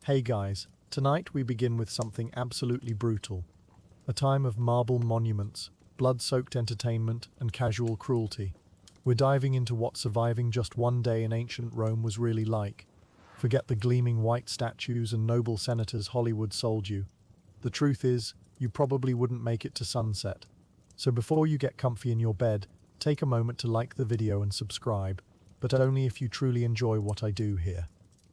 Hey guys, tonight we begin with something absolutely brutal. A time of marble monuments, blood-soaked entertainment, and casual cruelty. We're diving into what surviving just one day in ancient Rome was really like. Forget the gleaming white statues and noble senators Hollywood sold you. The truth is, you probably wouldn't make it to sunset. So before you get comfy in your bed, take a moment to like the video and subscribe, but only if you truly enjoy what I do here.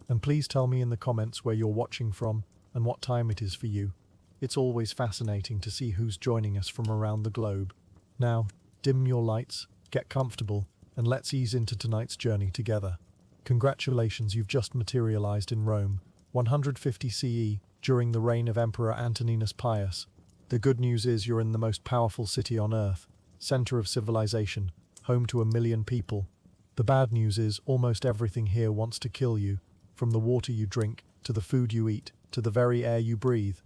And please tell me in the comments where you're watching from and what time it is for you. It's always fascinating to see who's joining us from around the globe. Now, dim your lights, get comfortable, and let's ease into tonight's journey together. Congratulations, you've just materialized in Rome, 150 CE, during the reign of Emperor Antoninus Pius. The good news is you're in the most powerful city on Earth, center of civilization, home to 1 million people. The bad news is almost everything here wants to kill you, from the water you drink, to the food you eat, to the very air you breathe.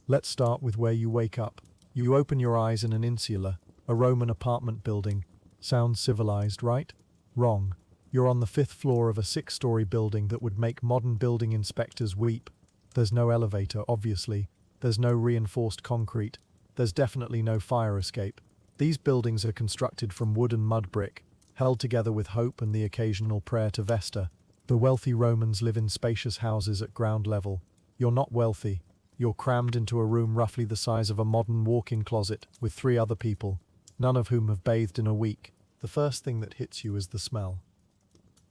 Let's start with where you wake up. You open your eyes in an insula, a Roman apartment building. Sounds civilized, right? Wrong. You're on the 5th floor of a 6-story building that would make modern building inspectors weep. There's no elevator, obviously. There's no reinforced concrete. There's definitely no fire escape. These buildings are constructed from wood and mud brick, held together with hope and the occasional prayer to Vesta. The wealthy Romans live in spacious houses at ground level. You're not wealthy. You're crammed into a room roughly the size of a modern walk-in closet with 3 other people, none of whom have bathed in a week. The first thing that hits you is the smell.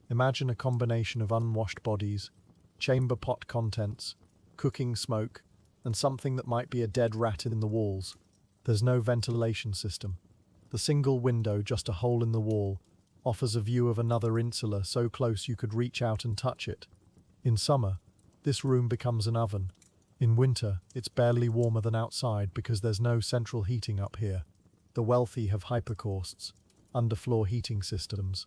Imagine a combination of unwashed bodies, chamber pot contents, cooking smoke, and something that might be a dead rat in the walls. There's no ventilation system. The single window, just a hole in the wall, offers a view of another insula so close you could reach out and touch it. In summer, this room becomes an oven. In winter, it's barely warmer than outside because there's no central heating up here. The wealthy have hypercausts, underfloor heating systems.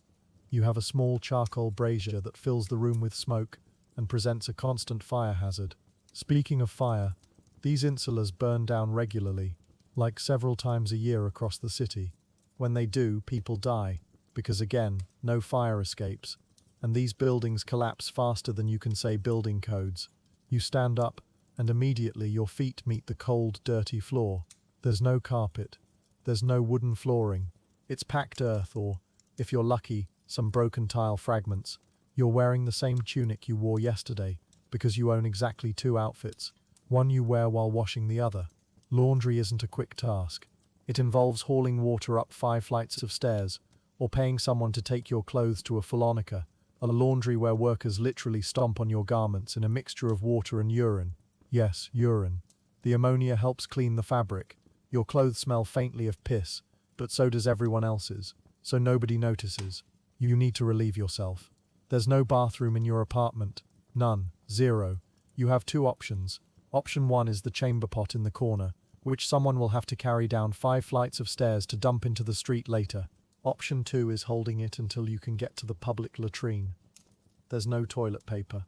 You have a small charcoal brazier that fills the room with smoke and presents a constant fire hazard. Speaking of fire, these insulas burn down regularly, like several times a year across the city. When they do, people die, because again, no fire escapes, and these buildings collapse faster than you can say building codes. You stand up, and immediately your feet meet the cold, dirty floor. There's no carpet. There's no wooden flooring. It's packed earth or, if you're lucky, some broken tile fragments. You're wearing the same tunic you wore yesterday, because you own exactly 2 outfits. One you wear while washing the other. Laundry isn't a quick task. It involves hauling water up 5 flights of stairs, or paying someone to take your clothes to a falonica, a laundry where workers literally stomp on your garments in a mixture of water and urine. Yes, urine. The ammonia helps clean the fabric. Your clothes smell faintly of piss, but so does everyone else's, so nobody notices. You need to relieve yourself. There's no bathroom in your apartment. None. 0. You have 2 options. Option 1 is the chamber pot in the corner, which someone will have to carry down 5 flights of stairs to dump into the street later. Option 2 is holding it until you can get to the public latrine. There's no toilet paper.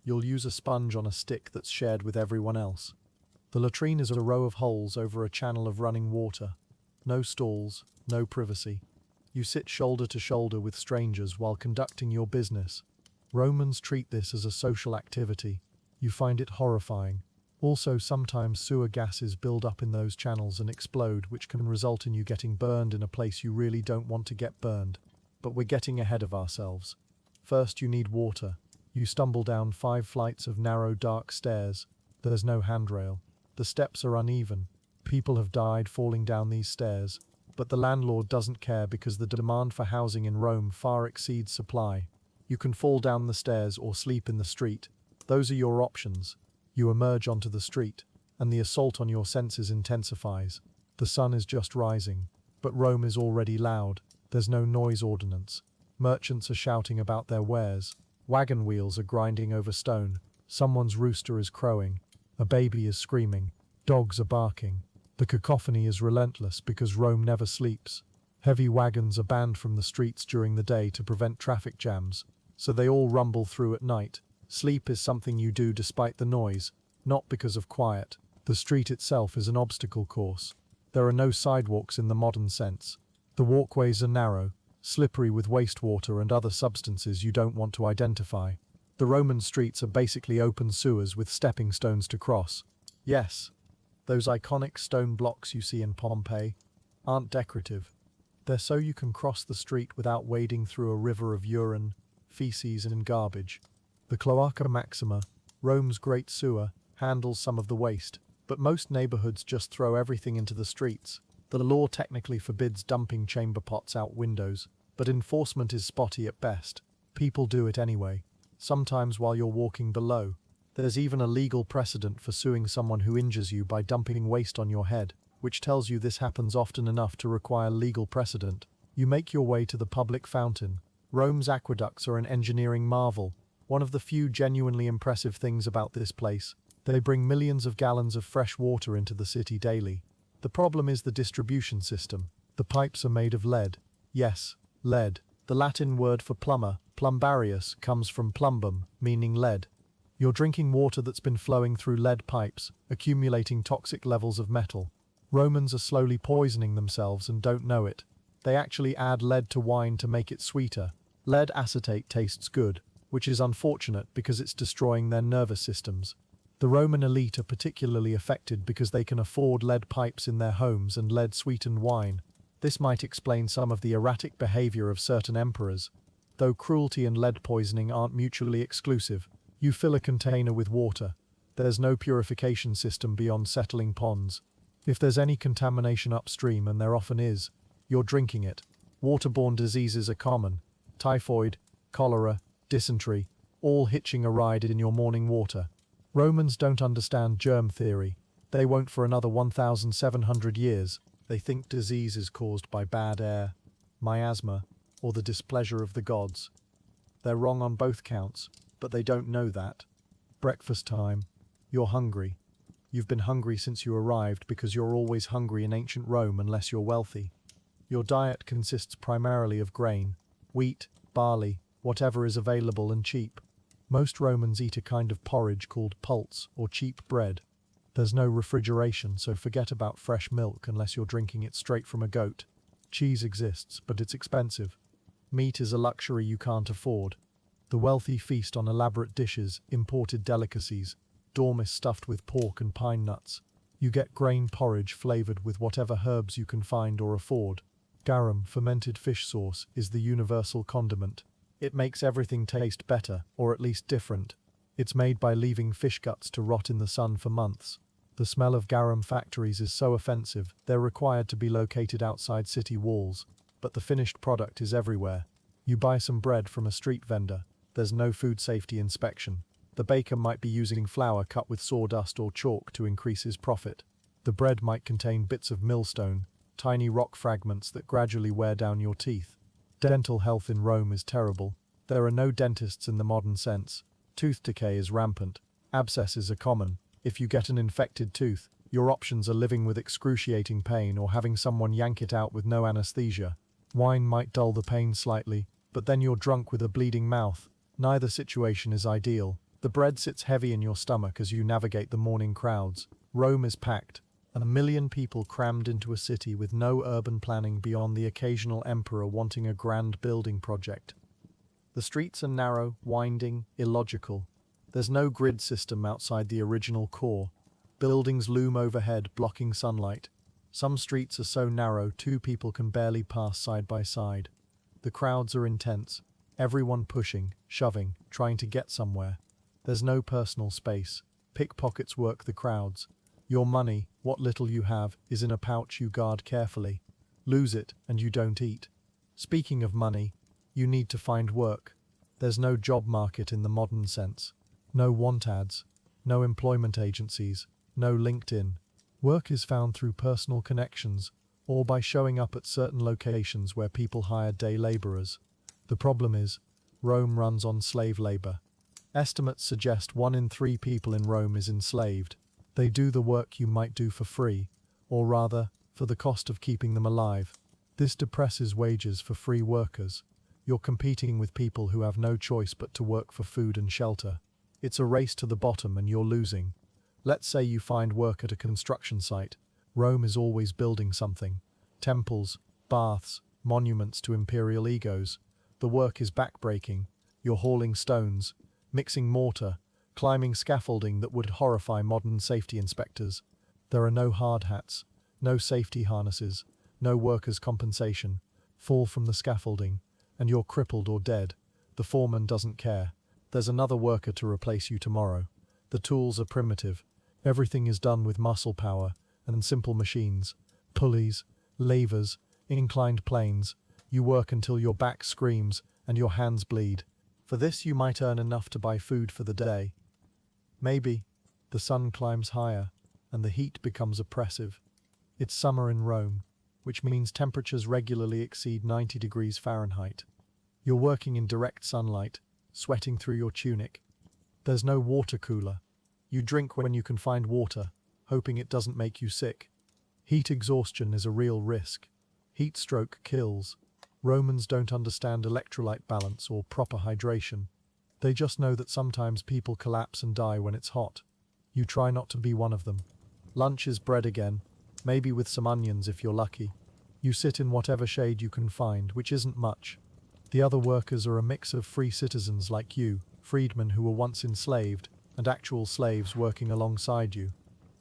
You'll use a sponge on a stick that's shared with everyone else. The latrine is a row of holes over a channel of running water. No stalls, no privacy. You sit shoulder to shoulder with strangers while conducting your business. Romans treat this as a social activity. You find it horrifying. Also, sometimes sewer gases build up in those channels and explode, which can result in you getting burned in a place you really don't want to get burned. But we're getting ahead of ourselves. First, you need water. You stumble down 5 flights of narrow, dark stairs. There's no handrail. The steps are uneven. People have died falling down these stairs. But the landlord doesn't care because the demand for housing in Rome far exceeds supply. You can fall down the stairs or sleep in the street. Those are your options. You emerge onto the street, and the assault on your senses intensifies. The sun is just rising, but Rome is already loud. There's no noise ordinance. Merchants are shouting about their wares. Wagon wheels are grinding over stone. Someone's rooster is crowing. A baby is screaming. Dogs are barking. The cacophony is relentless because Rome never sleeps. Heavy wagons are banned from the streets during the day to prevent traffic jams, so they all rumble through at night. Sleep is something you do despite the noise, not because of quiet. The street itself is an obstacle course. There are no sidewalks in the modern sense. The walkways are narrow, slippery with wastewater and other substances you don't want to identify. The The Roman streets are basically open sewers with stepping stones to cross. Yes, those iconic stone blocks you see in Pompeii aren't decorative. They're so you can cross the street without wading through a river of urine, feces and garbage. The Cloaca Maxima, Rome's great sewer, handles some of the waste, but most neighborhoods just throw everything into the streets. The law technically forbids dumping chamber pots out windows, but enforcement is spotty at best. People do it anyway, sometimes while you're walking below. There's even a legal precedent for suing someone who injures you by dumping waste on your head, which tells you this happens often enough to require legal precedent. You make your way to the public fountain. Rome's aqueducts are an engineering marvel, one of the few genuinely impressive things about this place. They bring millions of gallons of fresh water into the city daily. The problem is the distribution system. The pipes are made of lead. Yes, lead. The Latin word for plumber, plumbarius, comes from plumbum, meaning lead. You're drinking water that's been flowing through lead pipes, accumulating toxic levels of metal. Romans are slowly poisoning themselves and don't know it. They actually add lead to wine to make it sweeter. Lead acetate tastes good, which is unfortunate because it's destroying their nervous systems. The Roman elite are particularly affected because they can afford lead pipes in their homes and lead-sweetened wine. This might explain some of the erratic behavior of certain emperors. Though cruelty and lead poisoning aren't mutually exclusive, you fill a container with water. There's no purification system beyond settling ponds. If there's any contamination upstream, and there often is, you're drinking it. Waterborne diseases are common. Typhoid, cholera, dysentery, all hitching a ride in your morning water. Romans don't understand germ theory. They won't for another 1,700 years. They think disease is caused by bad air, miasma, or the displeasure of the gods. They're wrong on both counts, but they don't know that. Breakfast time. You're hungry. You've been hungry since you arrived because you're always hungry in ancient Rome unless you're wealthy. Your diet consists primarily of grain, wheat, barley, whatever is available and cheap. Most Romans eat a kind of porridge called pulse or cheap bread. There's no refrigeration, so forget about fresh milk unless you're drinking it straight from a goat. Cheese exists, but it's expensive. Meat is a luxury you can't afford. The wealthy feast on elaborate dishes, imported delicacies, dormice stuffed with pork and pine nuts. You get grain porridge flavored with whatever herbs you can find or afford. Garum, fermented fish sauce, is the universal condiment. It makes everything taste better, or at least different. It's made by leaving fish guts to rot in the sun for months. The smell of garum factories is so offensive, they're required to be located outside city walls. But the finished product is everywhere. You buy some bread from a street vendor. There's no food safety inspection. The baker might be using flour cut with sawdust or chalk to increase his profit. The bread might contain bits of millstone, tiny rock fragments that gradually wear down your teeth. Dental health in Rome is terrible. There are no dentists in the modern sense. Tooth decay is rampant. Abscesses are common. If you get an infected tooth, your options are living with excruciating pain or having someone yank it out with no anesthesia. Wine might dull the pain slightly, but then you're drunk with a bleeding mouth. Neither situation is ideal. The bread sits heavy in your stomach as you navigate the morning crowds. Rome is packed. 1 million people crammed into a city with no urban planning beyond the occasional emperor wanting a grand building project. The streets are narrow, winding, illogical. There's no grid system outside the original core. Buildings loom overhead, blocking sunlight. Some streets are so narrow 2 people can barely pass side by side. The crowds are intense. Everyone pushing, shoving, trying to get somewhere. There's no personal space. Pickpockets work the crowds. Your money, what little you have, is in a pouch you guard carefully. Lose it, and you don't eat. Speaking of money, you need to find work. There's no job market in the modern sense. No want ads. No employment agencies. No LinkedIn. Work is found through personal connections, or by showing up at certain locations where people hire day laborers. The problem is, Rome runs on slave labor. Estimates suggest 1 in 3 people in Rome is enslaved. They do the work you might do for free, or rather, for the cost of keeping them alive. This depresses wages for free workers. You're competing with people who have no choice but to work for food and shelter. It's a race to the bottom and you're losing. Let's say you find work at a construction site. Rome is always building something. Temples, baths, monuments to imperial egos. The work is backbreaking. You're hauling stones. mixing mortar, climbing scaffolding that would horrify modern safety inspectors. There are no hard hats, no safety harnesses, no workers' compensation. Fall from the scaffolding, and you're crippled or dead. The foreman doesn't care. There's another worker to replace you tomorrow. The tools are primitive. Everything is done with muscle power and simple machines. Pulleys, levers, inclined planes. You work until your back screams and your hands bleed. For this you might earn enough to buy food for the day. Maybe. The sun climbs higher and the heat becomes oppressive. It's summer in Rome, which means temperatures regularly exceed 90 degrees Fahrenheit. You're working in direct sunlight, sweating through your tunic. There's no water cooler. You drink when you can find water, hoping it doesn't make you sick. Heat exhaustion is a real risk. Heat stroke kills. Romans don't understand electrolyte balance or proper hydration. They just know that sometimes people collapse and die when it's hot. You try not to be one of them. Lunch is bread again, maybe with some onions if you're lucky. You sit in whatever shade you can find, which isn't much. The other workers are a mix of free citizens like you, freedmen who were once enslaved, and actual slaves working alongside you.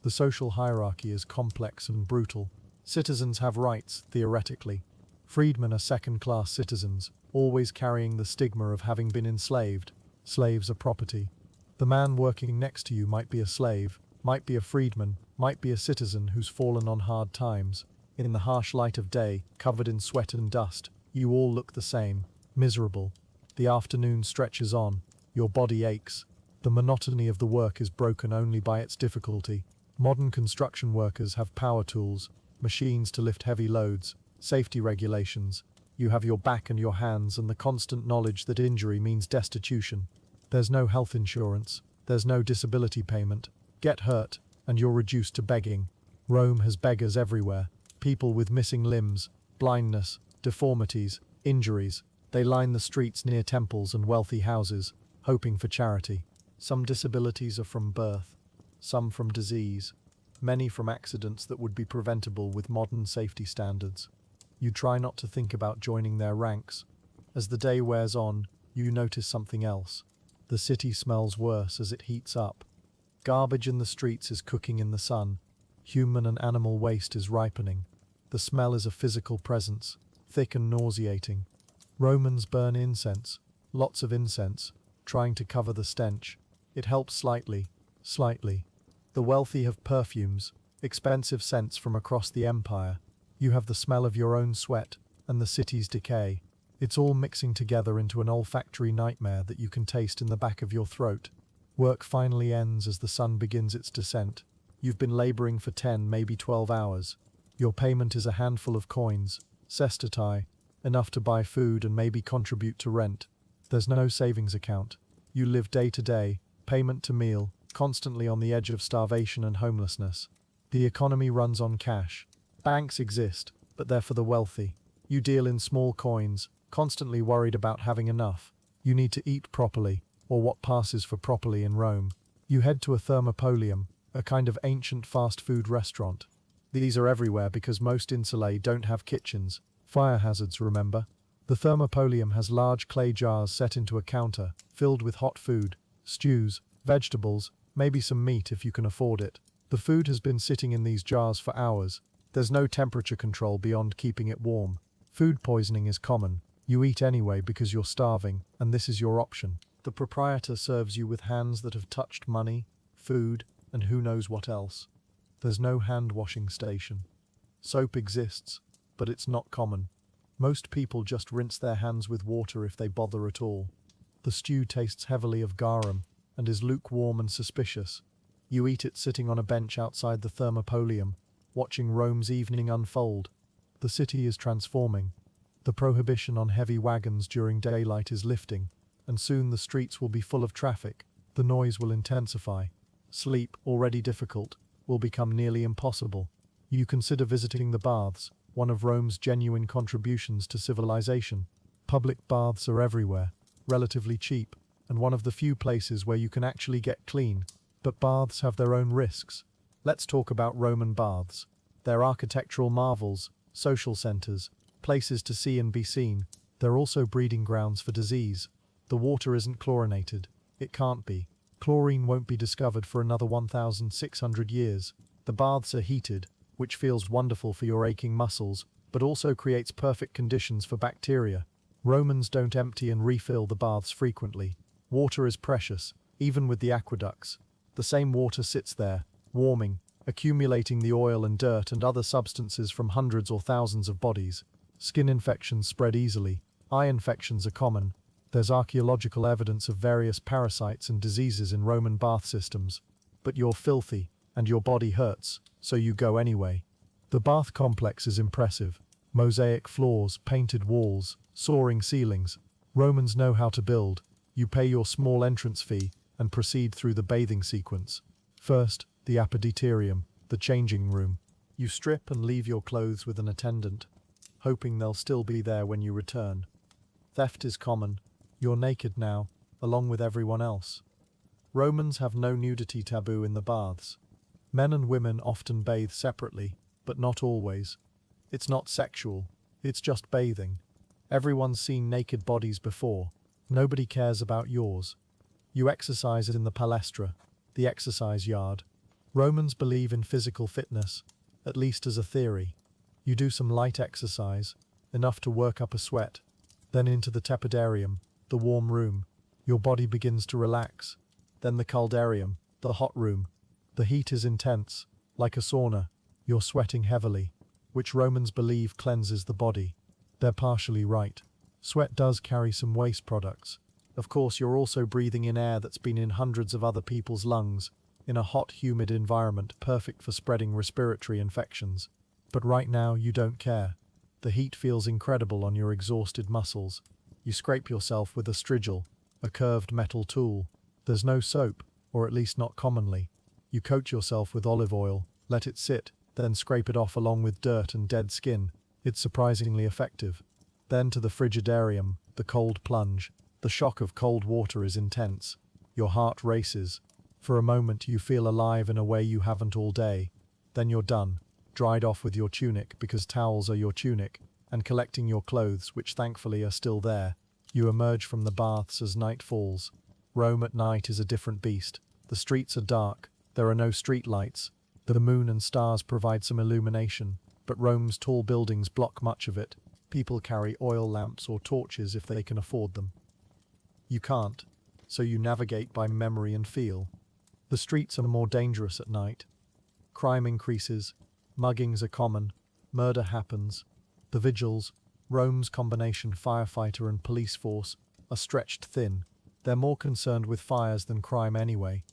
The social hierarchy is complex and brutal. Citizens have rights, theoretically. Freedmen are second-class citizens, always carrying the stigma of having been enslaved. Slaves are property. The man working next to you might be a slave, might be a freedman, might be a citizen who's fallen on hard times. In the harsh light of day, covered in sweat and dust, you all look the same, miserable. The afternoon stretches on, your body aches. The monotony of the work is broken only by its difficulty. Modern construction workers have power tools, machines to lift heavy loads, safety regulations. You have your back and your hands and the constant knowledge that injury means destitution. There's no health insurance, there's no disability payment. Get hurt, and you're reduced to begging. Rome has beggars everywhere. People with missing limbs, blindness, deformities, injuries. They line the streets near temples and wealthy houses, hoping for charity. Some disabilities are from birth, some from disease, many from accidents that would be preventable with modern safety standards. You try not to think about joining their ranks. As the day wears on, you notice something else. The city smells worse as it heats up. Garbage in the streets is cooking in the sun. Human and animal waste is ripening. The smell is a physical presence, thick and nauseating. Romans burn incense, lots of incense, trying to cover the stench. It helps slightly. The wealthy have perfumes, expensive scents from across the empire. You have the smell of your own sweat and the city's decay. It's all mixing together into an olfactory nightmare that you can taste in the back of your throat. Work finally ends as the sun begins its descent. You've been laboring for 10, maybe 12 hours. Your payment is a handful of coins, sestatai, enough to buy food and maybe contribute to rent. There's no savings account. You live day to day, payment to meal, constantly on the edge of starvation and homelessness. The economy runs on cash. Banks exist, but they're for the wealthy. You deal in small coins, constantly worried about having enough. You need to eat properly, or what passes for properly in Rome. You head to a thermopolium, a kind of ancient fast food restaurant. These are everywhere because most insulae don't have kitchens. Fire hazards, remember? The thermopolium has large clay jars set into a counter, filled with hot food, stews, vegetables, maybe some meat if you can afford it. The food has been sitting in these jars for hours. There's no temperature control beyond keeping it warm. Food poisoning is common. You eat anyway because you're starving, and this is your option. The proprietor serves you with hands that have touched money, food, and who knows what else. There's no hand-washing station. Soap exists, but it's not common. Most people just rinse their hands with water if they bother at all. The stew tastes heavily of garum and is lukewarm and suspicious. You eat it sitting on a bench outside the thermopolium, watching Rome's evening unfold. The city is transforming. The prohibition on heavy wagons during daylight is lifting, and soon the streets will be full of traffic. The noise will intensify. Sleep, already difficult, will become nearly impossible. You consider visiting the baths, one of Rome's genuine contributions to civilization. Public baths are everywhere, relatively cheap, and one of the few places where you can actually get clean. But baths have their own risks. Let's talk about Roman baths. They're architectural marvels, social centers, places to see and be seen. They're also breeding grounds for disease. The water isn't chlorinated. It can't be. Chlorine won't be discovered for another 1,600 years. The baths are heated, which feels wonderful for your aching muscles, but also creates perfect conditions for bacteria. Romans don't empty and refill the baths frequently. Water is precious, even with the aqueducts. The same water sits there, warming, accumulating the oil and dirt and other substances from hundreds or thousands of bodies. Skin infections spread easily. Eye infections are common. There's archaeological evidence of various parasites and diseases in Roman bath systems. But you're filthy, and your body hurts, so you go anyway. The bath complex is impressive. Mosaic floors, painted walls, soaring ceilings. Romans know how to build. You pay your small entrance fee and proceed through the bathing sequence. First, the tepidarium, the changing room. You strip and leave your clothes with an attendant, hoping they'll still be there when you return. Theft is common. You're naked now, along with everyone else. Romans have no nudity taboo in the baths. Men and women often bathe separately, but not always. It's not sexual, it's just bathing. Everyone's seen naked bodies before. Nobody cares about yours. You exercise in the palestra, the exercise yard. Romans believe in physical fitness, at least as a theory. You do some light exercise, enough to work up a sweat. Then into the tepidarium, the warm room. Your body begins to relax. Then the caldarium, the hot room. The heat is intense, like a sauna. You're sweating heavily, which Romans believe cleanses the body. They're partially right. Sweat does carry some waste products. Of course, you're also breathing in air that's been in hundreds of other people's lungs, in a hot, humid environment perfect for spreading respiratory infections. But right now, you don't care. The heat feels incredible on your exhausted muscles. You scrape yourself with a strigil, a curved metal tool. There's no soap, or at least not commonly. You coat yourself with olive oil, let it sit, then scrape it off along with dirt and dead skin. It's surprisingly effective. Then to the frigidarium, the cold plunge. The shock of cold water is intense. Your heart races. For a moment you feel alive in a way you haven't all day. Then you're done, dried off with your tunic because towels are your tunic, and collecting your clothes, which thankfully are still there. You emerge from the baths as night falls. Rome at night is a different beast. The streets are dark. There are no street lights. The moon and stars provide some illumination, but Rome's tall buildings block much of it. People carry oil lamps or torches if they can afford them. You can't, so you navigate by memory and feel. The streets are more dangerous at night. Crime increases, muggings are common, murder happens. The vigiles, Rome's combination firefighter and police force, are stretched thin. They're more concerned with fires than crime anyway.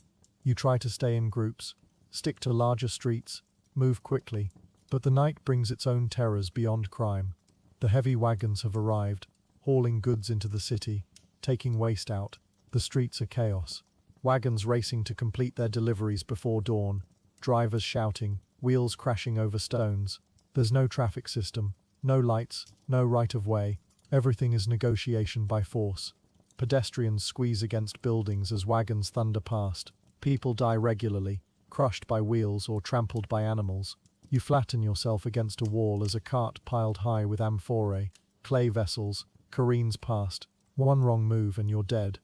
You try to stay in groups, stick to larger streets, move quickly, but the night brings its own terrors beyond crime. The heavy wagons have arrived, hauling goods into the city, taking waste out. The streets are chaos. Wagons racing to complete their deliveries before dawn, drivers shouting, wheels crashing over stones. There's no traffic system, no lights, no right-of-way. Everything is negotiation by force. Pedestrians squeeze against buildings as wagons thunder past. People die regularly, crushed by wheels or trampled by animals. You flatten yourself against a wall as a cart piled high with amphorae, clay vessels, careens past. One wrong move and you're dead.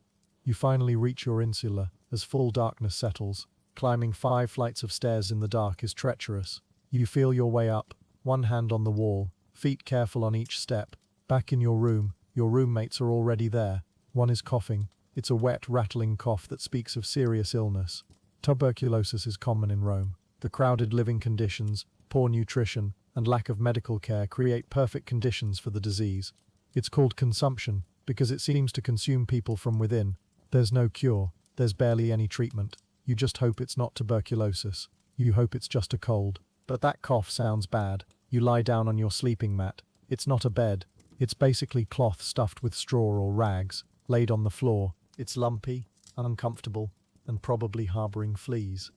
You finally reach your insula as full darkness settles. Climbing 5 flights of stairs in the dark is treacherous. You feel your way up, one hand on the wall, feet careful on each step. Back in your room, your roommates are already there. One is coughing. It's a wet, rattling cough that speaks of serious illness. Tuberculosis is common in Rome. The crowded living conditions, poor nutrition, and lack of medical care create perfect conditions for the disease. It's called consumption because it seems to consume people from within. There's no cure. There's barely any treatment. You just hope it's not tuberculosis. You hope it's just a cold. But that cough sounds bad. You lie down on your sleeping mat. It's not a bed. It's basically cloth stuffed with straw or rags, laid on the floor. It's lumpy, uncomfortable, and probably harboring fleas.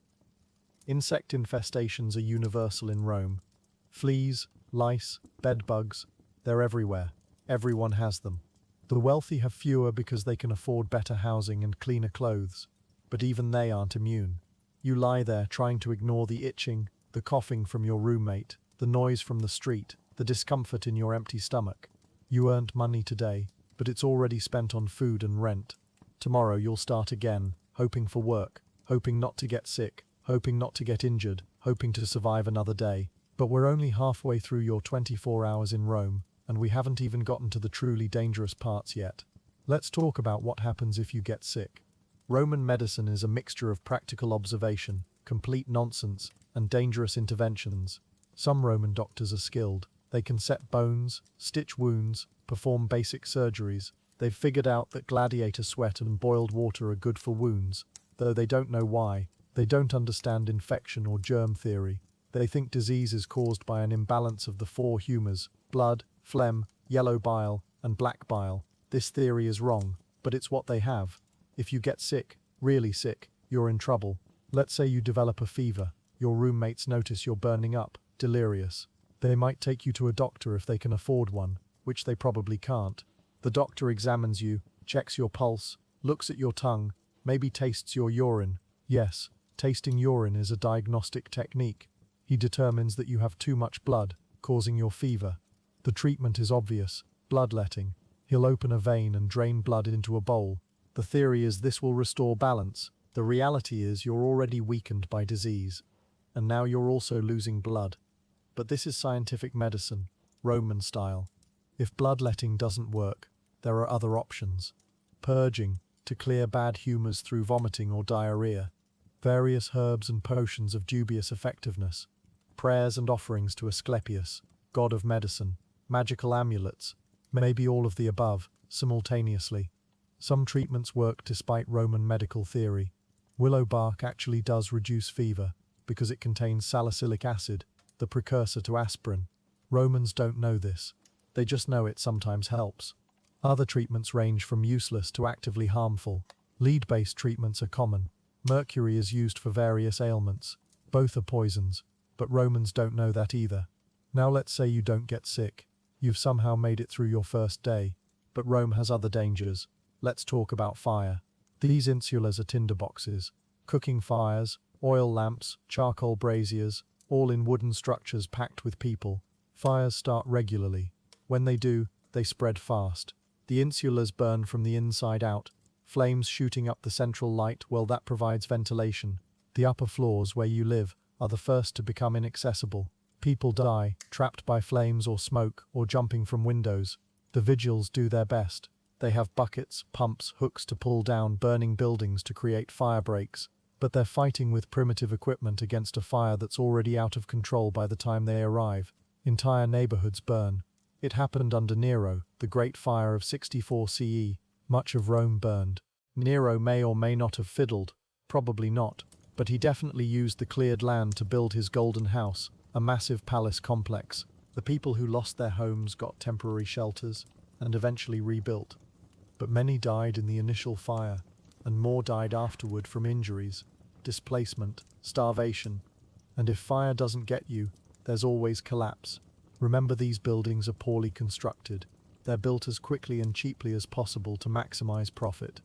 Insect infestations are universal in Rome. Fleas, lice, bedbugs, they're everywhere. Everyone has them. The wealthy have fewer because they can afford better housing and cleaner clothes, but even they aren't immune. You lie there trying to ignore the itching, the coughing from your roommate, the noise from the street, the discomfort in your empty stomach. You earned money today, but it's already spent on food and rent. Tomorrow you'll start again, hoping for work, hoping not to get sick, hoping not to get injured, hoping to survive another day. But we're only halfway through your 24 hours in Rome, and we haven't even gotten to the truly dangerous parts yet. Let's talk about what happens if you get sick. Roman medicine is a mixture of practical observation, complete nonsense, and dangerous interventions. Some Roman doctors are skilled. They can set bones, stitch wounds, perform basic surgeries. They've figured out that gladiator sweat and boiled water are good for wounds, though they don't know why. They don't understand infection or germ theory. They think disease is caused by an imbalance of the four humours: blood, phlegm, yellow bile, and black bile. This theory is wrong, but it's what they have. If you get sick, really sick, you're in trouble. Let's say you develop a fever. Your roommates notice you're burning up, delirious. They might take you to a doctor if they can afford one, which they probably can't. The doctor examines you, checks your pulse, looks at your tongue, maybe tastes your urine. Yes, tasting urine is a diagnostic technique. He determines that you have too much blood, causing your fever. The treatment is obvious: bloodletting. He'll open a vein and drain blood into a bowl. The theory is this will restore balance. The reality is you're already weakened by disease, and now you're also losing blood. But this is scientific medicine, Roman style. If bloodletting doesn't work, there are other options. Purging, to clear bad humours through vomiting or diarrhea. Various herbs and potions of dubious effectiveness. Prayers and offerings to Asclepius, god of medicine. Magical amulets. Maybe all of the above, simultaneously. Some treatments work despite Roman medical theory. Willow bark actually does reduce fever, because it contains salicylic acid, the precursor to aspirin. Romans don't know this. They just know it sometimes helps. Other treatments range from useless to actively harmful. Lead-based treatments are common. Mercury is used for various ailments. Both are poisons, but Romans don't know that either. Now let's say you don't get sick. You've somehow made it through your first day, but Rome has other dangers. Let's talk about fire. These insulas are tinderboxes, cooking fires, oil lamps, charcoal braziers, all in wooden structures packed with people. Fires start regularly. When they do, they spread fast. The insulas burn from the inside out, flames shooting up the central light. Well, that provides ventilation. The upper floors where you live are the first to become inaccessible. People die, trapped by flames or smoke, or jumping from windows. The vigiles do their best. They have buckets, pumps, hooks to pull down burning buildings to create fire breaks. But they're fighting with primitive equipment against a fire that's already out of control by the time they arrive. Entire neighborhoods burn. It happened under Nero, the Great Fire of 64 CE. Much of Rome burned. Nero may or may not have fiddled. Probably not. But he definitely used the cleared land to build his golden house, a massive palace complex. The people who lost their homes got temporary shelters and eventually rebuilt. But many died in the initial fire, and more died afterward from injuries, displacement, starvation. And if fire doesn't get you, there's always collapse. Remember, these buildings are poorly constructed. They're built as quickly and cheaply as possible to maximize profit.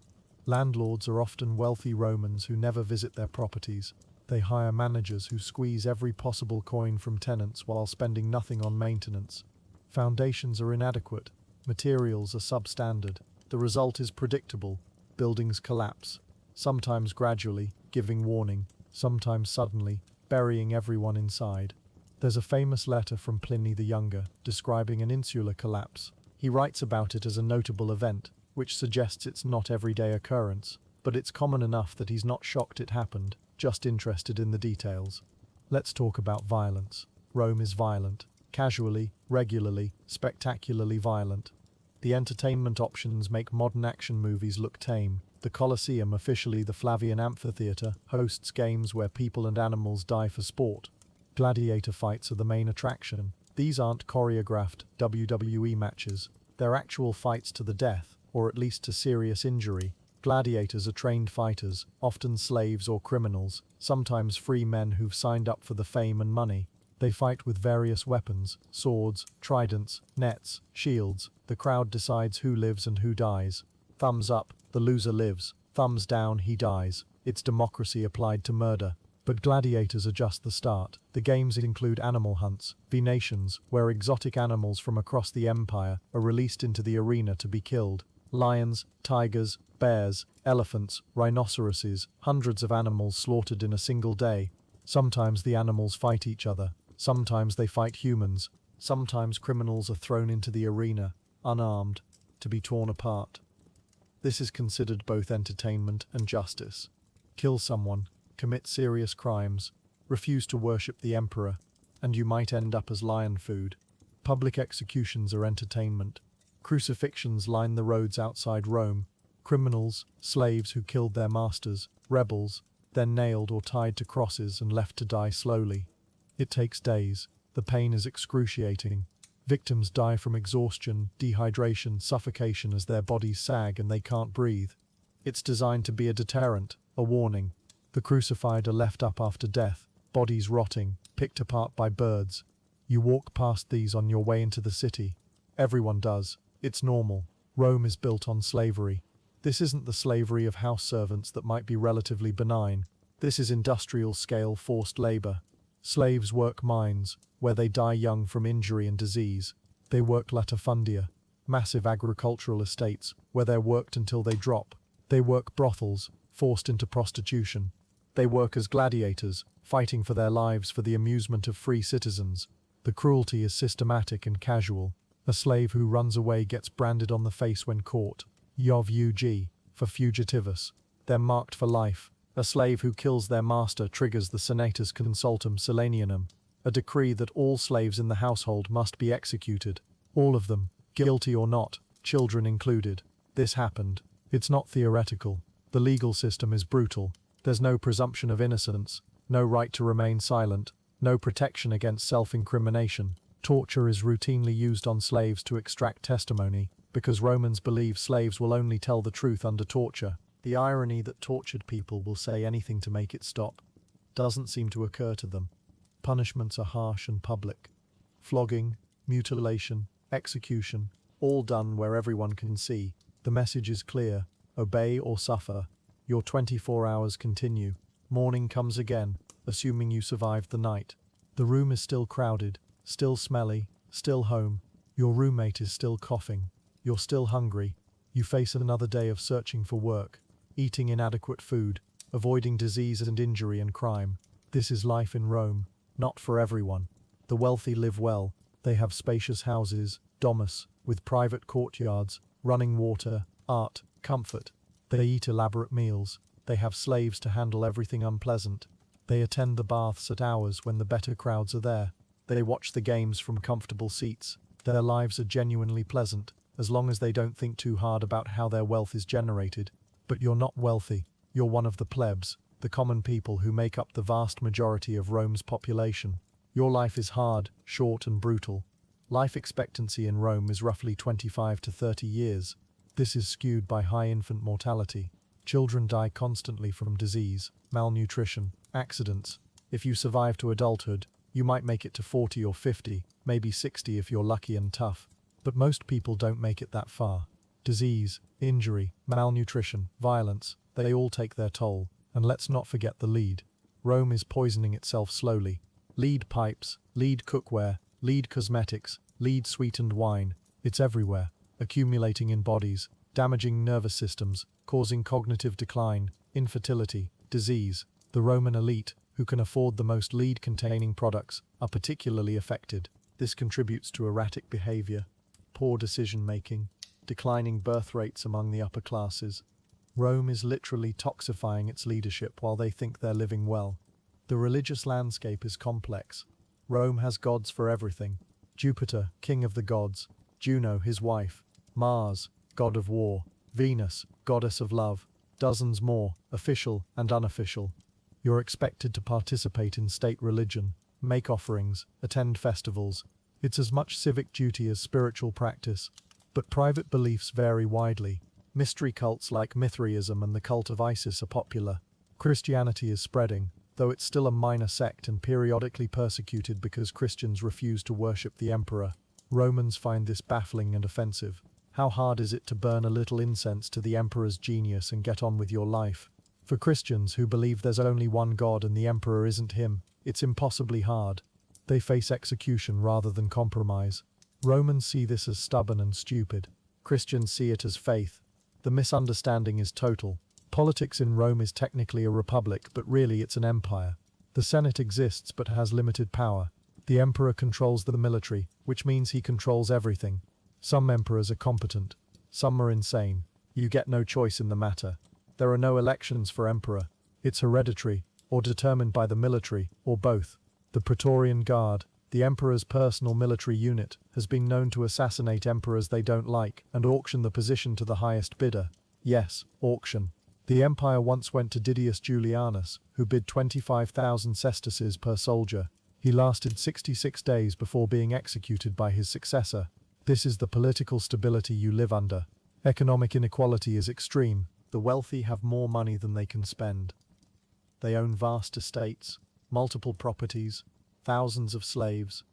Landlords are often wealthy Romans who never visit their properties. They hire managers who squeeze every possible coin from tenants while spending nothing on maintenance. Foundations are inadequate. Materials are substandard. The result is predictable. Buildings collapse. Sometimes gradually, giving warning. Sometimes suddenly, burying everyone inside. There's a famous letter from Pliny the Younger describing an insular collapse. He writes about it as a notable event, which suggests it's not everyday occurrence, but it's common enough that he's not shocked it happened, just interested in the details. Let's talk about violence. Rome is violent. Casually, regularly, spectacularly violent. The entertainment options make modern action movies look tame. The Colosseum, officially the Flavian amphitheater, hosts games where people and animals die for sport. Gladiator fights are the main attraction. These aren't choreographed WWE matches. They're actual fights to the death, or at least to serious injury. Gladiators are trained fighters, often slaves or criminals, sometimes free men who've signed up for the fame and money. They fight with various weapons: swords, tridents, nets, shields. The crowd decides who lives and who dies. Thumbs up, the loser lives. Thumbs down, he dies. It's democracy applied to murder. But gladiators are just the start. The games include animal hunts, venations, where exotic animals from across the empire are released into the arena to be killed. Lions, tigers, bears, elephants, rhinoceroses, hundreds of animals slaughtered in a single day. Sometimes the animals fight each other, sometimes they fight humans, sometimes criminals are thrown into the arena, unarmed, to be torn apart. This is considered both entertainment and justice. Kill someone, commit serious crimes, refuse to worship the emperor, and you might end up as lion food. Public executions are entertainment. Crucifixions line the roads outside Rome. Criminals, slaves who killed their masters, rebels, then nailed or tied to crosses and left to die slowly. It takes days. The pain is excruciating. Victims die from exhaustion, dehydration, suffocation as their bodies sag and they can't breathe. It's designed to be a deterrent, a warning. The crucified are left up after death, bodies rotting, picked apart by birds. You walk past these on your way into the city. Everyone does. It's normal. Rome is built on slavery. This isn't the slavery of house servants that might be relatively benign. This is industrial-scale forced labor. Slaves work mines, where they die young from injury and disease. They work latifundia, massive agricultural estates, where they're worked until they drop. They work brothels, forced into prostitution. They work as gladiators, fighting for their lives for the amusement of free citizens. The cruelty is systematic and casual. A slave who runs away gets branded on the face when caught. Jov for fugitivus. They're marked for life. A slave who kills their master triggers the senatus consultum silenianum, a decree that all slaves in the household must be executed. All of them, guilty or not, children included. This happened. It's not theoretical. The legal system is brutal. There's no presumption of innocence, no right to remain silent, no protection against self-incrimination. Torture is routinely used on slaves to extract testimony, because Romans believe slaves will only tell the truth under torture. The irony that tortured people will say anything to make it stop doesn't seem to occur to them. Punishments are harsh and public. Flogging, mutilation, execution, all done where everyone can see. The message is clear: obey or suffer. Your 24 hours continue. Morning comes again, assuming you survived the night. The room is still crowded, still smelly, still home. Your roommate is still coughing. You're still hungry. You face another day of searching for work, eating inadequate food, avoiding disease and injury and crime. This is life in Rome, not for everyone. The wealthy live well. They have spacious houses, domus, with private courtyards, running water, art, comfort. They eat elaborate meals. They have slaves to handle everything unpleasant. They attend the baths at hours when the better crowds are there. They watch the games from comfortable seats. Their lives are genuinely pleasant, as long as they don't think too hard about how their wealth is generated. But you're not wealthy. You're one of the plebs, the common people who make up the vast majority of Rome's population. Your life is hard, short and brutal. Life expectancy in Rome is roughly 25 to 30 years. This is skewed by high infant mortality. Children die constantly from disease, malnutrition, accidents. If you survive to adulthood, you might make it to 40 or 50, maybe 60 if you're lucky and tough. But most people don't make it that far. Disease, injury, malnutrition, violence, they all take their toll. And let's not forget the lead. Rome is poisoning itself slowly. Lead pipes, lead cookware, lead cosmetics, lead sweetened wine. It's everywhere, accumulating in bodies, damaging nervous systems, causing cognitive decline, infertility, disease. The Roman elite, who can afford the most lead-containing products, are particularly affected. This contributes to erratic behavior, poor decision-making, declining birth rates among the upper classes. Rome is literally toxifying its leadership while they think they're living well. The religious landscape is complex. Rome has gods for everything. Jupiter, king of the gods; Juno, his wife; Mars, god of war; Venus, goddess of love; dozens more, official and unofficial. You're expected to participate in state religion, make offerings, attend festivals. It's as much civic duty as spiritual practice. But private beliefs vary widely. Mystery cults like Mithraism and the cult of Isis are popular. Christianity is spreading, though it's still a minor sect and periodically persecuted because Christians refuse to worship the emperor. Romans find this baffling and offensive. How hard is it to burn a little incense to the emperor's genius and get on with your life? For Christians who believe there's only one God and the emperor isn't him, it's impossibly hard. They face execution rather than compromise. Romans see this as stubborn and stupid. Christians see it as faith. The misunderstanding is total. Politics in Rome is technically a republic, but really it's an empire. The Senate exists but has limited power. The emperor controls the military, which means he controls everything. Some emperors are competent, some are insane. You get no choice in the matter. There are no elections for emperor. It's hereditary, or determined by the military, or both. The Praetorian Guard, the emperor's personal military unit, has been known to assassinate emperors they don't like and auction the position to the highest bidder. Yes, auction. The empire once went to Didius Julianus, who bid 25,000 sesterces per soldier. He lasted 66 days before being executed by his successor. This is the political stability you live under. Economic inequality is extreme. The wealthy have more money than they can spend. They own vast estates, multiple properties, thousands of slaves.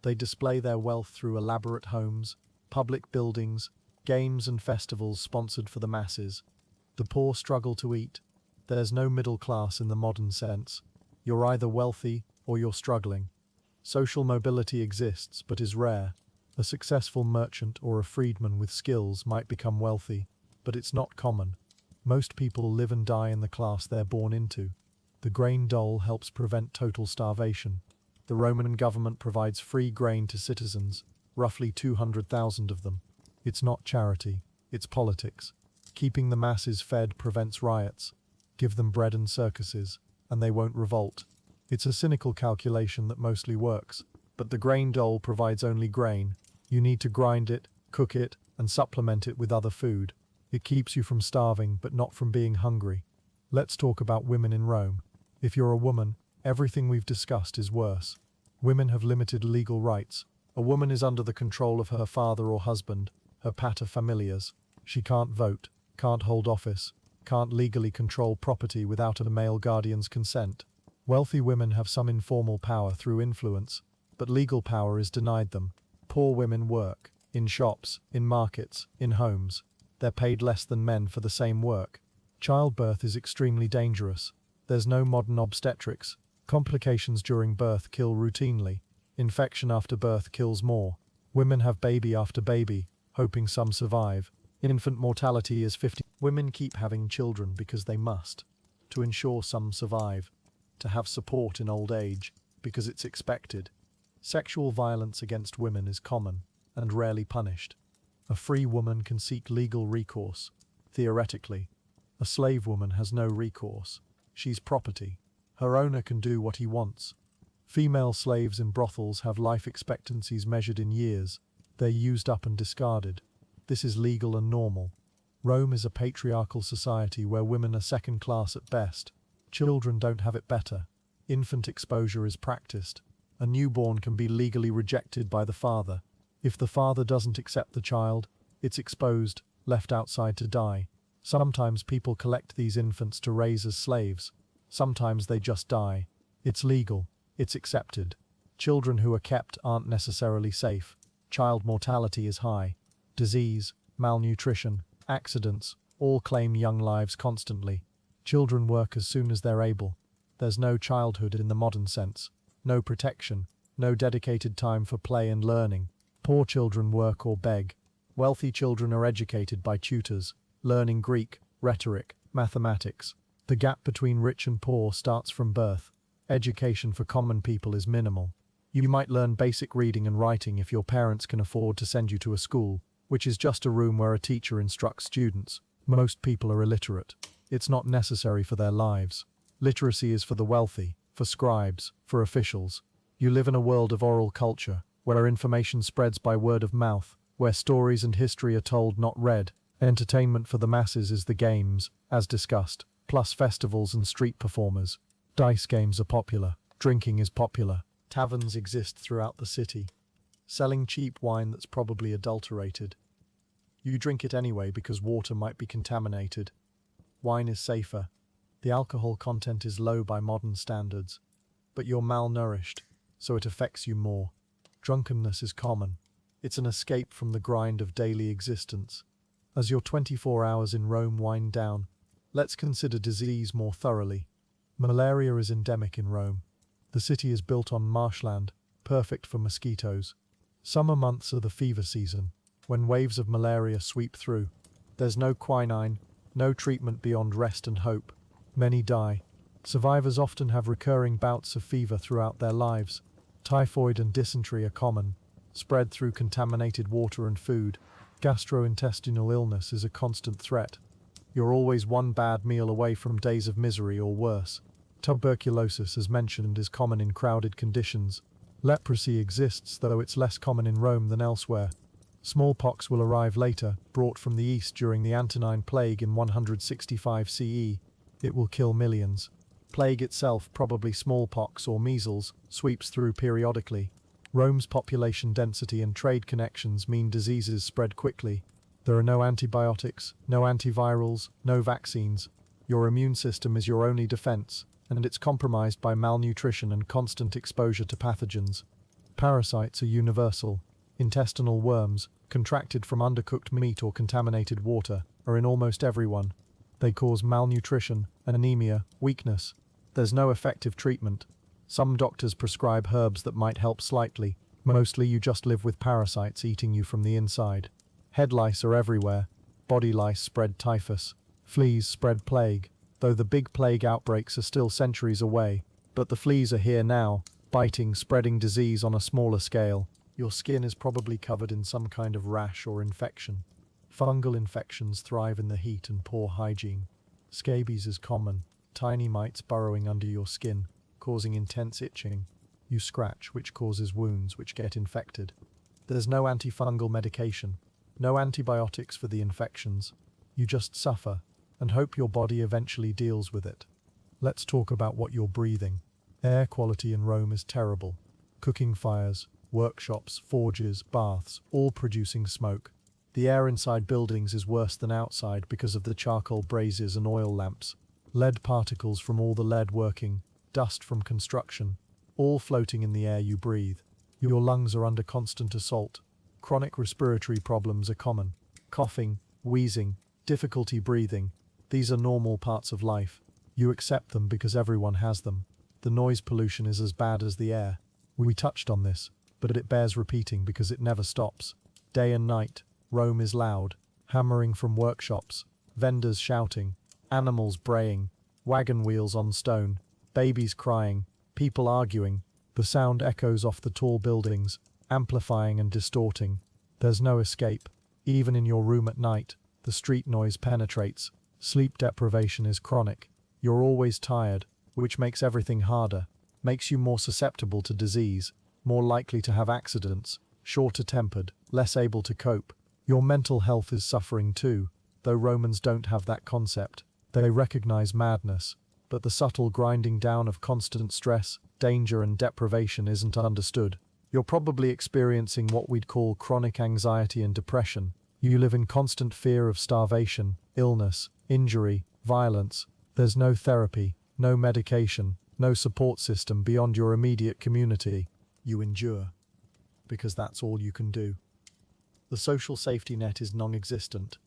They display their wealth through elaborate homes, public buildings, games and festivals sponsored for the masses. The poor struggle to eat. There's no middle class in the modern sense. You're either wealthy or you're struggling. Social mobility exists but is rare. A successful merchant or a freedman with skills might become wealthy, but it's not common. Most people live and die in the class they're born into. The grain dole helps prevent total starvation. The Roman government provides free grain to citizens, roughly 200,000 of them. It's not charity, it's politics. Keeping the masses fed prevents riots. Give them bread and circuses, and they won't revolt. It's a cynical calculation that mostly works, but the grain dole provides only grain. You need to grind it, cook it, and supplement it with other food. It keeps you from starving, but not from being hungry. Let's talk about women in Rome. If you're a woman, everything we've discussed is worse. Women have limited legal rights. A woman is under the control of her father or husband, her paterfamilias. She can't vote, can't hold office, can't legally control property without a male guardian's consent. Wealthy women have some informal power through influence, but legal power is denied them. Poor women work, in shops, in markets, in homes. They're paid less than men for the same work. Childbirth is extremely dangerous. There's no modern obstetrics. Complications during birth kill routinely. Infection after birth kills more. Women have baby after baby, hoping some survive. Infant mortality is 50. Women keep having children because they must, to ensure some survive, to have support in old age, because it's expected. Sexual violence against women is common and rarely punished. A free woman can seek legal recourse, theoretically. A slave woman has no recourse. She's property. Her owner can do what he wants. Female slaves in brothels have life expectancies measured in years. They're used up and discarded. This is legal and normal. Rome is a patriarchal society where women are second class at best. Children don't have it better. Infant exposure is practiced. A newborn can be legally rejected by the father. If the father doesn't accept the child, it's exposed, left outside to die. Sometimes people collect these infants to raise as slaves. Sometimes they just die. It's legal. It's accepted. Children who are kept aren't necessarily safe. Child mortality is high. Disease, malnutrition, accidents, all claim young lives constantly. Children work as soon as they're able. There's no childhood in the modern sense. No protection. No dedicated time for play and learning. Poor children work or beg. Wealthy children are educated by tutors, learning Greek, rhetoric, mathematics. The gap between rich and poor starts from birth. Education for common people is minimal. You might learn basic reading and writing if your parents can afford to send you to a school, which is just a room where a teacher instructs students. Most people are illiterate. It's not necessary for their lives. Literacy is for the wealthy, for scribes, for officials. You live in a world of oral culture, where information spreads by word of mouth, where stories and history are told, not read. Entertainment for the masses is the games, as discussed, plus festivals and street performers. Dice games are popular. Drinking is popular. Taverns exist throughout the city, selling cheap wine that's probably adulterated. You drink it anyway because water might be contaminated. Wine is safer. The alcohol content is low by modern standards, but you're malnourished, so it affects you more. Drunkenness is common. It's an escape from the grind of daily existence. As your 24 hours in Rome wind down, let's consider disease more thoroughly. Malaria is endemic in Rome. The city is built on marshland, perfect for mosquitoes. Summer months are the fever season, when waves of malaria sweep through. There's no quinine, No treatment beyond rest and hope. Many die. Survivors often have recurring bouts of fever throughout their lives. Typhoid and dysentery are common, spread through contaminated water and food. Gastrointestinal illness is a constant threat. You're always one bad meal away from days of misery or worse. Tuberculosis, as mentioned, is common in crowded conditions. Leprosy exists, though it's less common in Rome than elsewhere. Smallpox will arrive later, brought from the east during the Antonine Plague in 165 CE. It will kill millions. Plague itself, probably smallpox or measles, sweeps through periodically. Rome's population density and trade connections mean diseases spread quickly. There are no antibiotics, no antivirals, no vaccines. Your immune system is your only defense, and it's compromised by malnutrition and constant exposure to pathogens. Parasites are universal. Intestinal worms, contracted from undercooked meat or contaminated water, are in almost everyone. They cause malnutrition, anemia, weakness. There's no effective treatment. Some doctors prescribe herbs that might help slightly. Mostly you just live with parasites eating you from the inside. Head lice are everywhere. Body lice spread typhus. Fleas spread plague, though the big plague outbreaks are still centuries away. But the fleas are here now, biting, spreading disease on a smaller scale. Your skin is probably covered in some kind of rash or infection. Fungal infections thrive in the heat and poor hygiene. Scabies is common, tiny mites burrowing under your skin, causing intense itching. You scratch, which causes wounds which get infected. There's no antifungal medication, no antibiotics for the infections. You just suffer and hope your body eventually deals with it. Let's talk about what you're breathing. Air quality in Rome is terrible. Cooking fires, workshops, forges, baths, all producing smoke. The air inside buildings is worse than outside because of the charcoal braziers and oil lamps. Lead particles from all the lead working, dust from construction, all floating in the air you breathe. Your lungs are under constant assault. Chronic respiratory problems are common. Coughing, wheezing, difficulty breathing. These are normal parts of life. You accept them because everyone has them. The noise pollution is as bad as the air. We touched on this, but it bears repeating because it never stops. Day and night, Rome is loud. Hammering from workshops, vendors shouting, animals braying, wagon wheels on stone, babies crying, people arguing. The sound echoes off the tall buildings, amplifying and distorting. There's no escape. Even in your room at night, the street noise penetrates. Sleep deprivation is chronic. You're always tired, which makes everything harder, makes you more susceptible to disease, more likely to have accidents, shorter-tempered, less able to cope. Your mental health is suffering too, though Romans don't have that concept. They recognize madness, but the subtle grinding down of constant stress, danger and deprivation isn't understood. You're probably experiencing what we'd call chronic anxiety and depression. You live in constant fear of starvation, illness, injury, violence. There's no therapy, no medication, no support system beyond your immediate community. You endure, because that's all you can do. The social safety net is non-existent.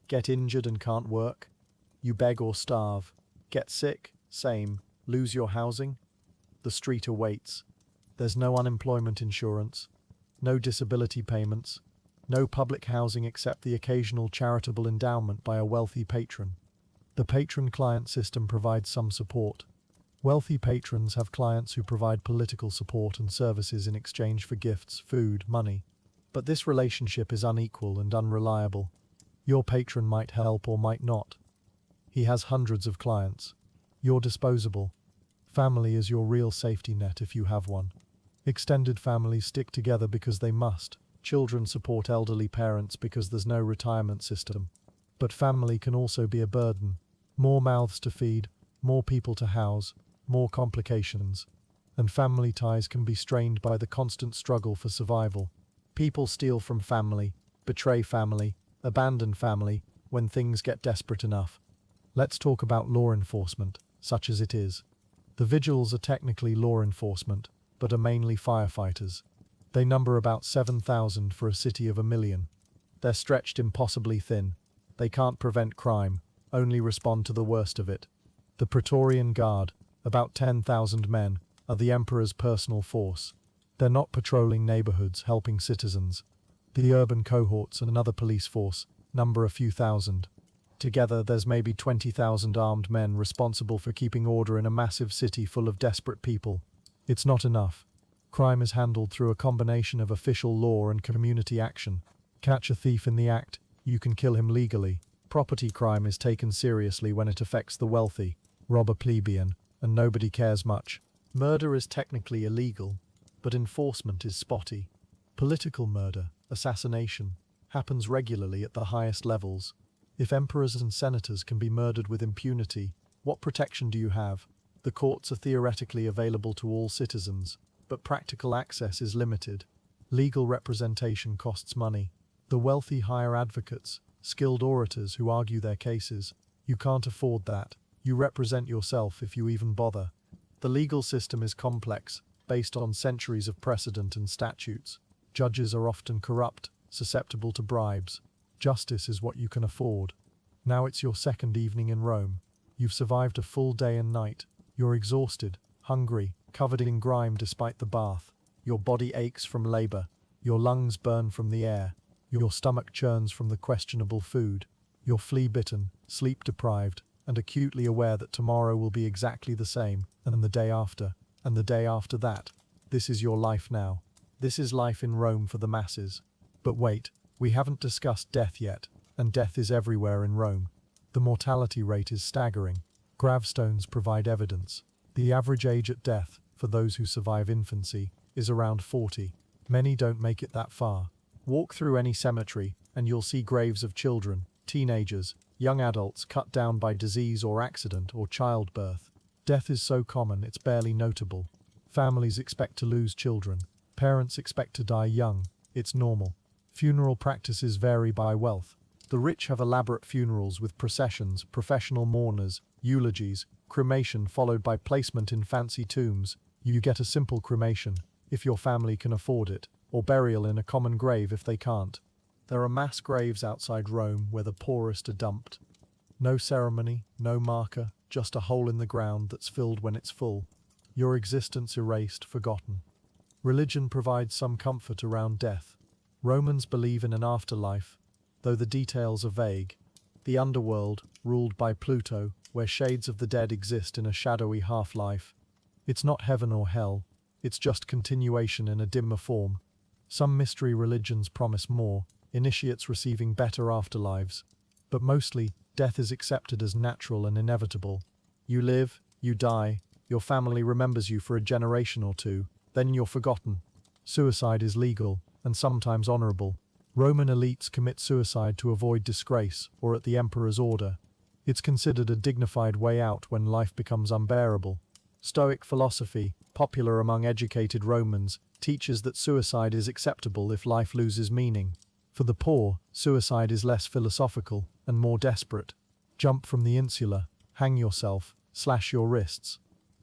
Get injured and can't work? You beg or starve. Get sick? Same. Lose your housing? The street awaits. There's no unemployment insurance, no disability payments, no public housing except the occasional charitable endowment by a wealthy patron. The patron-client system provides some support. Wealthy patrons have clients who provide political support and services in exchange for gifts, food, money. But this relationship is unequal and unreliable. Your patron might help or might not. He has hundreds of clients. You're disposable. Family is your real safety net if you have one. Extended families stick together because they must. Children support elderly parents because there's no retirement system. But family can also be a burden. More mouths to feed, more people to house, more complications. And family ties can be strained by the constant struggle for survival. People steal from family, betray family, abandon family when things get desperate enough. Let's talk about law enforcement, such as it is. The vigiles are technically law enforcement, but are mainly firefighters. They number about 7,000 for a city of 1 million. They're stretched impossibly thin. They can't prevent crime, only respond to the worst of it. The Praetorian Guard, about 10,000 men, are the emperor's personal force. They're not patrolling neighborhoods, helping citizens. The urban cohorts and another police force number a few thousand. Together, there's maybe 20,000 armed men responsible for keeping order in a massive city full of desperate people. It's not enough. Crime is handled through a combination of official law and community action. Catch a thief in the act, you can kill him legally. Property crime is taken seriously when it affects the wealthy. Rob a plebeian, and nobody cares much. Murder is technically illegal, but enforcement is spotty. Political murder, assassination, happens regularly at the highest levels. If emperors and senators can be murdered with impunity, what protection do you have? The courts are theoretically available to all citizens, but practical access is limited. Legal representation costs money. The wealthy hire advocates, skilled orators who argue their cases. You can't afford that. You represent yourself if you even bother. The legal system is complex, based on centuries of precedent and statutes. Judges are often corrupt, susceptible to bribes. Justice is what you can afford. Now it's your second evening in Rome. You've survived a full day and night. You're exhausted, hungry, covered in grime despite the bath. Your body aches from labor. Your lungs burn from the air. Your stomach churns from the questionable food. You're flea-bitten, sleep-deprived, and acutely aware that tomorrow will be exactly the same, and the day after, and the day after that. This is your life now. This is life in Rome for the masses. But wait, we haven't discussed death yet, and death is everywhere in Rome. The mortality rate is staggering. Gravestones provide evidence. The average age at death, for those who survive infancy, is around 40. Many don't make it that far. Walk through any cemetery, and you'll see graves of children, teenagers, young adults cut down by disease or accident or childbirth. Death is so common it's barely notable. Families expect to lose children. Parents expect to die young. It's normal. Funeral practices vary by wealth. The rich have elaborate funerals with processions, professional mourners, eulogies, cremation followed by placement in fancy tombs. You get a simple cremation, if your family can afford it, or burial in a common grave if they can't. There are mass graves outside Rome where the poorest are dumped. No ceremony, no marker, just a hole in the ground that's filled when it's full. Your existence erased, forgotten. Religion provides some comfort around death. Romans believe in an afterlife, though the details are vague. The underworld, ruled by Pluto, where shades of the dead exist in a shadowy half-life. It's not heaven or hell, it's just continuation in a dimmer form. Some mystery religions promise more, initiates receiving better afterlives. But mostly, death is accepted as natural and inevitable. You live, you die, your family remembers you for a generation or two, then you're forgotten. Suicide is legal, and sometimes honorable. Roman elites commit suicide to avoid disgrace, or at the emperor's order. It's considered a dignified way out when life becomes unbearable. Stoic philosophy, popular among educated Romans, teaches that suicide is acceptable if life loses meaning. For the poor, suicide is less philosophical and more desperate. Jump from the insula, hang yourself, slash your wrists.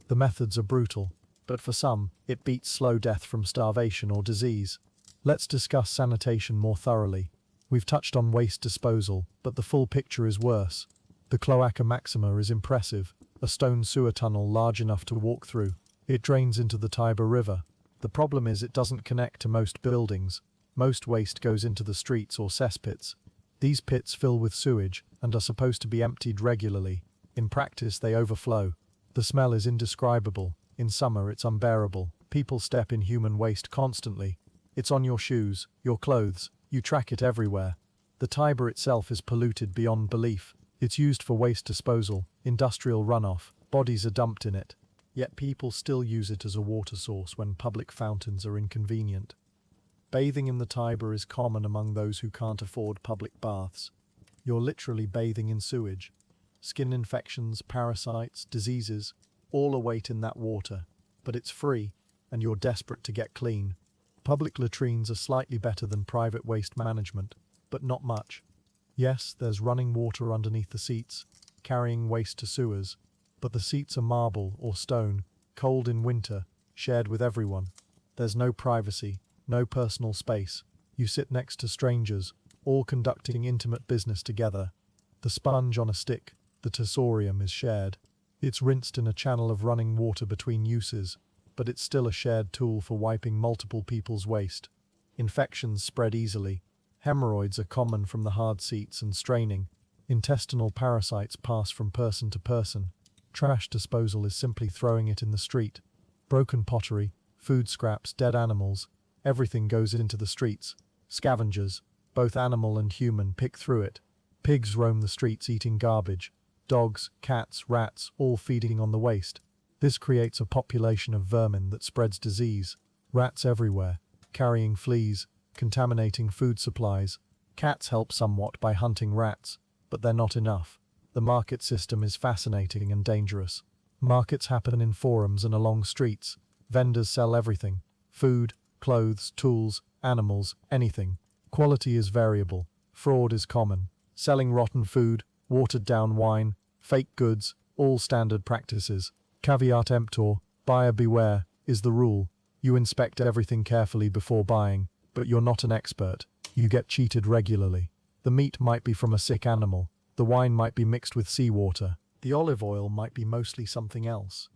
The methods are brutal, but for some, it beats slow death from starvation or disease. Let's discuss sanitation more thoroughly. We've touched on waste disposal, but the full picture is worse. The Cloaca Maxima is impressive, a stone sewer tunnel large enough to walk through. It drains into the Tiber River. The problem is it doesn't connect to most buildings. Most waste goes into the streets or cesspits. These pits fill with sewage and are supposed to be emptied regularly. In practice, they overflow. The smell is indescribable. In summer, it's unbearable. People step in human waste constantly. It's on your shoes, your clothes. You track it everywhere. The Tiber itself is polluted beyond belief. It's used for waste disposal, industrial runoff. Bodies are dumped in it. Yet people still use it as a water source when public fountains are inconvenient. Bathing in the Tiber is common among those who can't afford public baths. You're literally bathing in sewage. Skin infections, parasites, diseases, all await in that water. But it's free, and you're desperate to get clean. Public latrines are slightly better than private waste management, but not much. Yes, there's running water underneath the seats, carrying waste to sewers, but the seats are marble or stone, cold in winter, shared with everyone. There's no privacy, no personal space. You sit next to strangers, all conducting intimate business together. The sponge on a stick, the tessorium, is shared. It's rinsed in a channel of running water between uses, but it's still a shared tool for wiping multiple people's waste. Infections spread easily. Hemorrhoids are common from the hard seats and straining. Intestinal parasites pass from person to person. Trash disposal is simply throwing it in the street. Broken pottery, food scraps, dead animals, everything goes into the streets. Scavengers, both animal and human, pick through it. Pigs roam the streets eating garbage. Dogs, cats, rats, all feeding on the waste. This creates a population of vermin that spreads disease. Rats everywhere, carrying fleas, contaminating food supplies. Cats help somewhat by hunting rats, but they're not enough. The market system is fascinating and dangerous. Markets happen in forums and along streets. Vendors sell everything: food, clothes, tools, animals, anything. Quality is variable. Fraud is common. Selling rotten food, watered-down wine, fake goods, all standard practices. Caveat emptor, buyer beware, is the rule. You inspect everything carefully before buying, but you're not an expert. You get cheated regularly. The meat might be from a sick animal. The wine might be mixed with seawater. The olive oil might be mostly something else.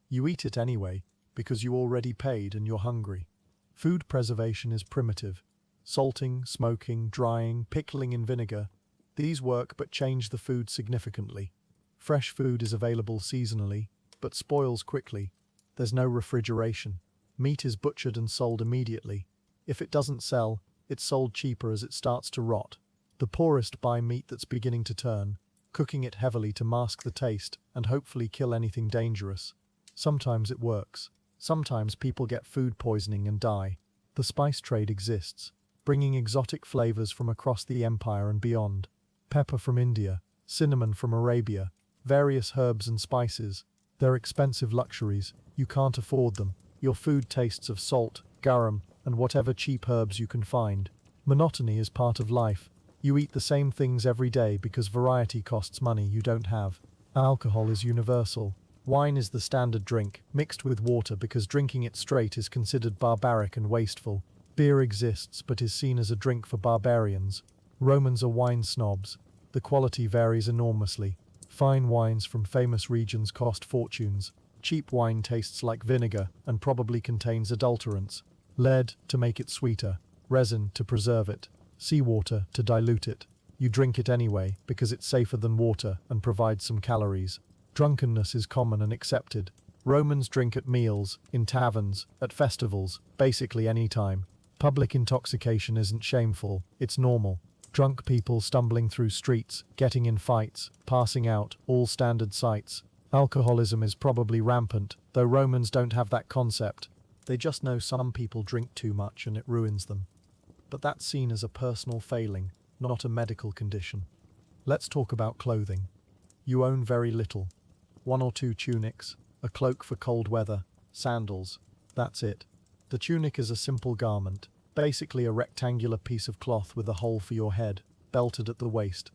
You eat it anyway, because you already paid and you're hungry. Food preservation is primitive. Salting, smoking, drying, pickling in vinegar. These work but change the food significantly. Fresh food is available seasonally, but spoils quickly. There's no refrigeration. Meat is butchered and sold immediately. If it doesn't sell, it's sold cheaper as it starts to rot. The poorest buy meat that's beginning to turn, cooking it heavily to mask the taste and hopefully kill anything dangerous. Sometimes it works. Sometimes people get food poisoning and die. The spice trade exists, bringing exotic flavors from across the empire and beyond. Pepper from India, cinnamon from Arabia, various herbs and spices. They're expensive luxuries. You can't afford them. Your food tastes of salt, garum, and whatever cheap herbs you can find. Monotony is part of life. You eat the same things every day because variety costs money you don't have. Alcohol is universal. Wine is the standard drink, mixed with water because drinking it straight is considered barbaric and wasteful. Beer exists but is seen as a drink for barbarians. Romans are wine snobs. The quality varies enormously. Fine wines from famous regions cost fortunes. Cheap wine tastes like vinegar and probably contains adulterants. Lead to make it sweeter, resin to preserve it, seawater to dilute it. You drink it anyway because it's safer than water and provides some calories. Drunkenness is common and accepted. Romans drink at meals, in taverns, at festivals, basically any time. Public intoxication isn't shameful, it's normal. Drunk people stumbling through streets, getting in fights, passing out, all standard sights. Alcoholism is probably rampant, though Romans don't have that concept. They just know some people drink too much and it ruins them. But that's seen as a personal failing, not a medical condition. Let's talk about clothing. You own very little. 1 or 2 tunics, a cloak for cold weather, sandals. That's it. The tunic is a simple garment, basically a rectangular piece of cloth with a hole for your head, belted at the waist.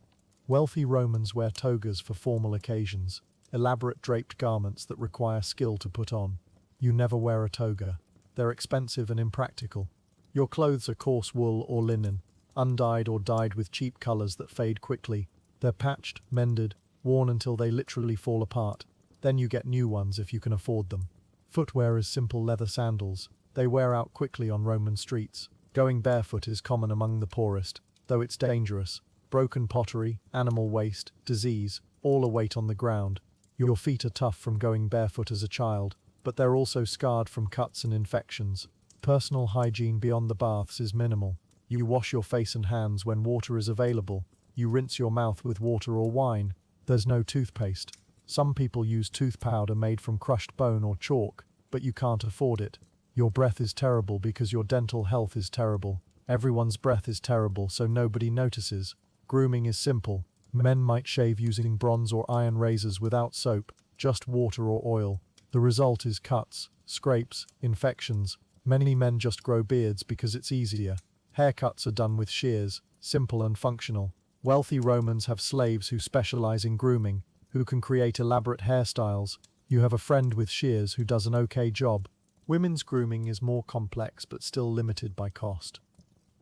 Wealthy Romans wear togas for formal occasions, elaborate draped garments that require skill to put on. You never wear a toga. They're expensive and impractical. Your clothes are coarse wool or linen, undyed or dyed with cheap colors that fade quickly. They're patched, mended, worn until they literally fall apart. Then you get new ones if you can afford them. Footwear is simple leather sandals. They wear out quickly on Roman streets. Going barefoot is common among the poorest, though it's dangerous. Broken pottery, animal waste, disease, all await on the ground. Your feet are tough from going barefoot as a child, but they're also scarred from cuts and infections. Personal hygiene beyond the baths is minimal. You wash your face and hands when water is available. You rinse your mouth with water or wine. There's no toothpaste. Some people use tooth powder made from crushed bone or chalk, but you can't afford it. Your breath is terrible because your dental health is terrible. Everyone's breath is terrible, so nobody notices. Grooming is simple. Men might shave using bronze or iron razors without soap, just water or oil. The result is cuts, scrapes, infections. Many men just grow beards because it's easier. Haircuts are done with shears, simple and functional. Wealthy Romans have slaves who specialize in grooming, who can create elaborate hairstyles. You have a friend with shears who does an okay job. Women's grooming is more complex but still limited by cost.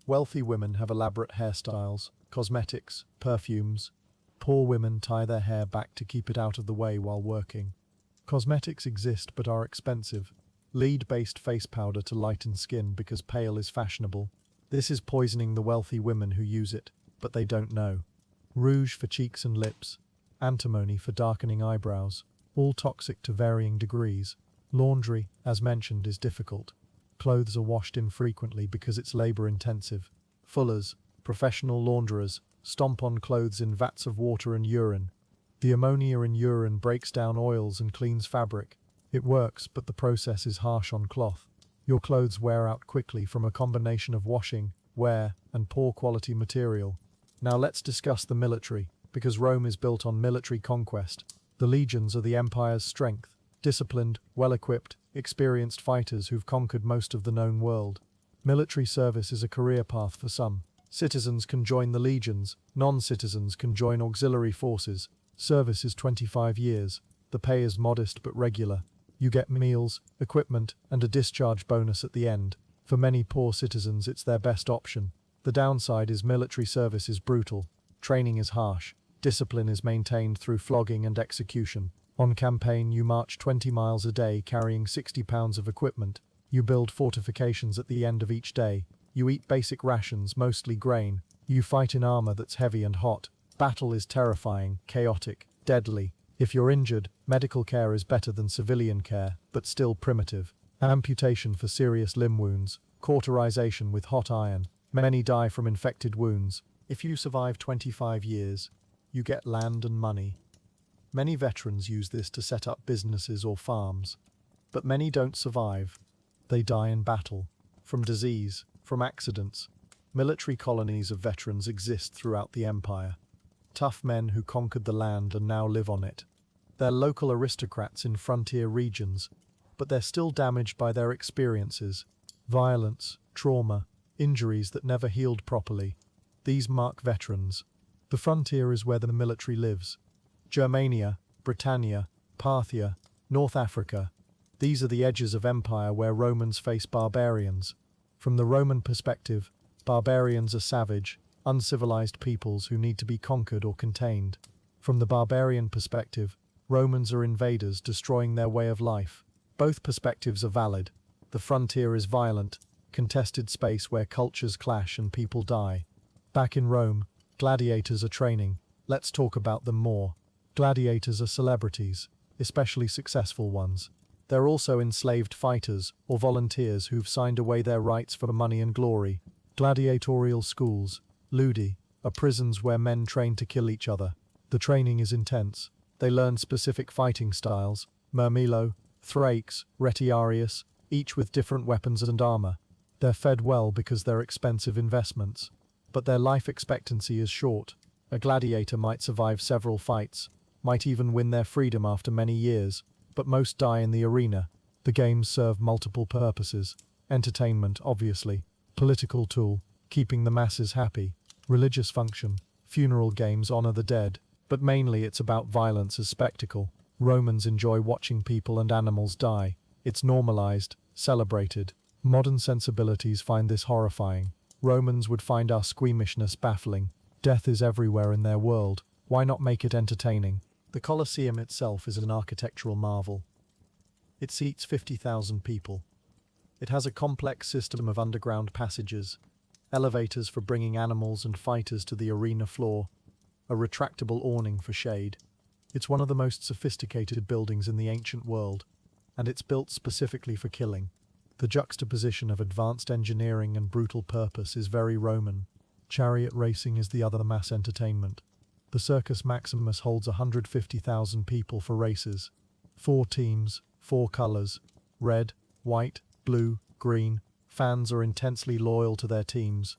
Wealthy women have elaborate hairstyles, cosmetics, perfumes. Poor women tie their hair back to keep it out of the way while working. Cosmetics exist but are expensive. Lead-based face powder to lighten skin because pale is fashionable. This is poisoning the wealthy women who use it, but they don't know. rouge for cheeks and lips, antimony for darkening eyebrows, all toxic to varying degrees. Laundry, as mentioned, is difficult. Clothes are washed infrequently because it's labor-intensive. Fullers, professional launderers, stomp on clothes in vats of water and urine. The ammonia in urine breaks down oils and cleans fabric. It works, but the process is harsh on cloth. Your clothes wear out quickly from a combination of washing, wear, and poor quality material. Now let's discuss the military, because Rome is built on military conquest. The legions are the empire's strength, disciplined, well-equipped, experienced fighters who've conquered most of the known world. Military service is a career path for some. Citizens can join the legions, non-citizens can join auxiliary forces. Service is 25 years. The pay is modest but regular. You get meals, equipment, and a discharge bonus at the end. For many poor citizens, it's their best option. The downside is military service is brutal. Training is harsh. Discipline is maintained through flogging and execution. On campaign, you march 20 miles a day carrying 60 pounds of equipment. You build fortifications at the end of each day. You eat basic rations, mostly grain. You fight in armor that's heavy and hot. Battle is terrifying, chaotic, deadly. If you're injured, medical care is better than civilian care, but still primitive. Amputation for serious limb wounds. Cauterization with hot iron. Many die from infected wounds. If you survive 25 years, you get land and money. Many veterans use this to set up businesses or farms. But many don't survive. They die in battle. From disease, from accidents. Military colonies of veterans exist throughout the empire. Tough men who conquered the land and now live on it. They're local aristocrats in frontier regions, but they're still damaged by their experiences. Violence, trauma, injuries that never healed properly. These mark veterans. The frontier is where the military lives. Germania, Britannia, Parthia, North Africa. These are the edges of empire where Romans face barbarians. From the Roman perspective, barbarians are savage, uncivilized peoples who need to be conquered or contained. From the barbarian perspective, Romans are invaders destroying their way of life. Both perspectives are valid. The frontier is violent, contested space where cultures clash and people die. Back in Rome, gladiators are training. Let's talk about them more. Gladiators are celebrities, especially successful ones. They're also enslaved fighters or volunteers who've signed away their rights for money and glory. Gladiatorial schools, ludi, are prisons where men train to kill each other. The training is intense. They learn specific fighting styles, murmillo, thrakes, retiarius, each with different weapons and armor. They're fed well because they're expensive investments. But their life expectancy is short. A gladiator might survive several fights, might even win their freedom after many years, but most die in the arena. The games serve multiple purposes. Entertainment, obviously. Political tool, keeping the masses happy. Religious function. Funeral games honor the dead. But mainly it's about violence as spectacle. Romans enjoy watching people and animals die. It's normalized, celebrated. Modern sensibilities find this horrifying. Romans would find our squeamishness baffling. Death is everywhere in their world. Why not make it entertaining? The Colosseum itself is an architectural marvel. It seats 50,000 people. It has a complex system of underground passages, elevators for bringing animals and fighters to the arena floor, a retractable awning for shade. It's one of the most sophisticated buildings in the ancient world, and it's built specifically for killing. The juxtaposition of advanced engineering and brutal purpose is very Roman. Chariot racing is the other mass entertainment. The Circus Maximus holds 150,000 people for races. 4 teams, 4 colors: red, white, blue, green. Fans are intensely loyal to their teams.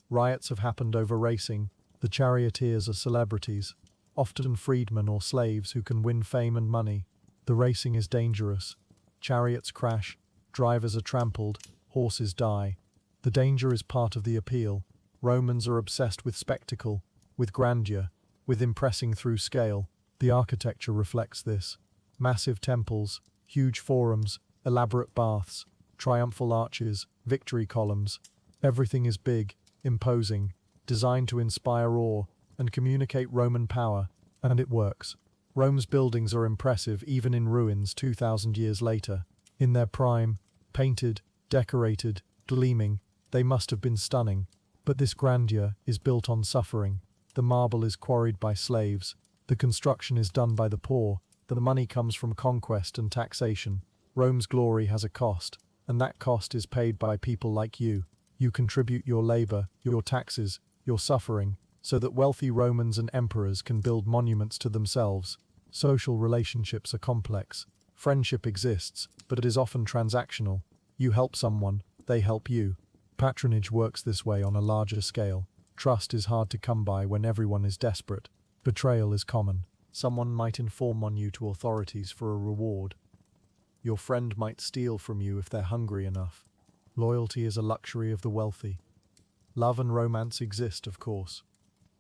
Riots have happened over racing. The charioteers are celebrities, often freedmen or slaves who can win fame and money. The racing is dangerous. Chariots crash, drivers are trampled, horses die. The danger is part of the appeal. Romans are obsessed with spectacle, with grandeur, with impressing through scale. The architecture reflects this. Massive temples, huge forums, elaborate baths, triumphal arches, victory columns. Everything is big, imposing, designed to inspire awe and communicate Roman power, and it works. Rome's buildings are impressive even in ruins 2,000 years later. In their prime, painted, decorated, gleaming, they must have been stunning. But this grandeur is built on suffering. The marble is quarried by slaves. The construction is done by the poor. The money comes from conquest and taxation. Rome's glory has a cost, and that cost is paid by people like you. You contribute your labor, your taxes, your suffering, so that wealthy Romans and emperors can build monuments to themselves. Social relationships are complex. Friendship exists, but it is often transactional. You help someone, they help you. Patronage works this way on a larger scale. Trust is hard to come by when everyone is desperate. Betrayal is common. Someone might inform on you to authorities for a reward. Your friend might steal from you if they're hungry enough. Loyalty is a luxury of the wealthy. Love and romance exist, of course.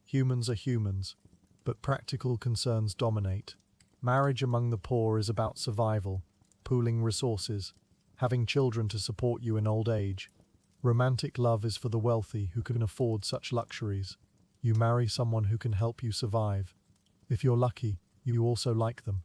Humans are humans, but practical concerns dominate. Marriage among the poor is about survival, pooling resources, having children to support you in old age. Romantic love is for the wealthy who can afford such luxuries. You marry someone who can help you survive. If you're lucky, you also like them.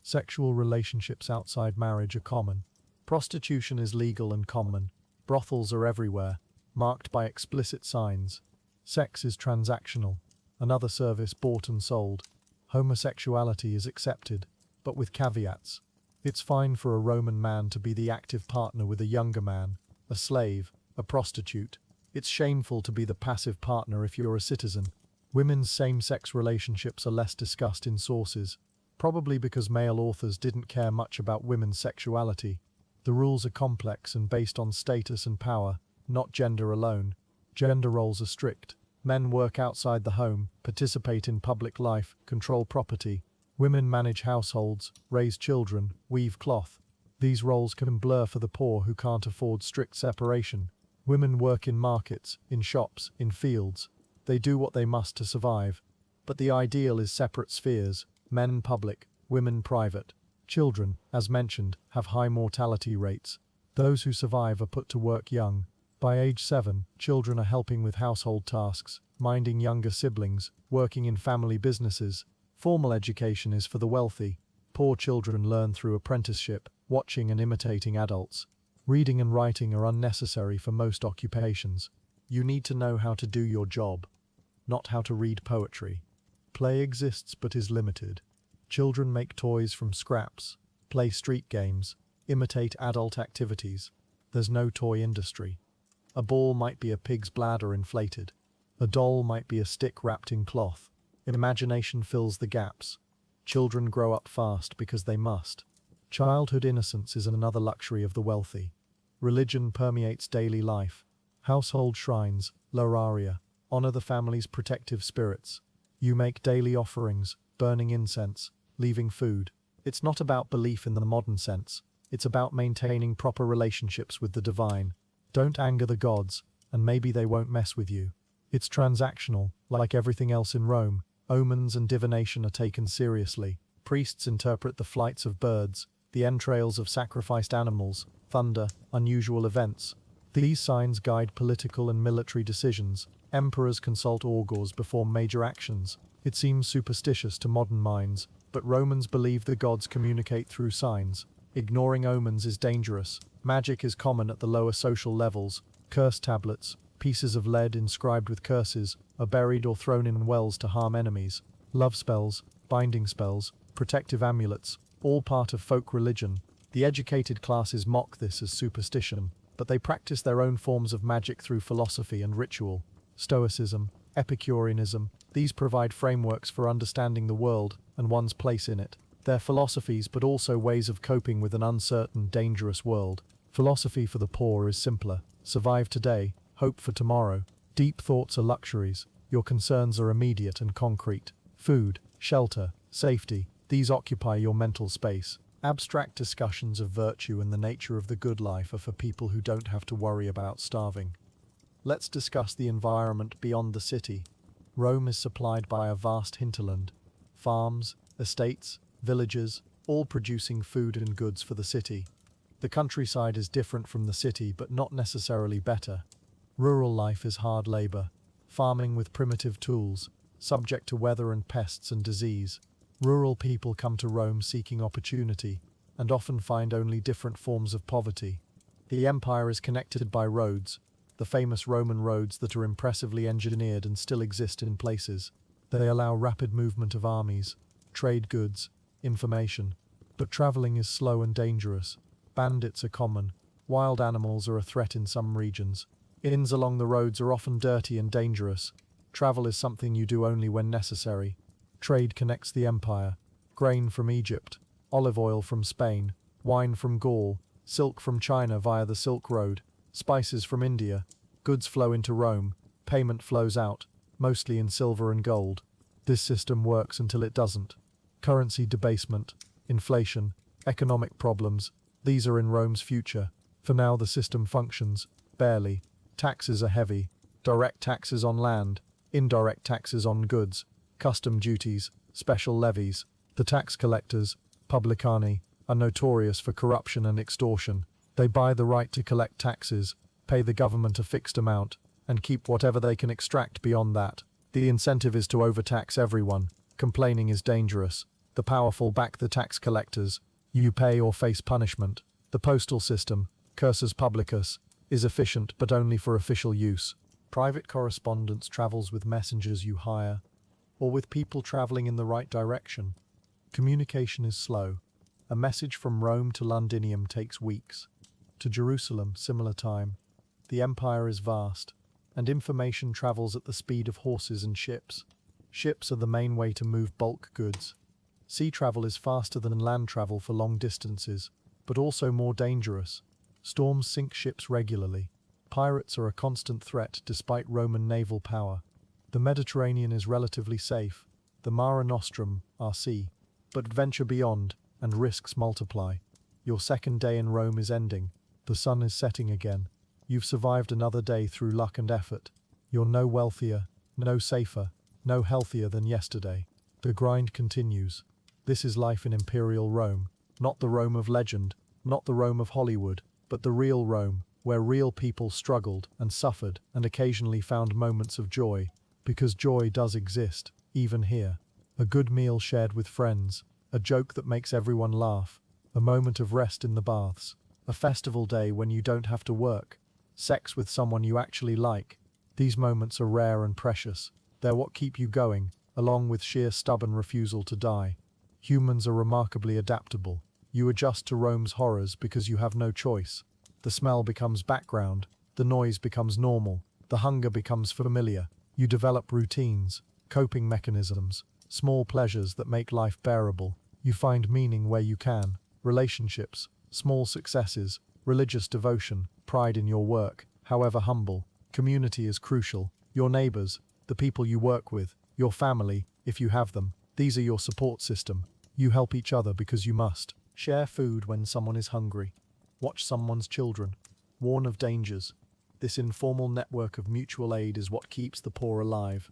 Sexual relationships outside marriage are common. Prostitution is legal and common. Brothels are everywhere, marked by explicit signs. Sex is transactional, another service bought and sold. Homosexuality is accepted, but with caveats. It's fine for a Roman man to be the active partner with a younger man, a slave, a prostitute. It's shameful to be the passive partner if you're a citizen. Women's same-sex relationships are less discussed in sources, probably because male authors didn't care much about women's sexuality. The rules are complex and based on status and power, not gender alone. Gender roles are strict. Men work outside the home, participate in public life, control property. Women manage households, raise children, weave cloth. These roles can blur for the poor who can't afford strict separation. Women work in markets, in shops, in fields. They do what they must to survive. But the ideal is separate spheres, men public, women private. Children, as mentioned, have high mortality rates. Those who survive are put to work young. By age 7, children are helping with household tasks, minding younger siblings, working in family businesses. Formal education is for the wealthy. Poor children learn through apprenticeship, watching and imitating adults. Reading and writing are unnecessary for most occupations. You need to know how to do your job, not how to read poetry. Play exists but is limited. Children make toys from scraps, play street games, imitate adult activities. There's no toy industry. A ball might be a pig's bladder inflated. A doll might be a stick wrapped in cloth. Imagination fills the gaps. Children grow up fast because they must. Childhood innocence is another luxury of the wealthy. Religion permeates daily life. Household shrines, loraria, honor the family's protective spirits. You make daily offerings, burning incense, leaving food. It's not about belief in the modern sense. It's about maintaining proper relationships with the divine. Don't anger the gods, and maybe they won't mess with you. It's transactional, like everything else in Rome. Omens and divination are taken seriously. Priests interpret the flights of birds, the entrails of sacrificed animals, thunder, unusual events. These signs guide political and military decisions. Emperors consult augurs before major actions. It seems superstitious to modern minds, but Romans believe the gods communicate through signs. Ignoring omens is dangerous. Magic is common at the lower social levels. Curse tablets, pieces of lead inscribed with curses, are buried or thrown in wells to harm enemies. Love spells, binding spells, protective amulets, all part of folk religion. The educated classes mock this as superstition, but they practice their own forms of magic through philosophy and ritual. Stoicism, Epicureanism, these provide frameworks for understanding the world and one's place in it. They're philosophies but also ways of coping with an uncertain, dangerous world. Philosophy for the poor is simpler. Survive today, hope for tomorrow. Deep thoughts are luxuries. Your concerns are immediate and concrete. Food, shelter, safety, these occupy your mental space. Abstract discussions of virtue and the nature of the good life are for people who don't have to worry about starving. Let's discuss the environment beyond the city. Rome is supplied by a vast hinterland. Farms, estates, villages, all producing food and goods for the city. The countryside is different from the city but not necessarily better. Rural life is hard labor, farming with primitive tools, subject to weather and pests and disease. Rural people come to Rome seeking opportunity, and often find only different forms of poverty. The empire is connected by roads, the famous Roman roads that are impressively engineered and still exist in places. They allow rapid movement of armies, trade goods, information. But traveling is slow and dangerous. Bandits are common. Wild animals are a threat in some regions. Inns along the roads are often dirty and dangerous. Travel is something you do only when necessary. Trade connects the empire. Grain from Egypt, olive oil from Spain, wine from Gaul, silk from China via the Silk Road, spices from India. Goods flow into Rome, payment flows out, mostly in silver and gold. This system works until it doesn't. Currency debasement, inflation, economic problems, these are in Rome's future. For now the system functions, barely. Taxes are heavy. Direct taxes on land, indirect taxes on goods, custom duties, special levies. The tax collectors, publicani, are notorious for corruption and extortion. They buy the right to collect taxes, pay the government a fixed amount, and keep whatever they can extract beyond that. The incentive is to overtax everyone. Complaining is dangerous. The powerful back the tax collectors. You pay or face punishment. The postal system, cursus publicus, is efficient but only for official use. Private correspondence travels with messengers you hire, or with people traveling in the right direction. Communication is slow. A message from Rome to Londinium takes weeks. To Jerusalem, similar time. The empire is vast, and information travels at the speed of horses and ships. Ships are the main way to move bulk goods. Sea travel is faster than land travel for long distances, but also more dangerous. Storms sink ships regularly. Pirates are a constant threat despite Roman naval power. The Mediterranean is relatively safe. The Mare Nostrum, RC. But venture beyond, and risks multiply. Your second day in Rome is ending. The sun is setting again. You've survived another day through luck and effort. You're no wealthier, no safer, no healthier than yesterday. The grind continues. This is life in Imperial Rome. Not the Rome of legend, not the Rome of Hollywood, but the real Rome, where real people struggled and suffered and occasionally found moments of joy. Because joy does exist, even here. A good meal shared with friends, a joke that makes everyone laugh, a moment of rest in the baths, a festival day when you don't have to work, sex with someone you actually like. These moments are rare and precious. They're what keep you going, along with sheer stubborn refusal to die. Humans are remarkably adaptable. You adjust to Rome's horrors because you have no choice. The smell becomes background, the noise becomes normal, the hunger becomes familiar. You develop routines, coping mechanisms, small pleasures that make life bearable. You find meaning where you can, relationships, small successes, religious devotion, pride in your work, however humble. Community is crucial. Your neighbors, the people you work with, your family, if you have them, these are your support system. You help each other because you must. Share food when someone is hungry. Watch someone's children. Warn of dangers. This informal network of mutual aid is what keeps the poor alive.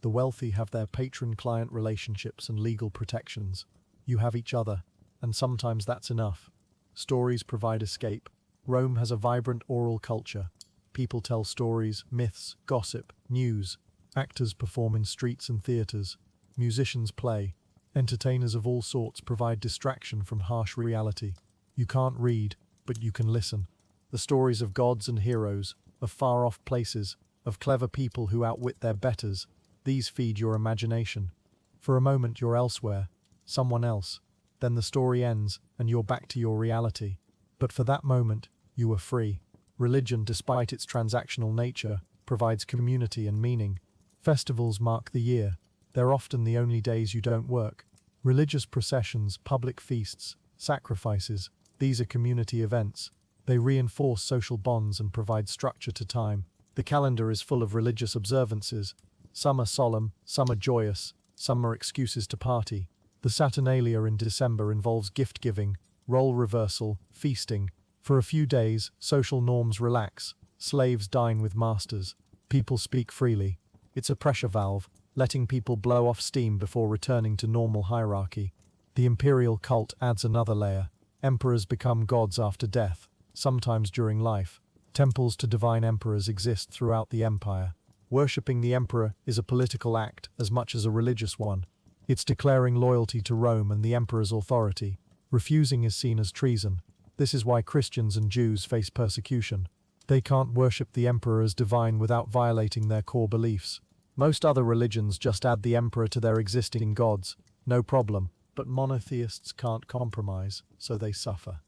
The wealthy have their patron-client relationships and legal protections. You have each other, and sometimes that's enough. Stories provide escape. Rome has a vibrant oral culture. People tell stories, myths, gossip, news. Actors perform in streets and theaters. Musicians play. Entertainers of all sorts provide distraction from harsh reality. You can't read, but you can listen. The stories of gods and heroes, of far-off places, of clever people who outwit their betters, these feed your imagination. For a moment you're elsewhere, someone else. Then the story ends, and you're back to your reality. But for that moment, you are free. Religion, despite its transactional nature, provides community and meaning. Festivals mark the year. They're often the only days you don't work. Religious processions, public feasts, sacrifices, these are community events. They reinforce social bonds and provide structure to time. The calendar is full of religious observances. Some are solemn, some are joyous, some are excuses to party. The Saturnalia in December involves gift-giving, role reversal, feasting. For a few days, social norms relax. Slaves dine with masters. People speak freely. It's a pressure valve, letting people blow off steam before returning to normal hierarchy. The imperial cult adds another layer. Emperors become gods after death, sometimes during life. Temples to divine emperors exist throughout the empire. Worshipping the emperor is a political act as much as a religious one. It's declaring loyalty to Rome and the emperor's authority. Refusing is seen as treason. This is why Christians and Jews face persecution. They can't worship the emperor as divine without violating their core beliefs. Most other religions just add the emperor to their existing gods, no problem, but monotheists can't compromise, so they suffer.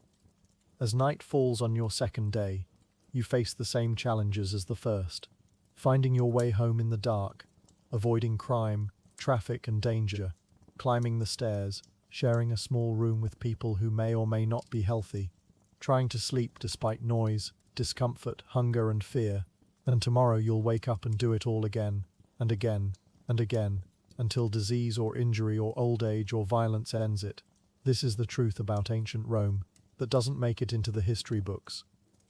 As night falls on your second day, you face the same challenges as the first. Finding your way home in the dark, avoiding crime, traffic and danger, climbing the stairs, sharing a small room with people who may or may not be healthy, trying to sleep despite noise, discomfort, hunger and fear, and tomorrow you'll wake up and do it all again, and again, and again, until disease or injury or old age or violence ends it. This is the truth about ancient Rome that doesn't make it into the history books.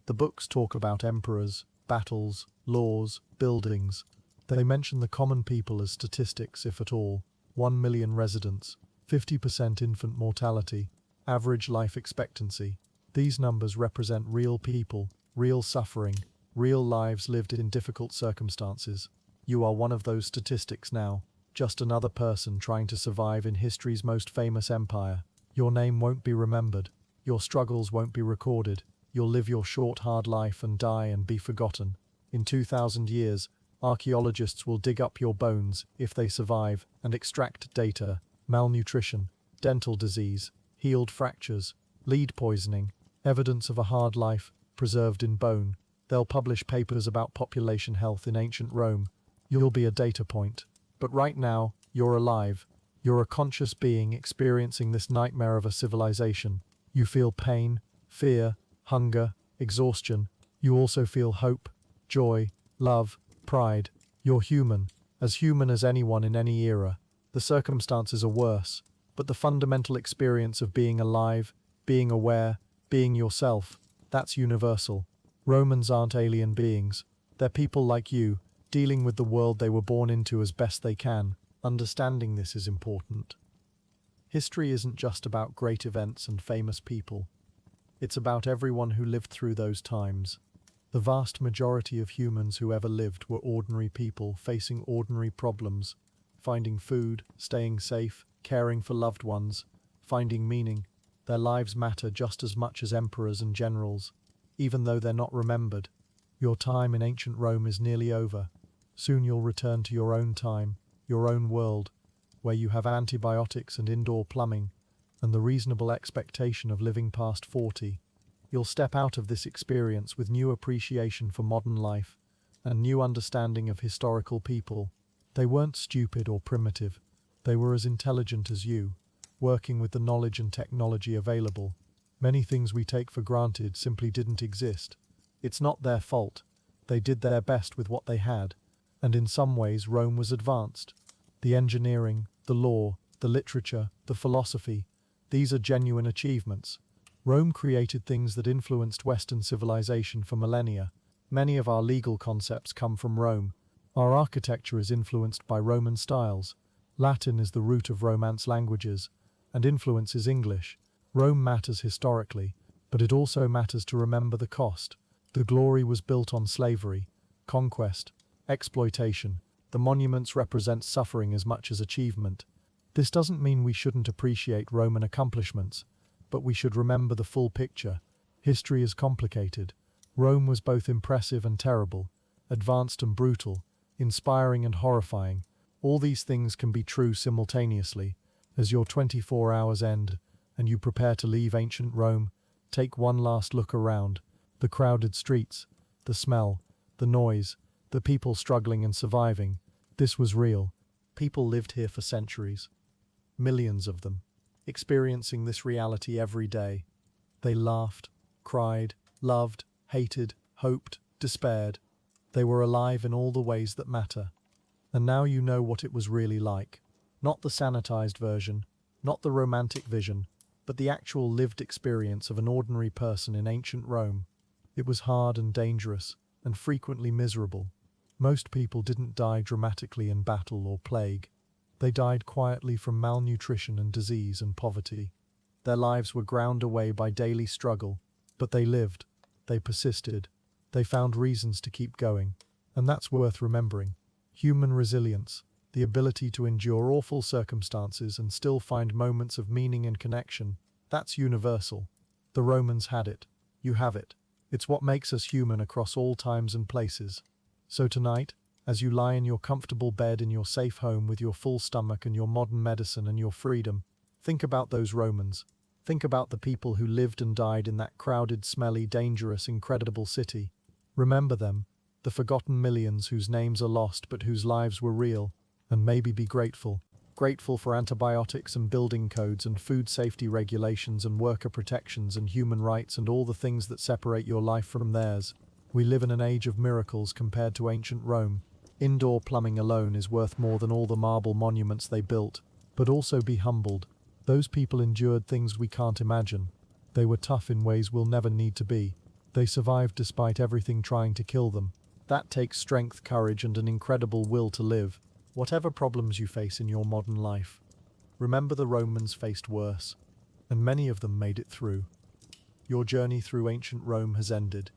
The books talk about emperors, battles, laws, buildings. They mention the common people as statistics, if at all. 1 million residents, 50% infant mortality, average life expectancy. These numbers represent real people, real suffering, real lives lived in difficult circumstances. You are one of those statistics now, just another person trying to survive in history's most famous empire. Your name won't be remembered, your struggles won't be recorded, you'll live your short, hard life and die and be forgotten. In 2,000 years, archaeologists will dig up your bones, if they survive, and extract data, malnutrition, dental disease, healed fractures, lead poisoning, evidence of a hard life, preserved in bone. They'll publish papers about population health in ancient Rome. You'll be a data point. But right now, you're alive. You're a conscious being experiencing this nightmare of a civilization. You feel pain, fear, hunger, exhaustion. You also feel hope, joy, love, pride. You're human as anyone in any era. The circumstances are worse, but the fundamental experience of being alive, being aware, being yourself, that's universal. Romans aren't alien beings. They're people like you, dealing with the world they were born into as best they can. Understanding this is important. History isn't just about great events and famous people. It's about everyone who lived through those times. The vast majority of humans who ever lived were ordinary people facing ordinary problems, finding food, staying safe, caring for loved ones, finding meaning. Their lives matter just as much as emperors and generals, even though they're not remembered. Your time in ancient Rome is nearly over. Soon you'll return to your own time, your own world, where you have antibiotics and indoor plumbing, and the reasonable expectation of living past 40. You'll step out of this experience with new appreciation for modern life and new understanding of historical people. They weren't stupid or primitive. They were as intelligent as you, working with the knowledge and technology available. Many things we take for granted simply didn't exist. It's not their fault. They did their best with what they had, and in some ways Rome was advanced. The engineering, the law, the literature, the philosophy, these are genuine achievements. Rome created things that influenced Western civilization for millennia. Many of our legal concepts come from Rome. Our architecture is influenced by Roman styles. Latin is the root of Romance languages, and influences English. Rome matters historically, but it also matters to remember the cost. The glory was built on slavery, conquest, exploitation. The monuments represent suffering as much as achievement. This doesn't mean we shouldn't appreciate Roman accomplishments, but we should remember the full picture. History is complicated. Rome was both impressive and terrible, advanced and brutal, inspiring and horrifying. All these things can be true simultaneously. As your 24 hours end, and you prepare to leave ancient Rome, take one last look around. The crowded streets, the smell, the noise, the people struggling and surviving. This was real. People lived here for centuries. Millions of them, experiencing this reality every day. They laughed, cried, loved, hated, hoped, despaired. They were alive in all the ways that matter. And now you know what it was really like. Not the sanitized version, not the romantic vision, but the actual lived experience of an ordinary person in ancient Rome. It was hard and dangerous, and frequently miserable. Most people didn't die dramatically in battle or plague. They died quietly from malnutrition and disease and poverty. Their lives were ground away by daily struggle, but they lived, they persisted, they found reasons to keep going, and that's worth remembering. Human resilience, the ability to endure awful circumstances and still find moments of meaning and connection, that's universal. The Romans had it. You have it. It's what makes us human across all times and places. So tonight, as you lie in your comfortable bed in your safe home with your full stomach and your modern medicine and your freedom, think about those Romans. Think about the people who lived and died in that crowded, smelly, dangerous, incredible city. Remember them, the forgotten millions whose names are lost but whose lives were real, and maybe be grateful. Grateful for antibiotics and building codes and food safety regulations and worker protections and human rights and all the things that separate your life from theirs. We live in an age of miracles compared to ancient Rome. Indoor plumbing alone is worth more than all the marble monuments they built. But also be humbled. Those people endured things we can't imagine. They were tough in ways we'll never need to be. They survived despite everything trying to kill them. That takes strength, courage, and an incredible will to live, whatever problems you face in your modern life. Remember, the Romans faced worse, and many of them made it through. Your journey through ancient Rome has ended.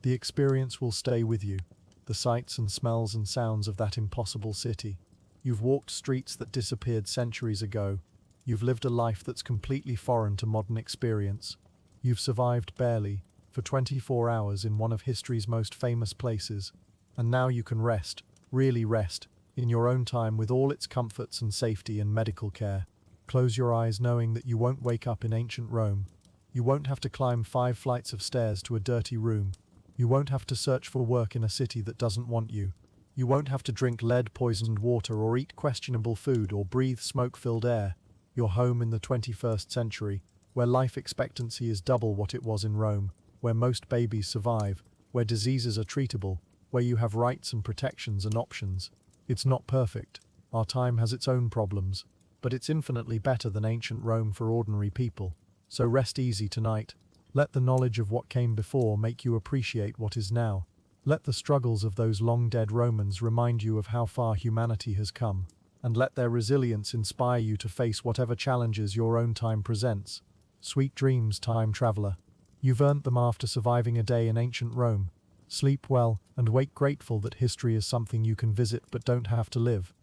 The experience will stay with you, the sights and smells and sounds of that impossible city. You've walked streets that disappeared centuries ago. You've lived a life that's completely foreign to modern experience. You've survived barely, for 24 hours in one of history's most famous places. And now you can rest, really rest, in your own time with all its comforts and safety and medical care. Close your eyes knowing that you won't wake up in ancient Rome. You won't have to climb 5 flights of stairs to a dirty room. You won't have to search for work in a city that doesn't want you. You won't have to drink lead-poisoned water or eat questionable food or breathe smoke-filled air. You're home in the 21st century, where life expectancy is double what it was in Rome, where most babies survive, where diseases are treatable, where you have rights and protections and options. It's not perfect. Our time has its own problems, but it's infinitely better than ancient Rome for ordinary people. So rest easy tonight. Let the knowledge of what came before make you appreciate what is now. Let the struggles of those long-dead Romans remind you of how far humanity has come, and let their resilience inspire you to face whatever challenges your own time presents. Sweet dreams, time traveler. You've earned them after surviving a day in ancient Rome. Sleep well, and wake grateful that history is something you can visit but don't have to live.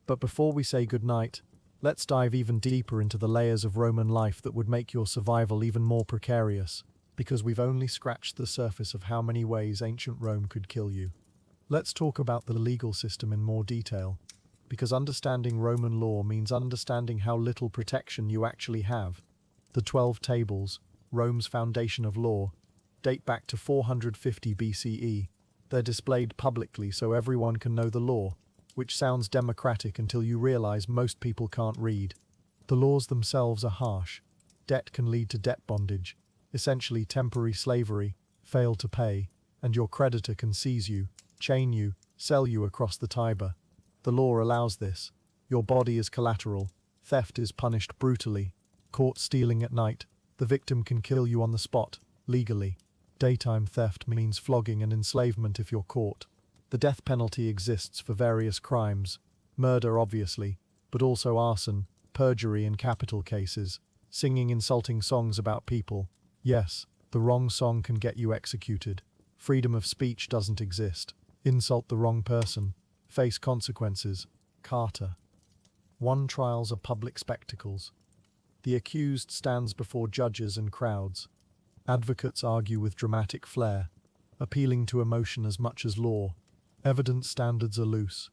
But before we say goodnight, let's dive even deeper into the layers of Roman life that would make your survival even more precarious, because we've only scratched the surface of how many ways ancient Rome could kill you. Let's talk about the legal system in more detail, because understanding Roman law means understanding how little protection you actually have. The 12 Tables, Rome's foundation of law, date back to 450 BCE. They're displayed publicly so everyone can know the law, which sounds democratic until you realize most people can't read. The laws themselves are harsh. Debt can lead to debt bondage, essentially temporary slavery, fail to pay, and your creditor can seize you, chain you, sell you across the Tiber. The law allows this. Your body is collateral. Theft is punished brutally. Caught stealing at night, the victim can kill you on the spot, legally. Daytime theft means flogging and enslavement if you're caught. The death penalty exists for various crimes. Murder, obviously, but also arson, perjury in capital cases. Singing insulting songs about people. Yes, the wrong song can get you executed. Freedom of speech doesn't exist. Insult the wrong person. Face consequences. Carter. 1. Trials are public spectacles. The accused stands before judges and crowds. Advocates argue with dramatic flair, appealing to emotion as much as law. Evidence standards are loose.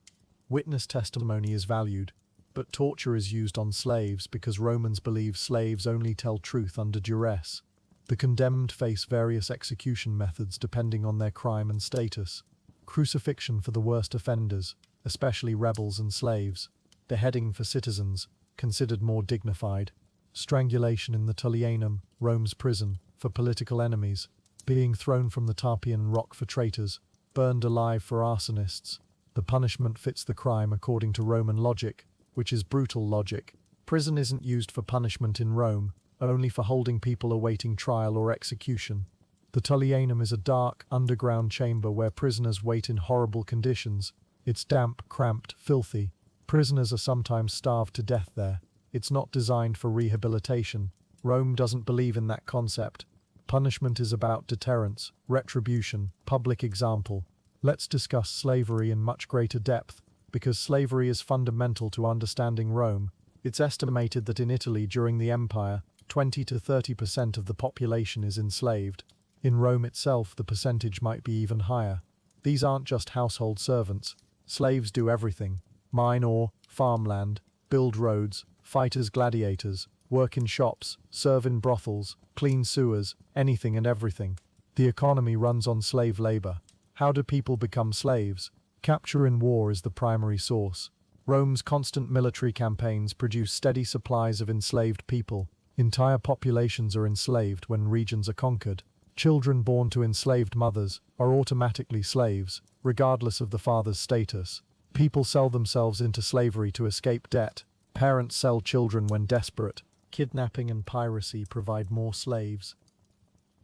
Witness testimony is valued, but torture is used on slaves because Romans believe slaves only tell truth under duress. The condemned face various execution methods depending on their crime and status. Crucifixion for the worst offenders, especially rebels and slaves. Beheading for citizens, considered more dignified. Strangulation in the Tullianum, Rome's prison, for political enemies. Being thrown from the Tarpeian rock for traitors. Burned alive for arsonists. The punishment fits the crime according to Roman logic, which is brutal logic. Prison isn't used for punishment in Rome, only for holding people awaiting trial or execution. The Tullianum is a dark, underground chamber where prisoners wait in horrible conditions. It's damp, cramped, filthy. Prisoners are sometimes starved to death there. It's not designed for rehabilitation. Rome doesn't believe in that concept. Punishment is about deterrence, retribution, public example. Let's discuss slavery in much greater depth, because slavery is fundamental to understanding Rome. It's estimated that in Italy during the Empire, 20 to 30% of the population is enslaved. In Rome itself, the percentage might be even higher. These aren't just household servants. Slaves do everything: mine ore, farmland, build roads, fight as gladiators, work in shops, serve in brothels, clean sewers, anything and everything. The economy runs on slave labor. How do people become slaves? Capture in war is the primary source. Rome's constant military campaigns produce steady supplies of enslaved people. Entire populations are enslaved when regions are conquered. Children born to enslaved mothers are automatically slaves, regardless of the father's status. People sell themselves into slavery to escape debt. Parents sell children when desperate. Kidnapping and piracy provide more slaves.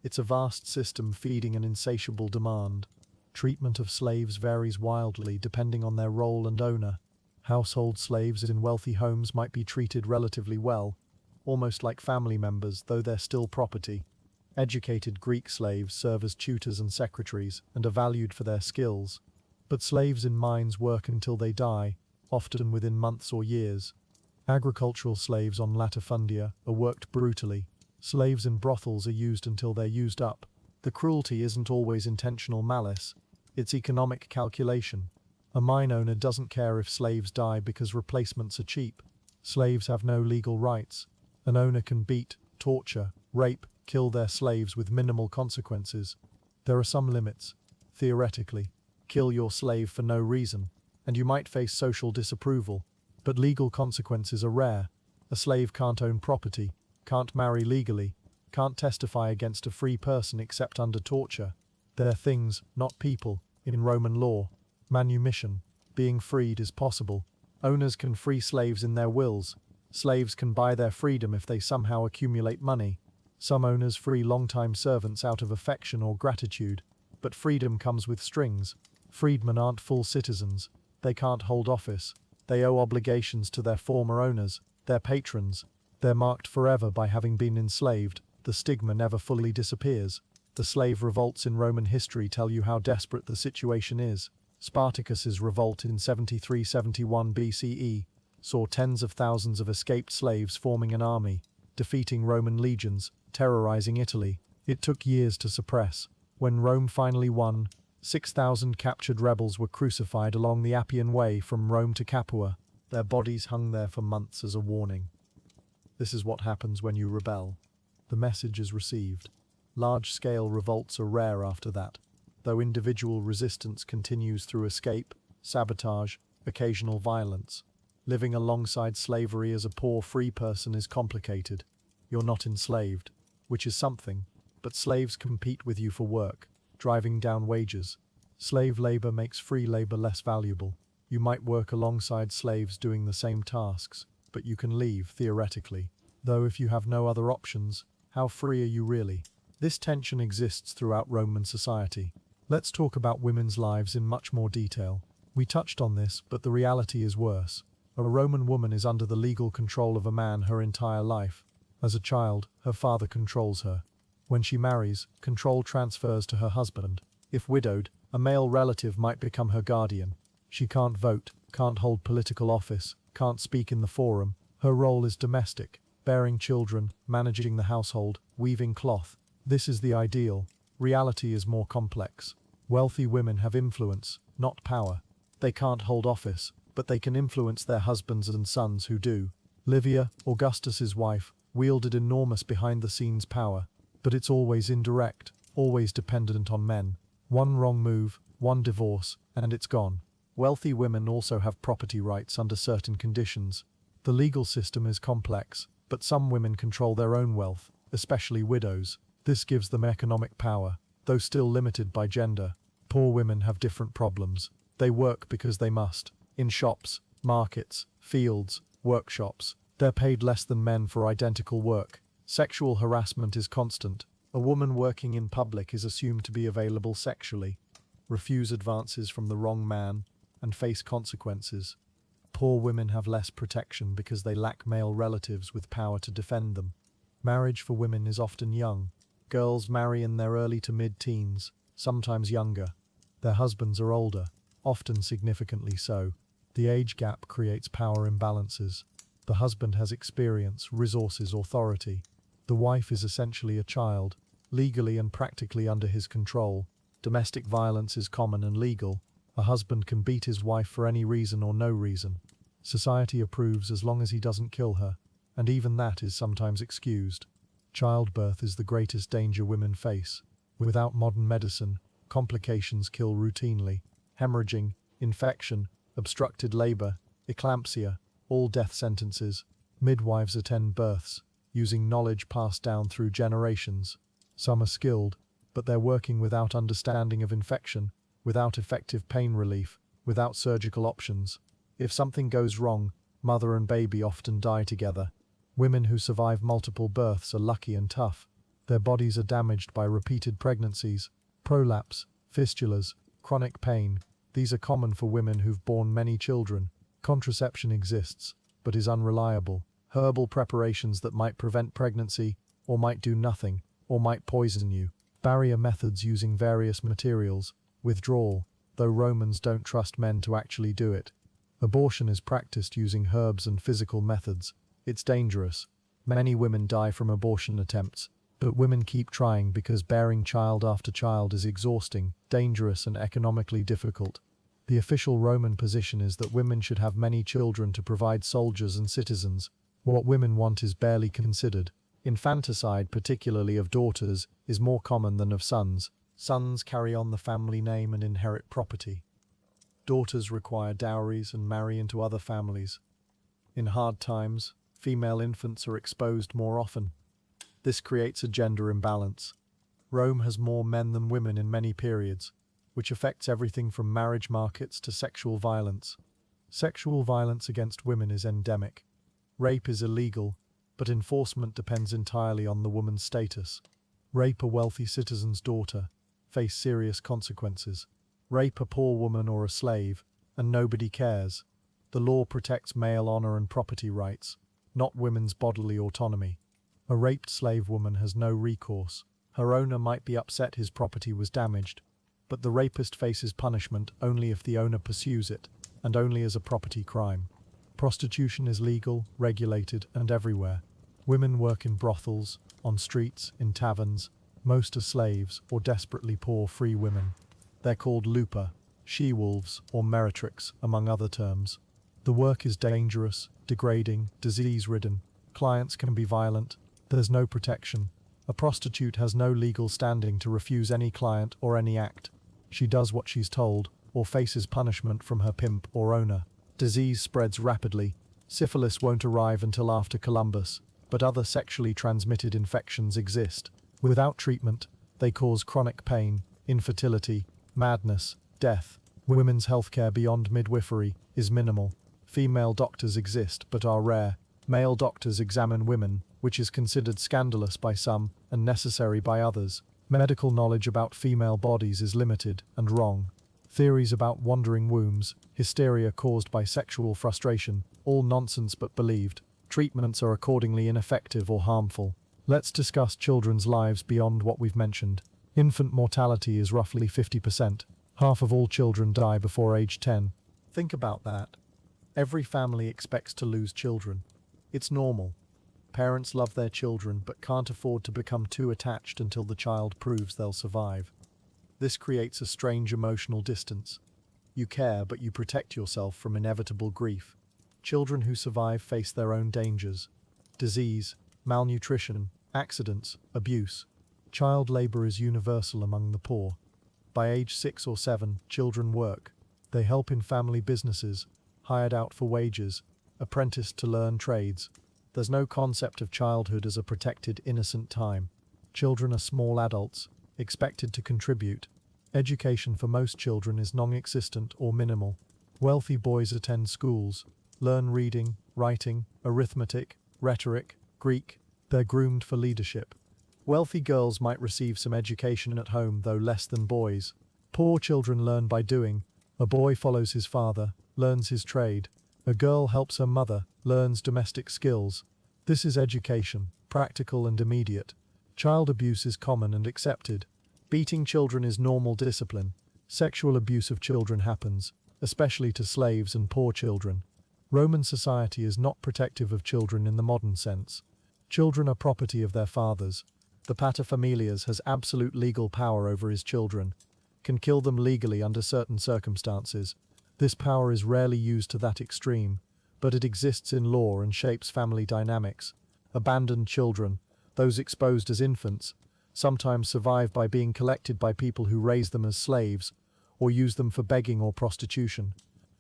It's a vast system feeding an insatiable demand. Treatment of slaves varies wildly depending on their role and owner. Household slaves in wealthy homes might be treated relatively well, almost like family members, though they're still property. Educated Greek slaves serve as tutors and secretaries and are valued for their skills. But slaves in mines work until they die, often within months or years. Agricultural slaves on latifundia are worked brutally. Slaves in brothels are used until they're used up. The cruelty isn't always intentional malice, it's economic calculation. A mine owner doesn't care if slaves die because replacements are cheap. Slaves have no legal rights. An owner can beat, torture, rape, kill their slaves with minimal consequences. There are some limits. Theoretically, kill your slave for no reason, and you might face social disapproval. But legal consequences are rare. A slave can't own property, can't marry legally, can't testify against a free person except under torture. They're things, not people, in Roman law. Manumission. Being freed is possible. Owners can free slaves in their wills. Slaves can buy their freedom if they somehow accumulate money. Some owners free longtime servants out of affection or gratitude. But freedom comes with strings. Freedmen aren't full citizens. They can't hold office. They owe obligations to their former owners, their patrons. They're marked forever by having been enslaved. The stigma never fully disappears. The slave revolts in Roman history tell you how desperate the situation is. Spartacus's revolt in 73-71 BCE saw tens of thousands of escaped slaves forming an army, defeating Roman legions, terrorizing Italy. It took years to suppress. When Rome finally won, 6,000 captured rebels were crucified along the Appian Way from Rome to Capua. Their bodies hung there for months as a warning. This is what happens when you rebel. The message is received. Large-scale revolts are rare after that, though individual resistance continues through escape, sabotage, occasional violence. Living alongside slavery as a poor free person is complicated. You're not enslaved, which is something, but slaves compete with you for work, driving down wages. Slave labor makes free labor less valuable. You might work alongside slaves doing the same tasks, but you can leave, theoretically. Though if you have no other options, how free are you really? This tension exists throughout Roman society. Let's talk about women's lives in much more detail. We touched on this, but the reality is worse. A Roman woman is under the legal control of a man her entire life. As a child, her father controls her. When she marries, control transfers to her husband. If widowed, a male relative might become her guardian. She can't vote, can't hold political office, can't speak in the forum. Her role is domestic, bearing children, managing the household, weaving cloth. This is the ideal. Reality is more complex. Wealthy women have influence, not power. They can't hold office, but they can influence their husbands and sons who do. Livia, Augustus's wife, wielded enormous behind-the-scenes power, but it's always indirect, always dependent on men. One wrong move, one divorce, and it's gone. Wealthy women also have property rights under certain conditions. The legal system is complex, but some women control their own wealth, especially widows. This gives them economic power, though still limited by gender. Poor women have different problems. They work because they must. In shops, markets, fields, workshops. They're paid less than men for identical work. Sexual harassment is constant. A woman working in public is assumed to be available sexually, refuse advances from the wrong man, and face consequences. Poor women have less protection because they lack male relatives with power to defend them. Marriage for women is often young. Girls marry in their early to mid-teens, sometimes younger. Their husbands are older, often significantly so. The age gap creates power imbalances. The husband has experience, resources, authority. The wife is essentially a child, legally and practically under his control. Domestic violence is common and legal. A husband can beat his wife for any reason or no reason. Society approves as long as he doesn't kill her, and even that is sometimes excused. Childbirth is the greatest danger women face. Without modern medicine, complications kill routinely. Hemorrhaging, infection, obstructed labor, eclampsia, all death sentences. Midwives attend births, using knowledge passed down through generations. Some are skilled, but they're working without understanding of infection, without effective pain relief, without surgical options. If something goes wrong, mother and baby often die together. Women who survive multiple births are lucky and tough. Their bodies are damaged by repeated pregnancies, prolapse, fistulas, chronic pain. These are common for women who've borne many children. Contraception exists, but is unreliable. Herbal preparations that might prevent pregnancy, or might do nothing, or might poison you. Barrier methods using various materials. Withdrawal, though Romans don't trust men to actually do it. Abortion is practiced using herbs and physical methods. It's dangerous. Many women die from abortion attempts, but women keep trying because bearing child after child is exhausting, dangerous, and economically difficult. The official Roman position is that women should have many children to provide soldiers and citizens. What women want is barely considered. Infanticide, particularly of daughters, is more common than of sons. Sons carry on the family name and inherit property. Daughters require dowries and marry into other families. In hard times, female infants are exposed more often. This creates a gender imbalance. Rome has more men than women in many periods, which affects everything from marriage markets to sexual violence. Sexual violence against women is endemic. Rape is illegal, but enforcement depends entirely on the woman's status. Rape a wealthy citizen's daughter, face serious consequences. Rape a poor woman or a slave, and nobody cares. The law protects male honor and property rights, not women's bodily autonomy. A raped slave woman has no recourse. Her owner might be upset his property was damaged, but the rapist faces punishment only if the owner pursues it, and only as a property crime. Prostitution is legal, regulated, and everywhere. Women work in brothels, on streets, in taverns. Most are slaves or desperately poor free women. They're called lupa, she-wolves, or meretrix, among other terms. The work is dangerous, degrading, disease-ridden. Clients can be violent. There's no protection. A prostitute has no legal standing to refuse any client or any act. She does what she's told, or faces punishment from her pimp or owner. Disease spreads rapidly. Syphilis won't arrive until after Columbus, but other sexually transmitted infections exist. Without treatment, they cause chronic pain, infertility, madness, death. Women's healthcare beyond midwifery is minimal. Female doctors exist but are rare. Male doctors examine women, which is considered scandalous by some and necessary by others. Medical knowledge about female bodies is limited and wrong. Theories about wandering wombs, hysteria caused by sexual frustration, all nonsense but believed. Treatments are accordingly ineffective or harmful. Let's discuss children's lives beyond what we've mentioned. Infant mortality is roughly 50%. Half of all children die before age 10. Think about that. Every family expects to lose children. It's normal. Parents love their children but can't afford to become too attached until the child proves they'll survive. This creates a strange emotional distance. You care, but you protect yourself from inevitable grief. Children who survive face their own dangers. Disease, malnutrition, accidents, abuse. Child labor is universal among the poor. By age 6 or 7, children work. They help in family businesses, hired out for wages, apprenticed to learn trades. There's no concept of childhood as a protected, innocent time. Children are small adults, expected to contribute. Education for most children is non-existent or minimal. Wealthy boys attend schools, learn reading, writing, arithmetic, rhetoric, Greek. They're groomed for leadership. Wealthy girls might receive some education at home, though less than boys. Poor children learn by doing. A boy follows his father, learns his trade. A girl helps her mother, learns domestic skills. This is education, practical and immediate. Child abuse is common and accepted. Beating children is normal discipline. Sexual abuse of children happens, especially to slaves and poor children. Roman society is not protective of children in the modern sense. Children are property of their fathers. The paterfamilias has absolute legal power over his children. can kill them legally under certain circumstances. This power is rarely used to that extreme, but it exists in law and shapes family dynamics. Abandoned children, those exposed as infants, sometimes survive by being collected by people who raise them as slaves or use them for begging or prostitution.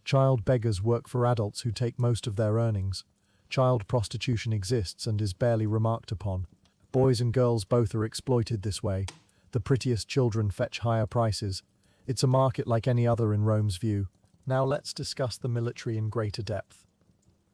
Child beggars work for adults who take most of their earnings. Child prostitution exists and is barely remarked upon. Boys and girls both are exploited this way. The prettiest children fetch higher prices. It's a market like any other in Rome's view. Now let's discuss the military in greater depth.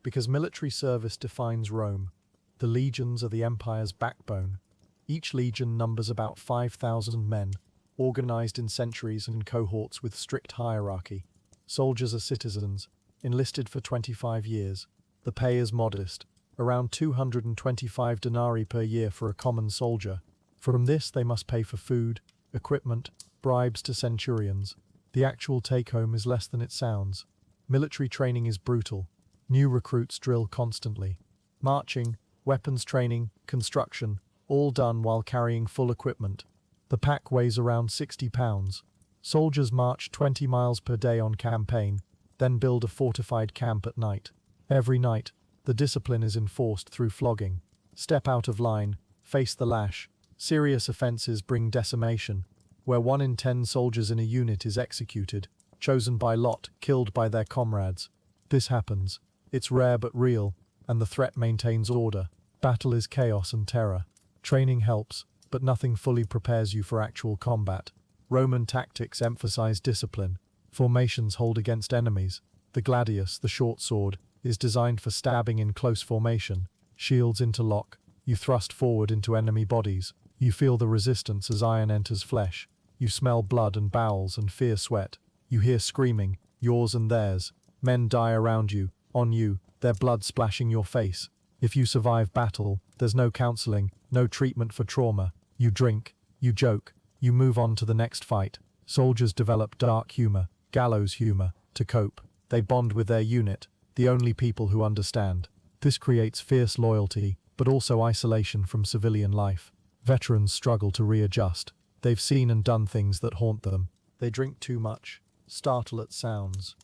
Because military service defines Rome. The legions are the empire's backbone. Each legion numbers about 5,000 men, organized in centuries and cohorts with strict hierarchy. Soldiers are citizens, enlisted for 25 years. The pay is modest, around 225 denarii per year for a common soldier. From this they must pay for food, equipment, bribes to centurions. The actual take-home is less than it sounds. Military training is brutal. New recruits drill constantly. Marching, weapons training, construction, all done while carrying full equipment. The pack weighs around 60 pounds. Soldiers march 20 miles per day on campaign, then build a fortified camp at night. Every night, the discipline is enforced through flogging. Step out of line, face the lash. Serious offences bring decimation, where 1 in 10 soldiers in a unit is executed, chosen by lot, killed by their comrades. This happens. It's rare but real, and the threat maintains order. Battle is chaos and terror. Training helps, but nothing fully prepares you for actual combat. Roman tactics emphasize discipline. Formations hold against enemies. The gladius, the short sword, is designed for stabbing in close formation. Shields interlock. You thrust forward into enemy bodies. You feel the resistance as iron enters flesh. You smell blood and bowels and fear sweat. You hear screaming, yours and theirs. Men die around you, on you, their blood splashing your face. If you survive battle, there's no counseling, no treatment for trauma. You drink, you joke, you move on to the next fight. Soldiers develop dark humor, gallows humor, to cope. They bond with their unit, the only people who understand. This creates fierce loyalty, but also isolation from civilian life. Veterans struggle to readjust. They've seen and done things that haunt them. They drink too much, startle at sounds,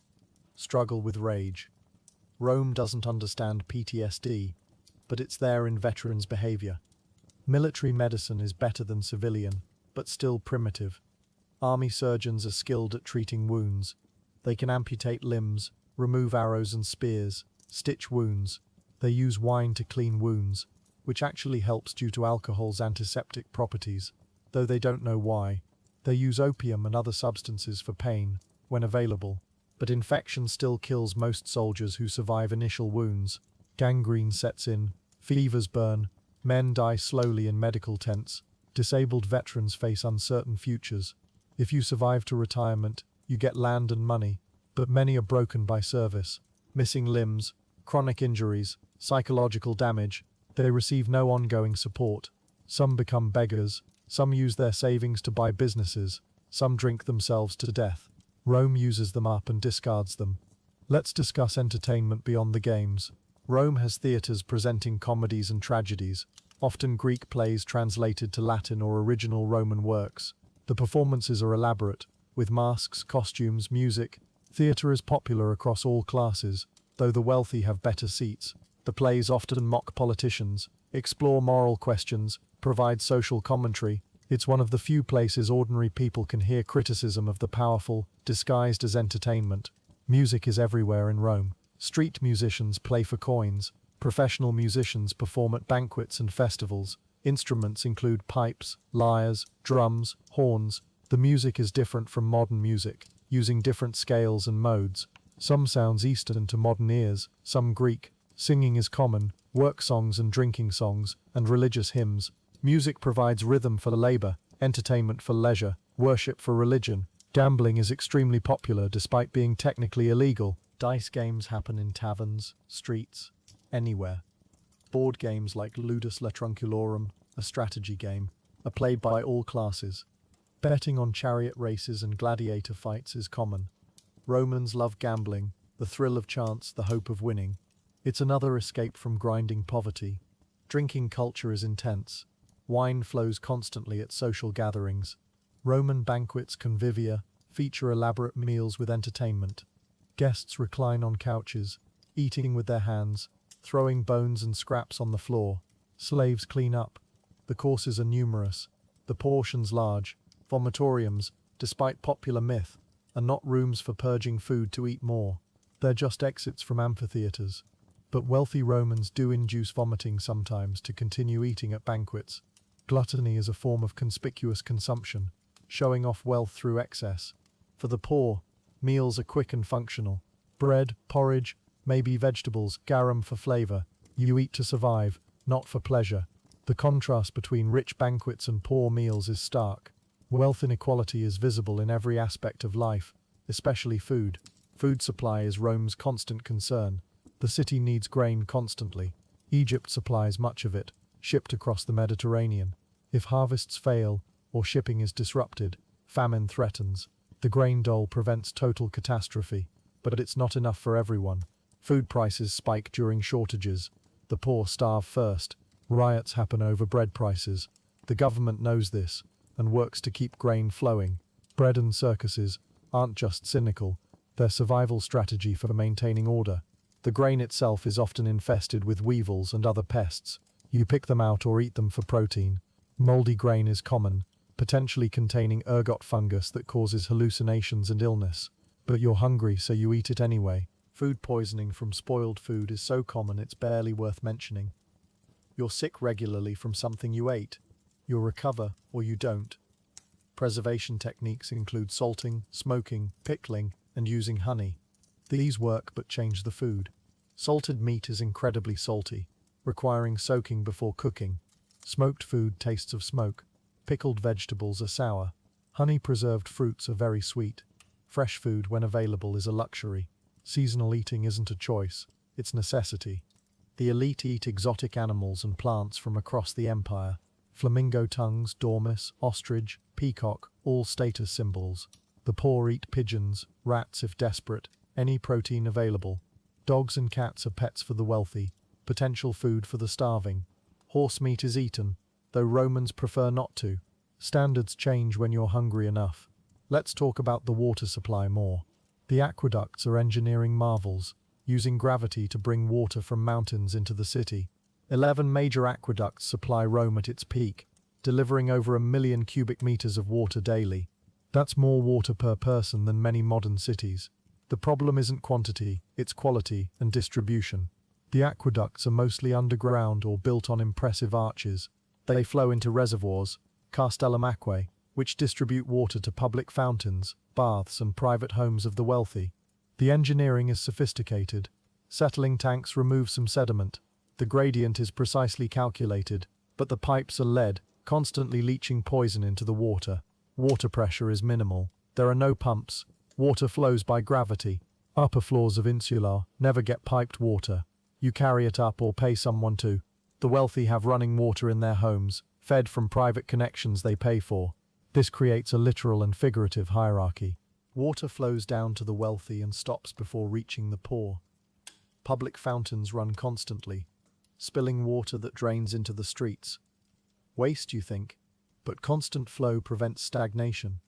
struggle with rage. Rome doesn't understand PTSD, but it's there in veterans' behavior. Military medicine is better than civilian, but still primitive. Army surgeons are skilled at treating wounds. They can amputate limbs, remove arrows and spears, stitch wounds. They use wine to clean wounds, which actually helps due to alcohol's antiseptic properties, though they don't know why. They use opium and other substances for pain, when available, but infection still kills most soldiers who survive initial wounds. Gangrene sets in, fevers burn, men die slowly in medical tents, disabled veterans face uncertain futures. If you survive to retirement, you get land and money, but many are broken by service. Missing limbs, chronic injuries, psychological damage, they receive no ongoing support. Some become beggars, some use their savings to buy businesses, some drink themselves to death. Rome uses them up and discards them. Let's discuss entertainment beyond the games. Rome has theatres presenting comedies and tragedies, often Greek plays translated to Latin or original Roman works. The performances are elaborate, with masks, costumes, music. Theatre is popular across all classes, though the wealthy have better seats. The plays often mock politicians, explore moral questions, provide social commentary. It's one of the few places ordinary people can hear criticism of the powerful, disguised as entertainment. Music is everywhere in Rome. Street musicians play for coins. Professional musicians perform at banquets and festivals. Instruments include pipes, lyres, drums, horns. The music is different from modern music, using different scales and modes. Some sounds Eastern to modern ears, some Greek. Singing is common, work songs and drinking songs, and religious hymns. Music provides rhythm for labor, entertainment for leisure, worship for religion. Gambling is extremely popular despite being technically illegal. Dice games happen in taverns, streets, anywhere. Board games like Ludus Latrunculorum, a strategy game, are played by all classes. Betting on chariot races and gladiator fights is common. Romans love gambling, the thrill of chance, the hope of winning. It's another escape from grinding poverty. Drinking culture is intense. Wine flows constantly at social gatherings. Roman banquets convivia feature elaborate meals with entertainment. Guests recline on couches, eating with their hands, throwing bones and scraps on the floor. Slaves clean up. The courses are numerous, the portions large. Vomitoriums, despite popular myth, are not rooms for purging food to eat more. They're just exits from amphitheaters. But wealthy Romans do induce vomiting sometimes to continue eating at banquets. Gluttony is a form of conspicuous consumption, showing off wealth through excess. For the poor, meals are quick and functional. Bread, porridge, maybe vegetables, garum for flavor. You eat to survive, not for pleasure. The contrast between rich banquets and poor meals is stark. Wealth inequality is visible in every aspect of life, especially food. Food supply is Rome's constant concern. The city needs grain constantly. Egypt supplies much of it, shipped across the Mediterranean. If harvests fail, or shipping is disrupted, famine threatens. The grain dole prevents total catastrophe, but it's not enough for everyone. Food prices spike during shortages. The poor starve first. Riots happen over bread prices. The government knows this, and works to keep grain flowing. Bread and circuses aren't just cynical, they're survival strategy for maintaining order. The grain itself is often infested with weevils and other pests. You pick them out or eat them for protein. Moldy grain is common, potentially containing ergot fungus that causes hallucinations and illness. But you're hungry, so you eat it anyway. Food poisoning from spoiled food is so common it's barely worth mentioning. You're sick regularly from something you ate. You'll recover, or you don't. Preservation techniques include salting, smoking, pickling, and using honey. These work but change the food. Salted meat is incredibly salty, requiring soaking before cooking. Smoked food tastes of smoke. Pickled vegetables are sour. Honey-preserved fruits are very sweet. Fresh food, when available, is a luxury. Seasonal eating isn't a choice, it's necessity. The elite eat exotic animals and plants from across the empire. Flamingo tongues, dormice, ostrich, peacock, all status symbols. The poor eat pigeons, rats if desperate, any protein available. Dogs and cats are pets for the wealthy, potential food for the starving. Horse meat is eaten, though Romans prefer not to. Standards change when you're hungry enough. Let's talk about the water supply more. The aqueducts are engineering marvels, using gravity to bring water from mountains into the city. 11 major aqueducts supply Rome at its peak, delivering over 1 million cubic meters of water daily. That's more water per person than many modern cities. The problem isn't quantity, it's quality and distribution. The aqueducts are mostly underground or built on impressive arches. They flow into reservoirs, castellum aquae, which distribute water to public fountains, baths and private homes of the wealthy. The engineering is sophisticated. Settling tanks remove some sediment. The gradient is precisely calculated, but the pipes are lead, constantly leaching poison into the water. Water pressure is minimal. There are no pumps. Water flows by gravity. Upper floors of insula never get piped water. You carry it up or pay someone to. The wealthy have running water in their homes, fed from private connections they pay for. This creates a literal and figurative hierarchy. Water flows down to the wealthy and stops before reaching the poor. Public fountains run constantly, spilling water that drains into the streets. Waste, you think? But constant flow prevents stagnation.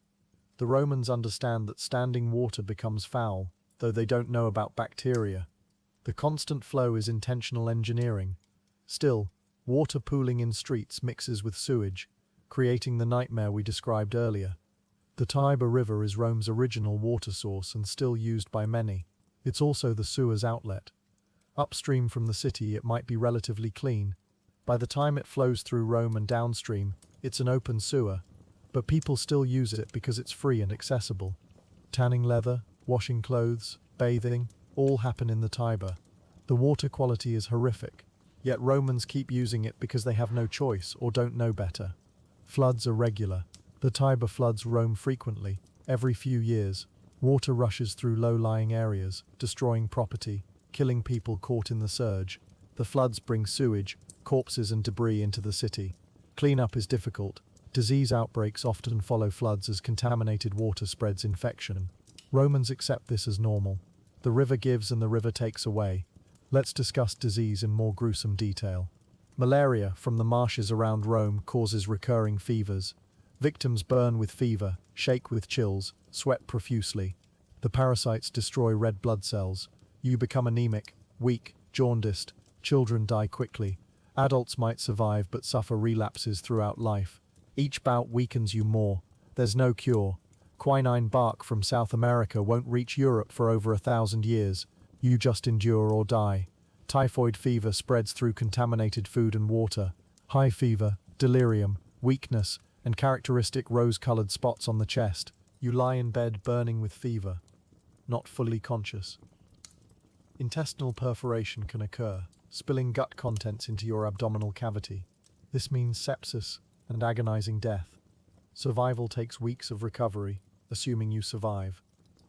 The Romans understand that standing water becomes foul, though they don't know about bacteria. The constant flow is intentional engineering. Still, water pooling in streets mixes with sewage, creating the nightmare we described earlier. The Tiber River is Rome's original water source and still used by many. It's also the sewer's outlet. Upstream from the city it might be relatively clean. By the time it flows through Rome and downstream, it's an open sewer. But people still use it because it's free and accessible. Tanning leather, washing clothes, bathing, all happen in the Tiber. The water quality is horrific, yet Romans keep using it because they have no choice or don't know better. Floods are regular. The Tiber floods Rome frequently, every few years. Water rushes through low-lying areas, destroying property, killing people caught in the surge. The floods bring sewage, corpses and debris into the city. Cleanup is difficult. Disease outbreaks often follow floods as contaminated water spreads infection. Romans accept this as normal. The river gives and the river takes away. Let's discuss disease in more gruesome detail. Malaria from the marshes around Rome causes recurring fevers. Victims burn with fever, shake with chills, sweat profusely. The parasites destroy red blood cells. You become anemic, weak, jaundiced. Children die quickly. Adults might survive but suffer relapses throughout life. Each bout weakens you more. There's no cure. Quinine bark from South America won't reach Europe for over 1,000 years. You just endure or die. Typhoid fever spreads through contaminated food and water. High fever, delirium, weakness, and characteristic rose-colored spots on the chest. You lie in bed burning with fever, not fully conscious. Intestinal perforation can occur, spilling gut contents into your abdominal cavity. This means sepsis and agonizing death. Survival takes weeks of recovery, assuming you survive.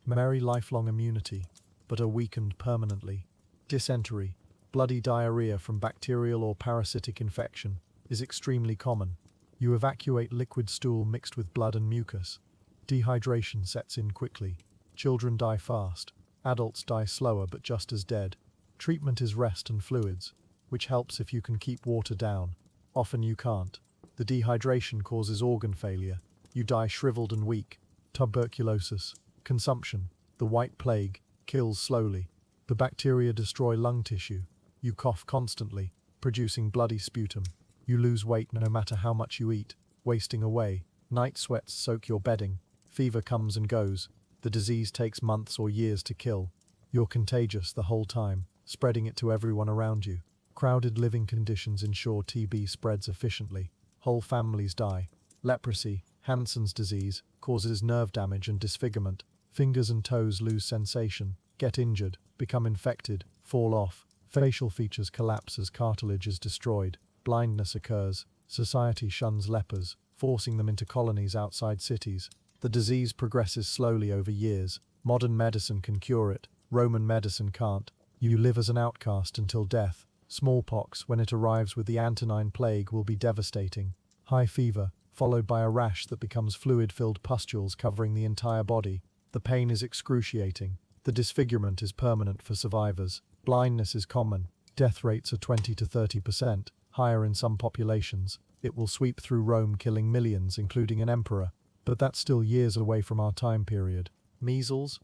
Merry lifelong immunity, but are weakened permanently. Dysentery, bloody diarrhea from bacterial or parasitic infection, is extremely common. You evacuate liquid stool mixed with blood and mucus. Dehydration sets in quickly. Children die fast. Adults die slower but just as dead. Treatment is rest and fluids, which helps if you can keep water down. Often you can't. The dehydration causes organ failure. You die shriveled and weak. Tuberculosis, consumption, the white plague, kills slowly. The bacteria destroy lung tissue. You cough constantly, producing bloody sputum. You lose weight no matter how much you eat, wasting away. Night sweats soak your bedding. Fever comes and goes. The disease takes months or years to kill. You're contagious the whole time, spreading it to everyone around you. Crowded living conditions ensure TB spreads efficiently. Whole families die. Leprosy, Hansen's disease, causes nerve damage and disfigurement. Fingers and toes lose sensation, get injured, become infected, fall off. Facial features collapse as cartilage is destroyed. Blindness occurs. Society shuns lepers, forcing them into colonies outside cities. The disease progresses slowly over years. Modern medicine can cure it. Roman medicine can't. You live as an outcast until death. Smallpox, when it arrives with the Antonine plague, will be devastating. High fever, followed by a rash that becomes fluid-filled pustules covering the entire body. The pain is excruciating. The disfigurement is permanent for survivors. Blindness is common. Death rates are 20 to 30%, higher in some populations. It will sweep through Rome, killing millions, including an emperor. But that's still years away from our time period. Measles,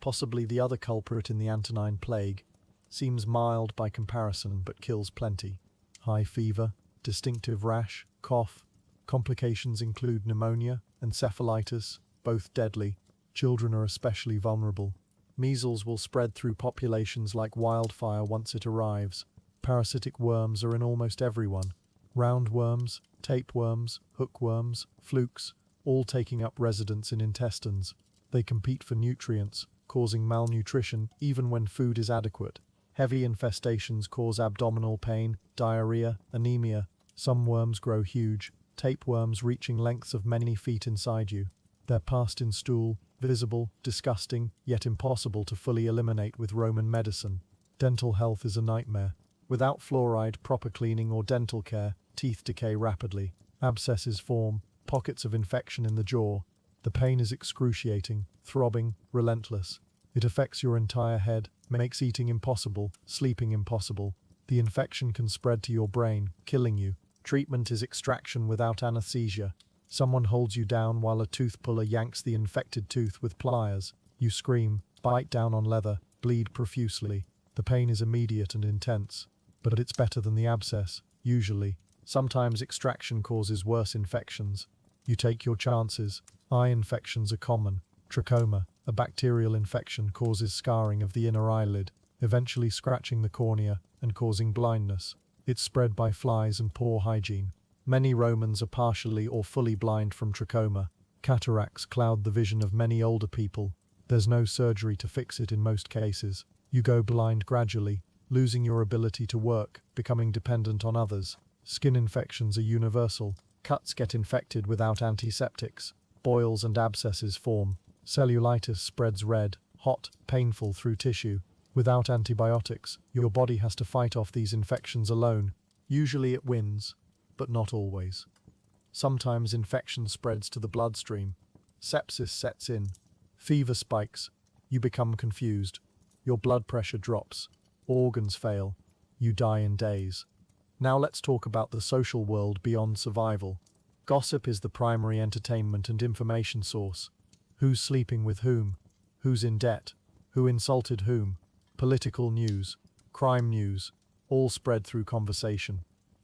possibly the other culprit in the Antonine plague, seems mild by comparison but kills plenty. High fever, distinctive rash, cough. Complications include pneumonia, encephalitis, both deadly. Children are especially vulnerable. Measles will spread through populations like wildfire once it arrives. Parasitic worms are in almost everyone. Roundworms, tapeworms, hookworms, flukes, all taking up residence in intestines. They compete for nutrients, causing malnutrition even when food is adequate. Heavy infestations cause abdominal pain, diarrhea, anemia. Some worms grow huge, tapeworms reaching lengths of many feet inside you. They're passed in stool, visible, disgusting, yet impossible to fully eliminate with Roman medicine. Dental health is a nightmare. Without fluoride, proper cleaning or dental care, teeth decay rapidly. Abscesses form, pockets of infection in the jaw. The pain is excruciating, throbbing, relentless. It affects your entire head, makes eating impossible, sleeping impossible. The infection can spread to your brain, killing you. Treatment is extraction without anesthesia. Someone holds you down while a tooth puller yanks the infected tooth with pliers. You scream, bite down on leather, bleed profusely. The pain is immediate and intense, but it's better than the abscess, usually. Sometimes extraction causes worse infections. You take your chances. Eye infections are common. Trachoma, a bacterial infection, causes scarring of the inner eyelid, eventually scratching the cornea and causing blindness. It's spread by flies and poor hygiene. Many Romans are partially or fully blind from trachoma. Cataracts cloud the vision of many older people. There's no surgery to fix it in most cases. You go blind gradually, losing your ability to work, becoming dependent on others. Skin infections are universal. Cuts get infected without antiseptics. Boils and abscesses form. Cellulitis spreads red, hot, painful through tissue. Without antibiotics, your body has to fight off these infections alone. Usually it wins, but not always. Sometimes infection spreads to the bloodstream. Sepsis sets in. Fever spikes. You become confused. Your blood pressure drops. Organs fail. You die in days. Now let's talk about the social world beyond survival. Gossip is the primary entertainment and information source. Who's sleeping with whom? Who's in debt? Who insulted whom? Political news, crime news, all spread through conversation.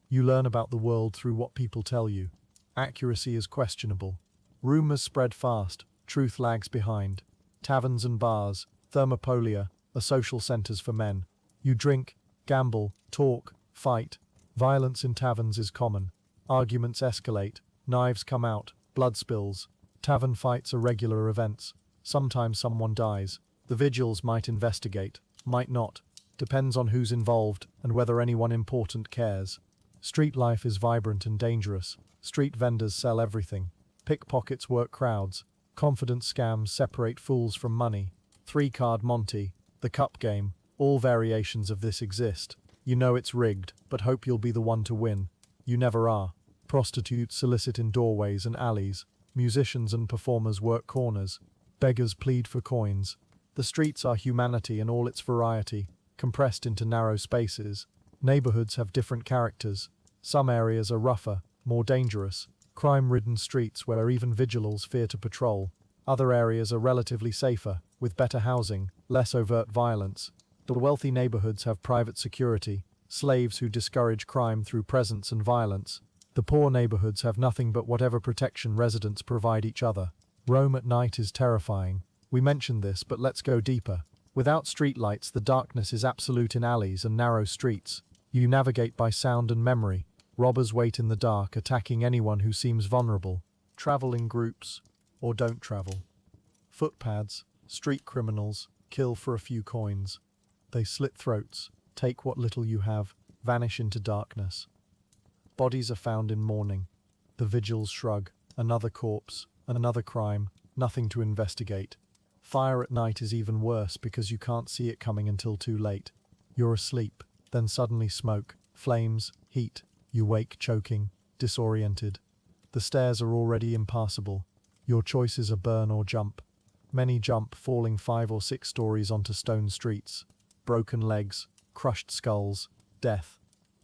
You learn about the world through what people tell you. Accuracy is questionable. Rumors spread fast, truth lags behind. Taverns and bars, thermopolia, are social centers for men. You drink, gamble, talk, fight. Violence in taverns is common. Arguments escalate, knives come out, blood spills. Tavern fights are regular events. Sometimes someone dies. The vigiles might investigate, might not. Depends on who's involved and whether anyone important cares. Street life is vibrant and dangerous. Street vendors sell everything. Pickpockets work crowds. Confidence scams separate fools from money. Three-card Monty, the cup game, all variations of this exist. You know it's rigged, but hope you'll be the one to win. You never are. Prostitutes solicit in doorways and alleys. Musicians and performers work corners. Beggars plead for coins. The streets are humanity in all its variety, compressed into narrow spaces. Neighborhoods have different characters. Some areas are rougher, more dangerous, crime-ridden streets where even vigiles fear to patrol. Other areas are relatively safer, with better housing, less overt violence. The wealthy neighborhoods have private security, slaves who discourage crime through presence and violence. The poor neighborhoods have nothing but whatever protection residents provide each other. Rome at night is terrifying. We mentioned this, but let's go deeper. Without streetlights, the darkness is absolute in alleys and narrow streets. You navigate by sound and memory. Robbers wait in the dark, attacking anyone who seems vulnerable. Travel in groups, or don't travel. Footpads, street criminals, kill for a few coins. They slit throats, take what little you have, vanish into darkness. Bodies are found in mourning. The vigils shrug. Another corpse, another crime, nothing to investigate. Fire at night is even worse because you can't see it coming until too late. You're asleep, then suddenly smoke, flames, heat. You wake choking, disoriented. The stairs are already impassable. Your choices are burn or jump. Many jump, falling 5 or 6 stories onto stone streets. Broken legs, crushed skulls, death.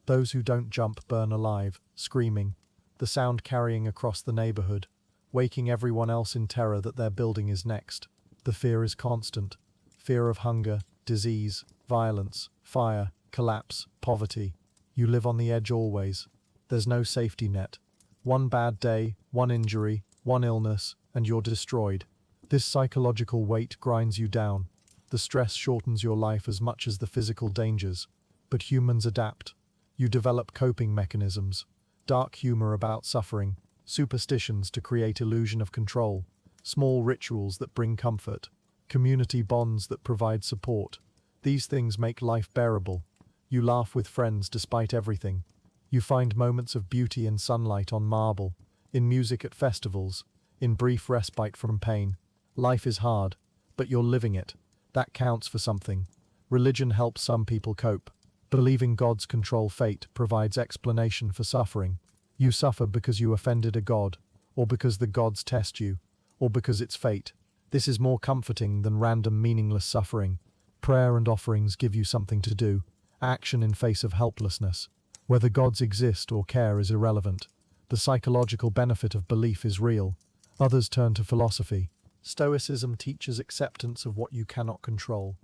Those who don't jump burn alive, screaming, the sound carrying across the neighborhood, waking everyone else in terror that their building is next. The fear is constant. Fear of hunger, disease, violence, fire, collapse, poverty. You live on the edge always. There's no safety net. One bad day, one injury, one illness, and you're destroyed. This psychological weight grinds you down. The stress shortens your life as much as the physical dangers. But humans adapt. You develop coping mechanisms. Dark humor about suffering. Superstitions to create illusion of control. Small rituals that bring comfort. Community bonds that provide support. These things make life bearable. You laugh with friends despite everything. You find moments of beauty in sunlight on marble, in music at festivals, in brief respite from pain. Life is hard, but you're living it. That counts for something. Religion helps some people cope. Believing gods control fate provides explanation for suffering. You suffer because you offended a god, or because the gods test you, or because it's fate. This is more comforting than random meaningless suffering. Prayer and offerings give you something to do. Action in face of helplessness. Whether gods exist or care is irrelevant. The psychological benefit of belief is real. Others turn to philosophy. Stoicism teaches acceptance of what you cannot control.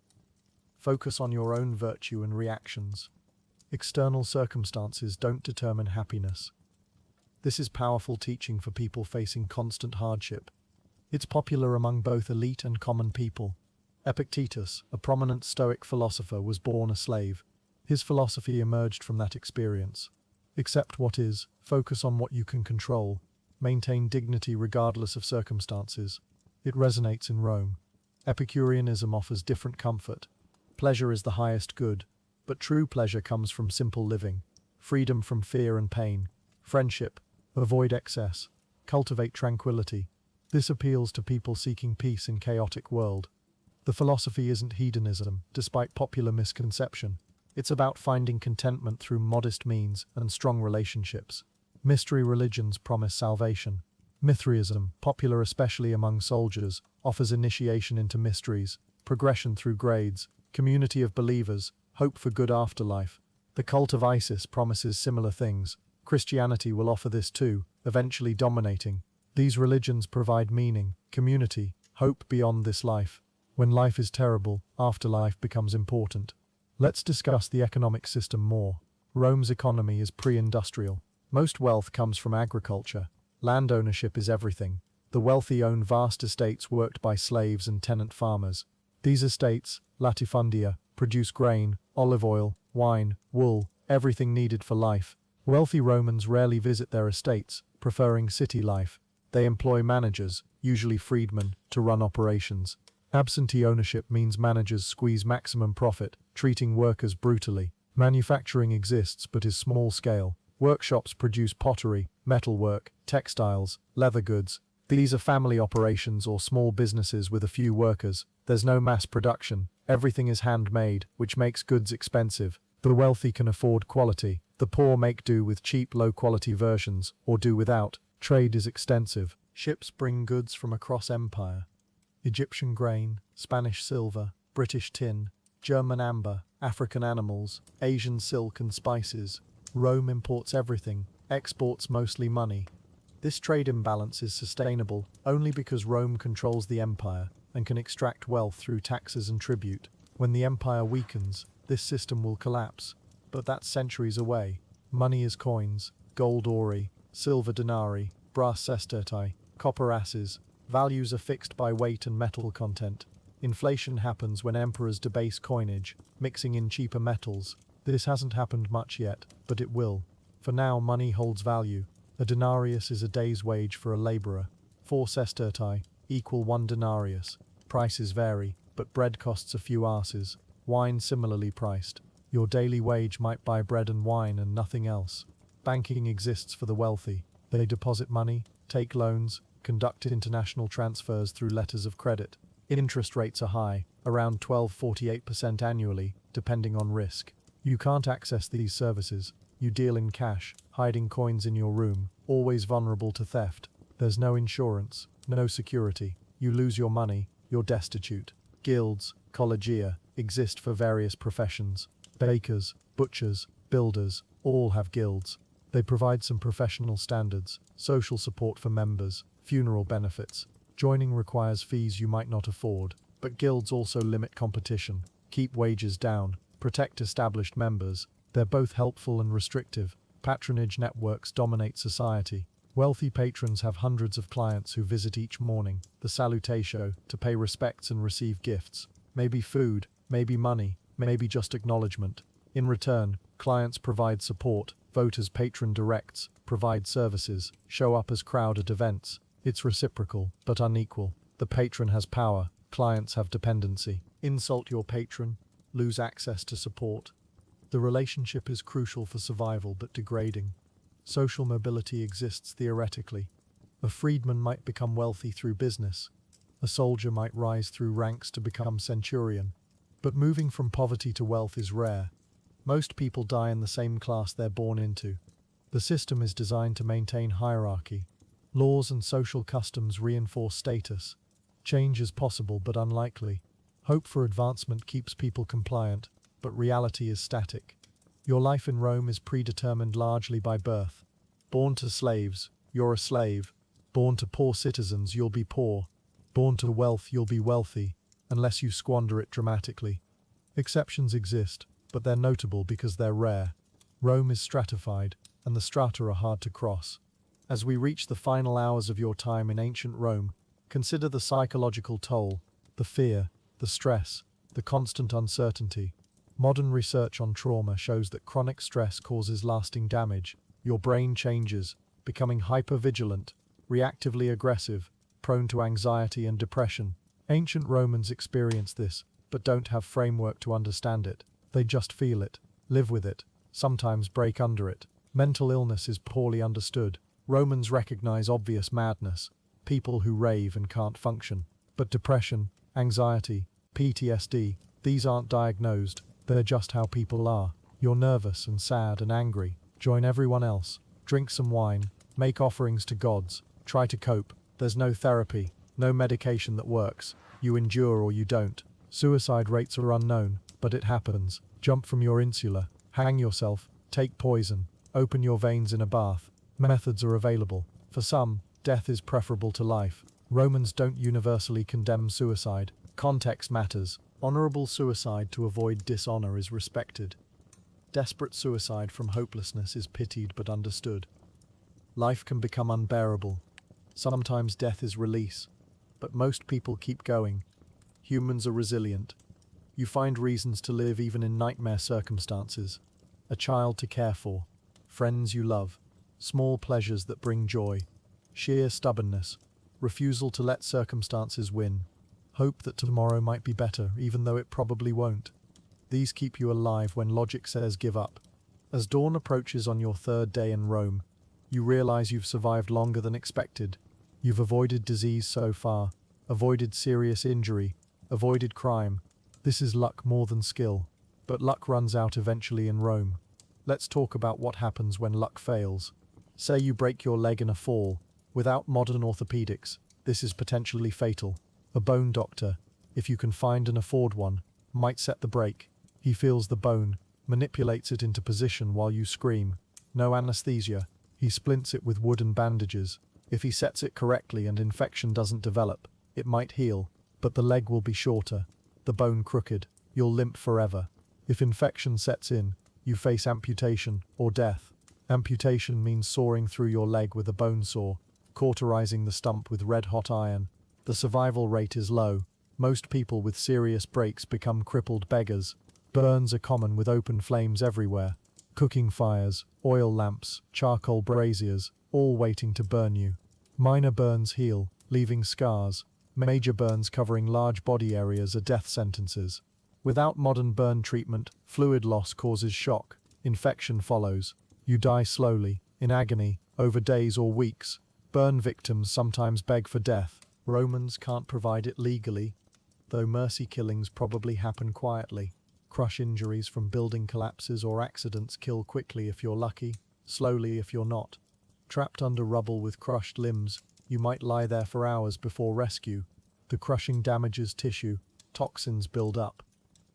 Focus on your own virtue and reactions. External circumstances don't determine happiness. This is powerful teaching for people facing constant hardship. It's popular among both elite and common people. Epictetus, a prominent Stoic philosopher, was born a slave. His philosophy emerged from that experience. Accept what is, focus on what you can control, maintain dignity regardless of circumstances. It resonates in Rome. Epicureanism offers different comfort. Pleasure is the highest good, but true pleasure comes from simple living, freedom from fear and pain, friendship, avoid excess, cultivate tranquility. This appeals to people seeking peace in a chaotic world. The philosophy isn't hedonism, despite popular misconception. It's about finding contentment through modest means and strong relationships. Mystery religions promise salvation. Mithraism, popular especially among soldiers, offers initiation into mysteries, progression through grades, community of believers, hope for good afterlife. The cult of Isis promises similar things. Christianity will offer this too, eventually dominating. These religions provide meaning, community, hope beyond this life. When life is terrible, afterlife becomes important. Let's discuss the economic system more. Rome's economy is pre-industrial. Most wealth comes from agriculture. Land ownership is everything. The wealthy own vast estates worked by slaves and tenant farmers. These estates, latifundia, produce grain, olive oil, wine, wool, everything needed for life. Wealthy Romans rarely visit their estates, preferring city life. They employ managers, usually freedmen, to run operations. Absentee ownership means managers squeeze maximum profit, treating workers brutally. Manufacturing exists but is small scale. Workshops produce pottery, metalwork, textiles, leather goods. These are family operations or small businesses with a few workers. There's no mass production. Everything is handmade, which makes goods expensive. The wealthy can afford quality. The poor make do with cheap, low-quality versions, or do without. Trade is extensive. Ships bring goods from across empire. Egyptian grain, Spanish silver, British tin, German amber, African animals, Asian silk and spices. Rome imports everything, exports mostly money. This trade imbalance is sustainable only because Rome controls the empire and can extract wealth through taxes and tribute. When the empire weakens, this system will collapse. But that's centuries away. Money is coins, gold auri, silver denarii, brass sestertii, copper asses. Values are fixed by weight and metal content. Inflation happens when emperors debase coinage, mixing in cheaper metals. This hasn't happened much yet, but it will. For now, money holds value. A denarius is a day's wage for a laborer. 4 sestertii equal 1 denarius. Prices vary, but bread costs a few asses. Wine similarly priced. Your daily wage might buy bread and wine and nothing else. Banking exists for the wealthy. They deposit money, take loans, conduct international transfers through letters of credit. Interest rates are high, around 12–48% annually, depending on risk. You can't access these services. You deal in cash, hiding coins in your room, always vulnerable to theft. There's no insurance, no security. You lose your money, you're destitute. Guilds, collegia, exist for various professions. Bakers, butchers, builders, all have guilds. They provide some professional standards, social support for members, funeral benefits. Joining requires fees you might not afford, but guilds also limit competition, keep wages down, protect established members. They're both helpful and restrictive. Patronage networks dominate society. Wealthy patrons have hundreds of clients who visit each morning, the salutatio, to pay respects and receive gifts. Maybe food, maybe money, maybe just acknowledgement. In return, clients provide support, vote as patron directs, provide services, show up as crowd at events. It's reciprocal, but unequal. The patron has power, clients have dependency. Insult your patron, lose access to support. The relationship is crucial for survival but degrading. Social mobility exists theoretically. A freedman might become wealthy through business. A soldier might rise through ranks to become centurion. But moving from poverty to wealth is rare. Most people die in the same class they're born into. The system is designed to maintain hierarchy. Laws and social customs reinforce status. Change is possible but unlikely. Hope for advancement keeps people compliant, but reality is static. Your life in Rome is predetermined largely by birth. Born to slaves, you're a slave. Born to poor citizens, you'll be poor. Born to wealth, you'll be wealthy, unless you squander it dramatically. Exceptions exist, but they're notable because they're rare. Rome is stratified, and the strata are hard to cross. As we reach the final hours of your time in ancient Rome, consider the psychological toll, the fear, the stress, the constant uncertainty. Modern research on trauma shows that chronic stress causes lasting damage. Your brain changes, becoming hypervigilant, reactively aggressive, prone to anxiety and depression. Ancient Romans experienced this, but don't have framework to understand it. They just feel it, live with it, sometimes break under it. Mental illness is poorly understood. Romans recognize obvious madness, people who rave and can't function. But depression, anxiety, PTSD, these aren't diagnosed. They're just how people are. You're nervous and sad and angry. Join everyone else. Drink some wine. Make offerings to gods. Try to cope. There's no therapy, no medication that works. You endure or you don't. Suicide rates are unknown, but it happens. Jump from your insula. Hang yourself. Take poison. Open your veins in a bath. Methods are available. For some, death is preferable to life. Romans don't universally condemn suicide. Context matters. Honorable suicide to avoid dishonor is respected. Desperate suicide from hopelessness is pitied but understood. Life can become unbearable. Sometimes death is release, but most people keep going. Humans are resilient. You find reasons to live even in nightmare circumstances. A child to care for, friends you love, small pleasures that bring joy, sheer stubbornness, refusal to let circumstances win, hope that tomorrow might be better even though it probably won't. These keep you alive when logic says give up. As dawn approaches on your third day in Rome, you realize you've survived longer than expected. You've avoided disease so far, avoided serious injury, avoided crime. This is luck more than skill. But luck runs out eventually in Rome. Let's talk about what happens when luck fails. Say you break your leg in a fall. Without modern orthopedics, this is potentially fatal. A bone doctor, if you can find and afford one, might set the break. He feels the bone, manipulates it into position while you scream. No anesthesia. He splints it with wooden bandages. If he sets it correctly and infection doesn't develop, it might heal, but the leg will be shorter, the bone crooked. You'll limp forever. If infection sets in, you face amputation or death. Amputation means sawing through your leg with a bone saw, cauterizing the stump with red-hot iron. The survival rate is low. Most people with serious breaks become crippled beggars. Burns are common with open flames everywhere. Cooking fires, oil lamps, charcoal braziers, all waiting to burn you. Minor burns heal, leaving scars. Major burns covering large body areas are death sentences. Without modern burn treatment, fluid loss causes shock. Infection follows. You die slowly, in agony, over days or weeks. Burn victims sometimes beg for death. Romans can't provide it legally, though mercy killings probably happen quietly. Crush injuries from building collapses or accidents kill quickly if you're lucky, slowly if you're not. Trapped under rubble with crushed limbs, you might lie there for hours before rescue. The crushing damages tissue, toxins build up.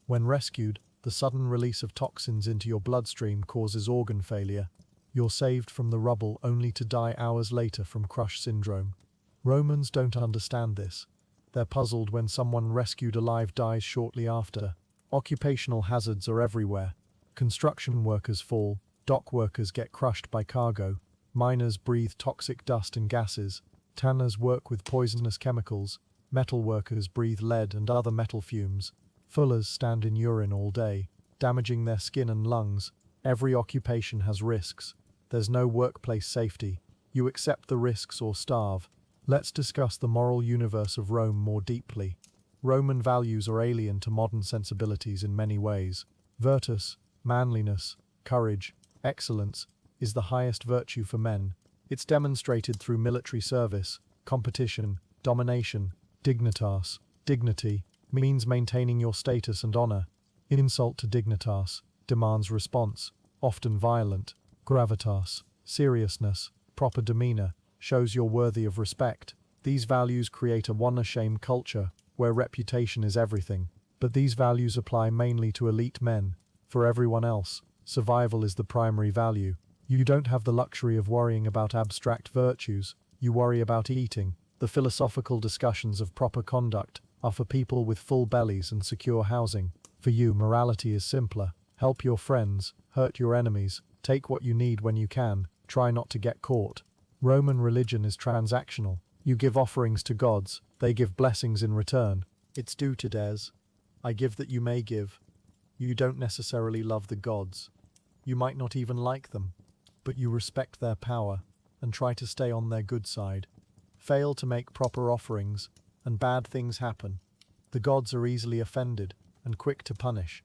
When rescued, the sudden release of toxins into your bloodstream causes organ failure. You're saved from the rubble only to die hours later from crush syndrome. Romans don't understand this. They're puzzled when someone rescued alive dies shortly after. Occupational hazards are everywhere. Construction workers fall, dock workers get crushed by cargo, miners breathe toxic dust and gases, tanners work with poisonous chemicals, metal workers breathe lead and other metal fumes, fullers stand in urine all day, damaging their skin and lungs. Every occupation has risks. There's no workplace safety. You accept the risks or starve. Let's discuss the moral universe of Rome more deeply. Roman values are alien to modern sensibilities in many ways. Virtus, manliness, courage, excellence, is the highest virtue for men. It's demonstrated through military service, competition, domination. Dignitas, dignity, means maintaining your status and honor. Insult to dignitas, demands response, often violent. Gravitas, seriousness, proper demeanor, shows you're worthy of respect. These values create a one-shame culture, where reputation is everything. But these values apply mainly to elite men. For everyone else, survival is the primary value. You don't have the luxury of worrying about abstract virtues. You worry about eating. The philosophical discussions of proper conduct are for people with full bellies and secure housing. For you, morality is simpler. Help your friends, hurt your enemies, take what you need when you can, try not to get caught. Roman religion is transactional. You give offerings to gods, they give blessings in return. It's due to des. I give that you may give. You don't necessarily love the gods. You might not even like them, but you respect their power and try to stay on their good side. Fail to make proper offerings, and bad things happen. The gods are easily offended and quick to punish.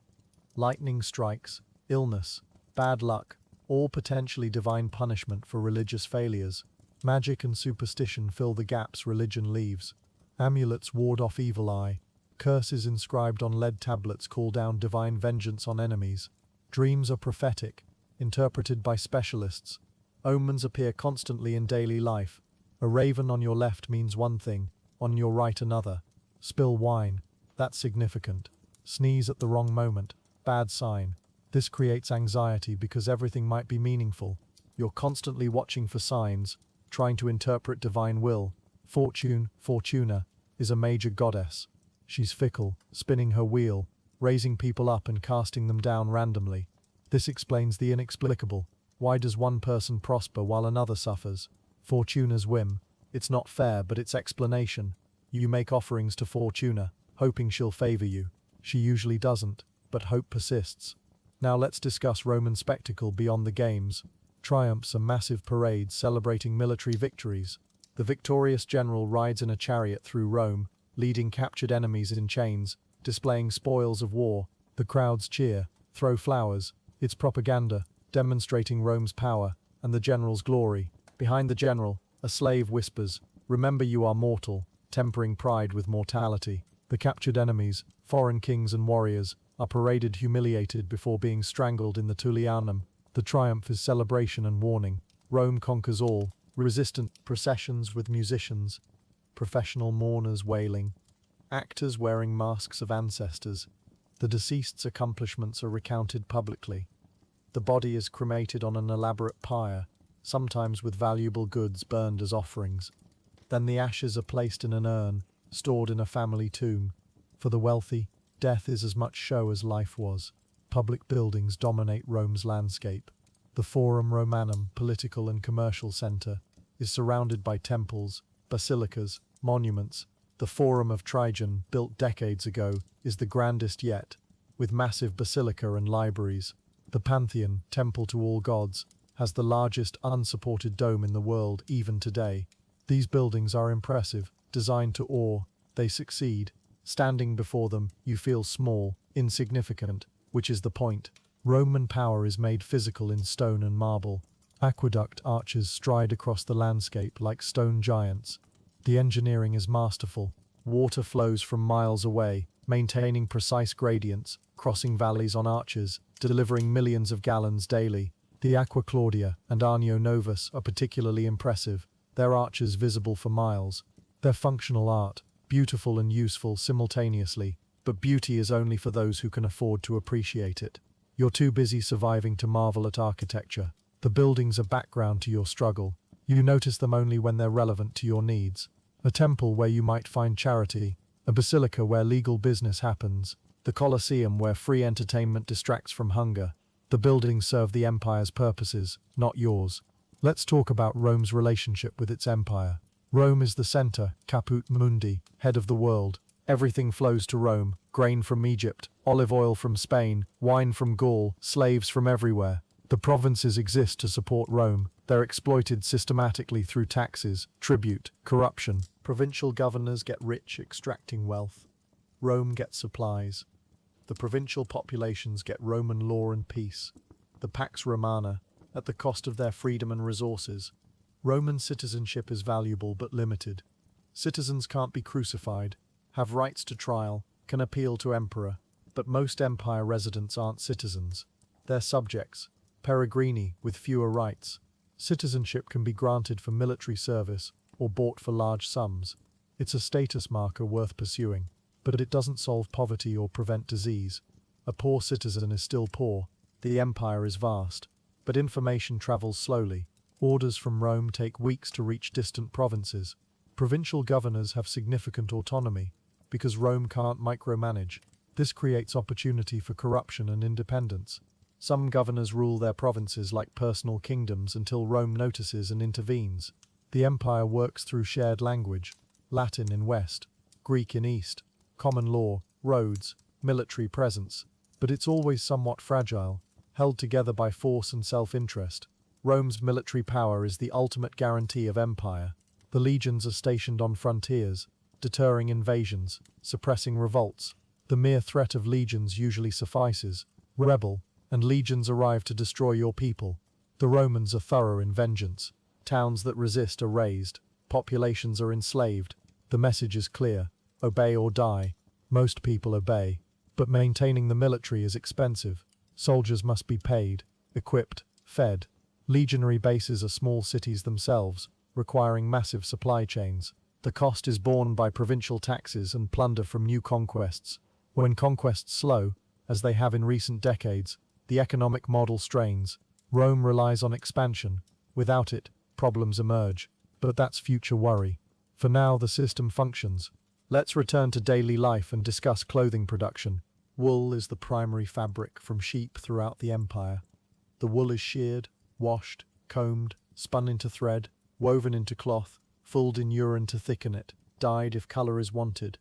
Lightning strikes, illness, bad luck, all potentially divine punishment for religious failures. Magic and superstition fill the gaps religion leaves. Amulets ward off evil eye. Curses inscribed on lead tablets call down divine vengeance on enemies. Dreams are prophetic, interpreted by specialists. Omens appear constantly in daily life. A raven on your left means one thing, on your right another. Spill wine, that's significant. Sneeze at the wrong moment, bad sign. This creates anxiety because everything might be meaningful. You're constantly watching for signs, trying to interpret divine will. Fortune, Fortuna, is a major goddess. She's fickle, spinning her wheel, raising people up and casting them down randomly. This explains the inexplicable. Why does one person prosper while another suffers? Fortuna's whim. It's not fair, but it's explanation. You make offerings to Fortuna, hoping she'll favor you. She usually doesn't, but hope persists. Now let's discuss Roman spectacle beyond the games. Triumphs are massive parades celebrating military victories. The victorious general rides in a chariot through Rome, leading captured enemies in chains, displaying spoils of war. The crowds cheer, throw flowers. It's propaganda, demonstrating Rome's power and the general's glory. Behind the general, a slave whispers, "Remember you are mortal," tempering pride with mortality. The captured enemies, foreign kings and warriors, are paraded humiliated before being strangled in the Tullianum. The triumph is celebration and warning. Rome conquers all. Resistant processions with musicians, professional mourners wailing, actors wearing masks of ancestors. The deceased's accomplishments are recounted publicly. The body is cremated on an elaborate pyre, sometimes with valuable goods burned as offerings. Then the ashes are placed in an urn, stored in a family tomb. For the wealthy, death is as much show as life was. Public buildings dominate Rome's landscape. The Forum Romanum, political and commercial center, is surrounded by temples, basilicas, monuments. The Forum of Trajan, built decades ago, is the grandest yet, with massive basilica and libraries. The Pantheon, temple to all gods, has the largest unsupported dome in the world even today. These buildings are impressive, designed to awe. They succeed. Standing before them, you feel small, insignificant, which is the point. Roman power is made physical in stone and marble. Aqueduct arches stride across the landscape like stone giants. The engineering is masterful. Water flows from miles away, maintaining precise gradients, crossing valleys on arches, delivering millions of gallons daily. The Aqua Claudia and Arnio Novus are particularly impressive, their arches visible for miles. They're functional art, beautiful and useful simultaneously, but beauty is only for those who can afford to appreciate it. You're too busy surviving to marvel at architecture. The buildings are background to your struggle. You notice them only when they're relevant to your needs. A temple where you might find charity, a basilica where legal business happens, the Colosseum where free entertainment distracts from hunger. The buildings serve the empire's purposes, not yours. Let's talk about Rome's relationship with its empire. Rome is the center, caput mundi, head of the world. Everything flows to Rome, grain from Egypt, olive oil from Spain, wine from Gaul, slaves from everywhere. The provinces exist to support Rome. They're exploited systematically through taxes, tribute, corruption. Provincial governors get rich extracting wealth. Rome gets supplies. The provincial populations get Roman law and peace. The Pax Romana, at the cost of their freedom and resources. Roman citizenship is valuable but limited. Citizens can't be crucified, have rights to trial, can appeal to emperor, but most empire residents aren't citizens. They're subjects, peregrini with fewer rights. Citizenship can be granted for military service or bought for large sums. It's a status marker worth pursuing, but it doesn't solve poverty or prevent disease. A poor citizen is still poor. The empire is vast, but information travels slowly. Orders from Rome take weeks to reach distant provinces. Provincial governors have significant autonomy because Rome can't micromanage. This creates opportunity for corruption and independence. Some governors rule their provinces like personal kingdoms until Rome notices and intervenes. The empire works through shared language, Latin in West, Greek in East, common law, roads, military presence, but it's always somewhat fragile, held together by force and self-interest. Rome's military power is the ultimate guarantee of empire. The legions are stationed on frontiers, deterring invasions, suppressing revolts. The mere threat of legions usually suffices. Rebel, and legions arrive to destroy your people. The Romans are thorough in vengeance. Towns that resist are razed. Populations are enslaved. The message is clear: obey or die. Most people obey, but maintaining the military is expensive. Soldiers must be paid, equipped, fed. Legionary bases are small cities themselves, requiring massive supply chains. The cost is borne by provincial taxes and plunder from new conquests. When conquests slow, as they have in recent decades, the economic model strains. Rome relies on expansion. Without it, problems emerge. But that's future worry. For now, the system functions. Let's return to daily life and discuss clothing production. Wool is the primary fabric from sheep throughout the empire. The wool is sheared, washed, combed, spun into thread, woven into cloth, fulled in urine to thicken it, dyed if color is wanted.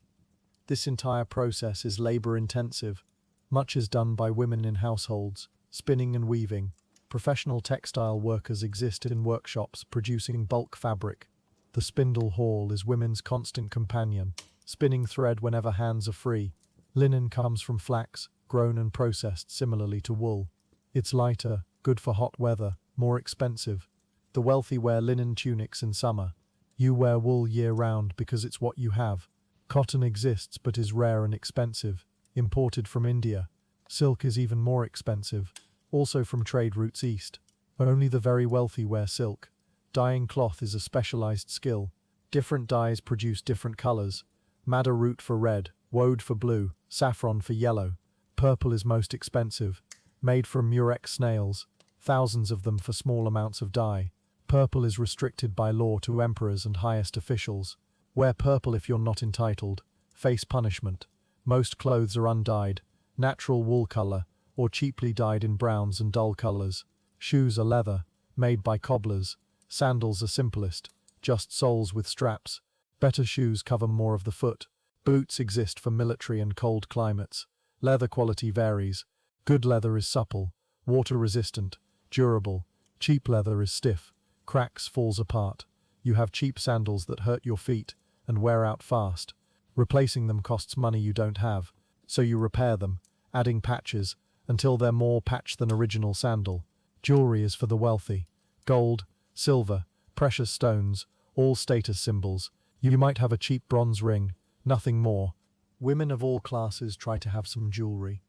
This entire process is labor-intensive. Much is done by women in households, spinning and weaving. Professional textile workers exist in workshops producing bulk fabric. The spindle whorl is women's constant companion, spinning thread whenever hands are free. Linen comes from flax, grown and processed similarly to wool. It's lighter, good for hot weather, more expensive. The wealthy wear linen tunics in summer. You wear wool year-round because it's what you have. Cotton exists but is rare and expensive, imported from India. Silk is even more expensive, also from trade routes east. Only the very wealthy wear silk. Dyeing cloth is a specialized skill. Different dyes produce different colors. Madder root for red, woad for blue, saffron for yellow. Purple is most expensive. Made from murex snails, thousands of them for small amounts of dye. Purple is restricted by law to emperors and highest officials. Wear purple if you're not entitled. Face punishment. Most clothes are undyed, natural wool color, or cheaply dyed in browns and dull colors. Shoes are leather, made by cobblers. Sandals are simplest, just soles with straps. Better shoes cover more of the foot. Boots exist for military and cold climates. Leather quality varies. Good leather is supple, water-resistant, durable. Cheap leather is stiff, cracks, falls apart. You have cheap sandals that hurt your feet and wear out fast. Replacing them costs money you don't have, so you repair them, adding patches, until they're more patch than original sandal. Jewelry is for the wealthy. Gold, silver, precious stones, all status symbols. You might have a cheap bronze ring, nothing more. Women of all classes try to have some jewelry,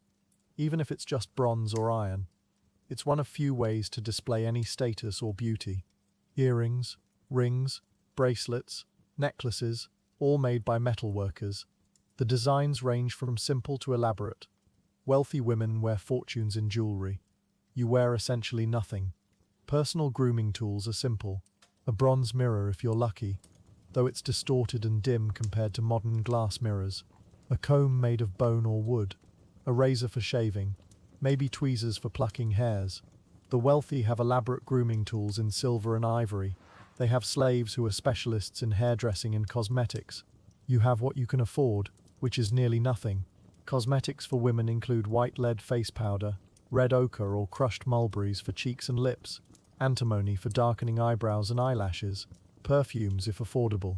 even if it's just bronze or iron. It's one of few ways to display any status or beauty. Earrings, rings, bracelets, necklaces, all made by metal workers. The designs range from simple to elaborate. Wealthy women wear fortunes in jewelry. You wear essentially nothing. Personal grooming tools are simple. A bronze mirror if you're lucky, though it's distorted and dim compared to modern glass mirrors. A comb made of bone or wood. A razor for shaving. Maybe tweezers for plucking hairs. The wealthy have elaborate grooming tools in silver and ivory. They have slaves who are specialists in hairdressing and cosmetics. You have what you can afford, which is nearly nothing. Cosmetics for women include white lead face powder, red ochre or crushed mulberries for cheeks and lips, antimony for darkening eyebrows and eyelashes, perfumes if affordable.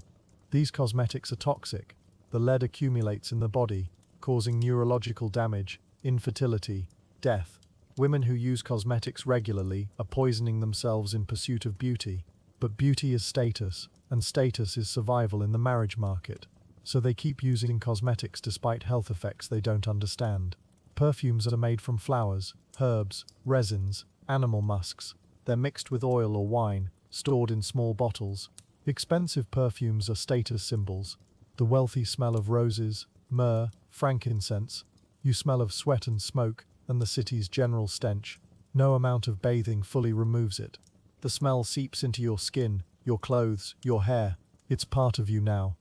These cosmetics are toxic. The lead accumulates in the body, causing neurological damage, infertility, death. Women who use cosmetics regularly are poisoning themselves in pursuit of beauty. But beauty is status, and status is survival in the marriage market. So they keep using cosmetics despite health effects they don't understand. Perfumes are made from flowers, herbs, resins, animal musks. They're mixed with oil or wine, stored in small bottles. Expensive perfumes are status symbols. The wealthy smell of roses, myrrh, frankincense. You smell of sweat and smoke, and the city's general stench. No amount of bathing fully removes it. The smell seeps into your skin, your clothes, your hair. It's part of you now.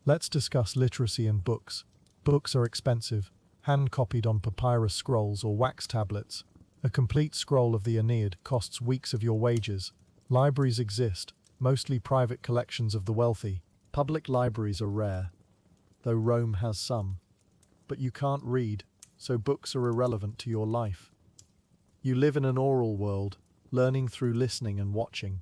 Let's discuss literacy and books. Books are expensive, hand-copied on papyrus scrolls or wax tablets. A complete scroll of the Aeneid costs weeks of your wages. Libraries exist, mostly private collections of the wealthy. Public libraries are rare, though Rome has some. But you can't read, so books are irrelevant to your life. You live in an oral world, learning through listening and watching.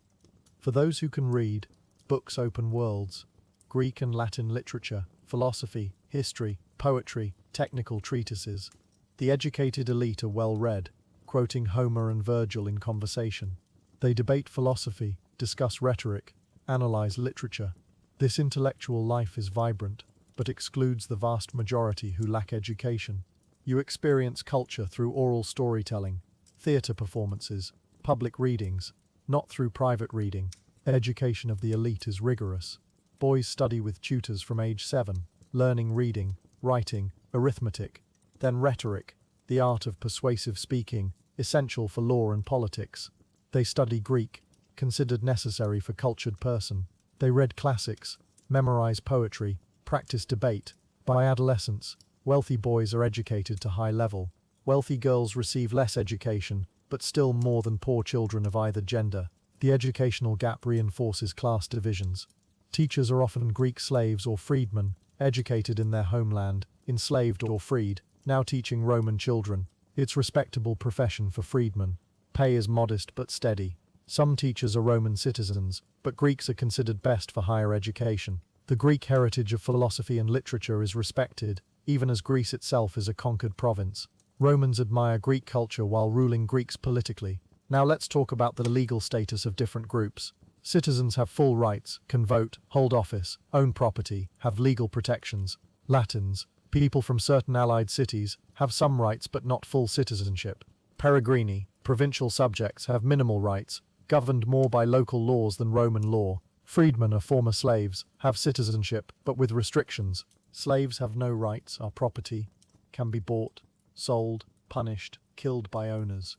For those who can read, books open worlds. Greek and Latin literature, philosophy, history, poetry, technical treatises. The educated elite are well-read, quoting Homer and Virgil in conversation. They debate philosophy, discuss rhetoric, analyze literature. This intellectual life is vibrant, but excludes the vast majority who lack education. You experience culture through oral storytelling, theatre performances, public readings, not through private reading. Education of the elite is rigorous. Boys study with tutors from age 7, learning reading, writing, arithmetic, then rhetoric, the art of persuasive speaking, essential for law and politics. They study Greek, considered necessary for cultured person. They read classics, memorized poetry, practiced debate. By adolescence, wealthy boys are educated to high level. Wealthy girls receive less education, but still more than poor children of either gender. The educational gap reinforces class divisions. Teachers are often Greek slaves or freedmen, educated in their homeland, enslaved or freed, now teaching Roman children. It's a respectable profession for freedmen. Pay is modest but steady. Some teachers are Roman citizens, but Greeks are considered best for higher education. The Greek heritage of philosophy and literature is respected, even as Greece itself is a conquered province. Romans admire Greek culture while ruling Greeks politically. Now let's talk about the legal status of different groups. Citizens have full rights, can vote, hold office, own property, have legal protections. Latins, people from certain allied cities, have some rights but not full citizenship. Peregrini, provincial subjects, have minimal rights, governed more by local laws than Roman law. Freedmen are former slaves, have citizenship, but with restrictions. Slaves have no rights, are property, can be bought, sold, punished, killed by owners.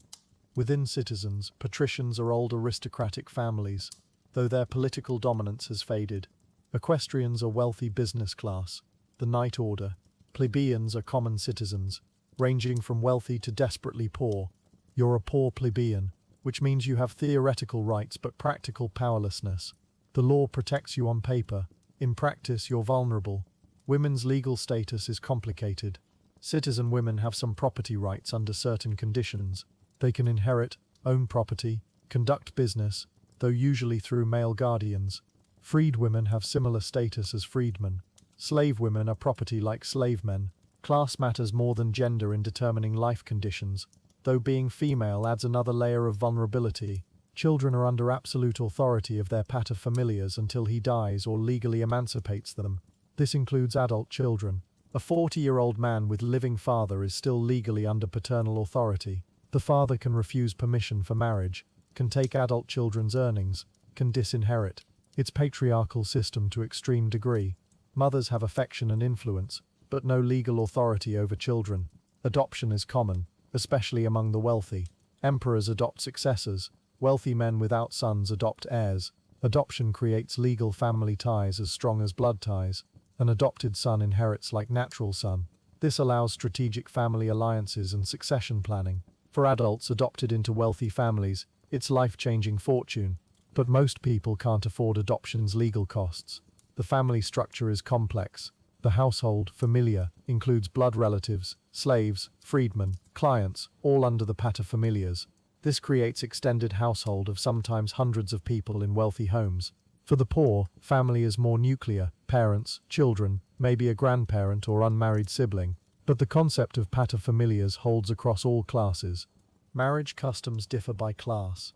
Within citizens, patricians are old aristocratic families, though their political dominance has faded. Equestrians are wealthy business class. The Knight Order. Plebeians are common citizens, ranging from wealthy to desperately poor. You're a poor plebeian, which means you have theoretical rights but practical powerlessness. The law protects you on paper. In practice, you're vulnerable. Women's legal status is complicated. Citizen women have some property rights under certain conditions. They can inherit, own property, conduct business, though usually through male guardians. Freed women have similar status as freedmen. Slave women are property like slave men. Class matters more than gender in determining life conditions, though being female adds another layer of vulnerability. Children are under absolute authority of their paterfamilias until he dies or legally emancipates them. This includes adult children. A 40-year-old man with living father is still legally under paternal authority. The father can refuse permission for marriage, can take adult children's earnings, can disinherit. It's patriarchal system to extreme degree. Mothers have affection and influence, but no legal authority over children. Adoption is common, especially among the wealthy. Emperors adopt successors. Wealthy men without sons adopt heirs. Adoption creates legal family ties as strong as blood ties. An adopted son inherits like natural son. This allows strategic family alliances and succession planning. For adults adopted into wealthy families, it's life-changing fortune. But most people can't afford adoption's legal costs. The family structure is complex. The household, familia, includes blood relatives, slaves, freedmen, clients, all under the paterfamilias. This creates extended household of sometimes hundreds of people in wealthy homes. For the poor, family is more nuclear, parents, children, maybe a grandparent or unmarried sibling. But the concept of paterfamilias holds across all classes. Marriage customs differ by class.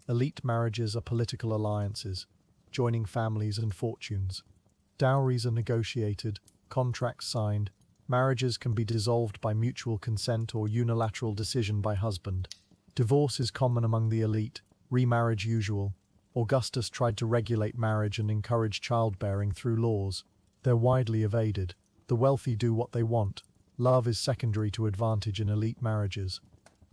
Elite marriages are political alliances, joining families and fortunes. Dowries are negotiated, contracts signed. Marriages can be dissolved by mutual consent or unilateral decision by husband. Divorce is common among the elite, remarriage usual. Augustus tried to regulate marriage and encourage childbearing through laws. They're widely evaded. The wealthy do what they want. Love is secondary to advantage in elite marriages.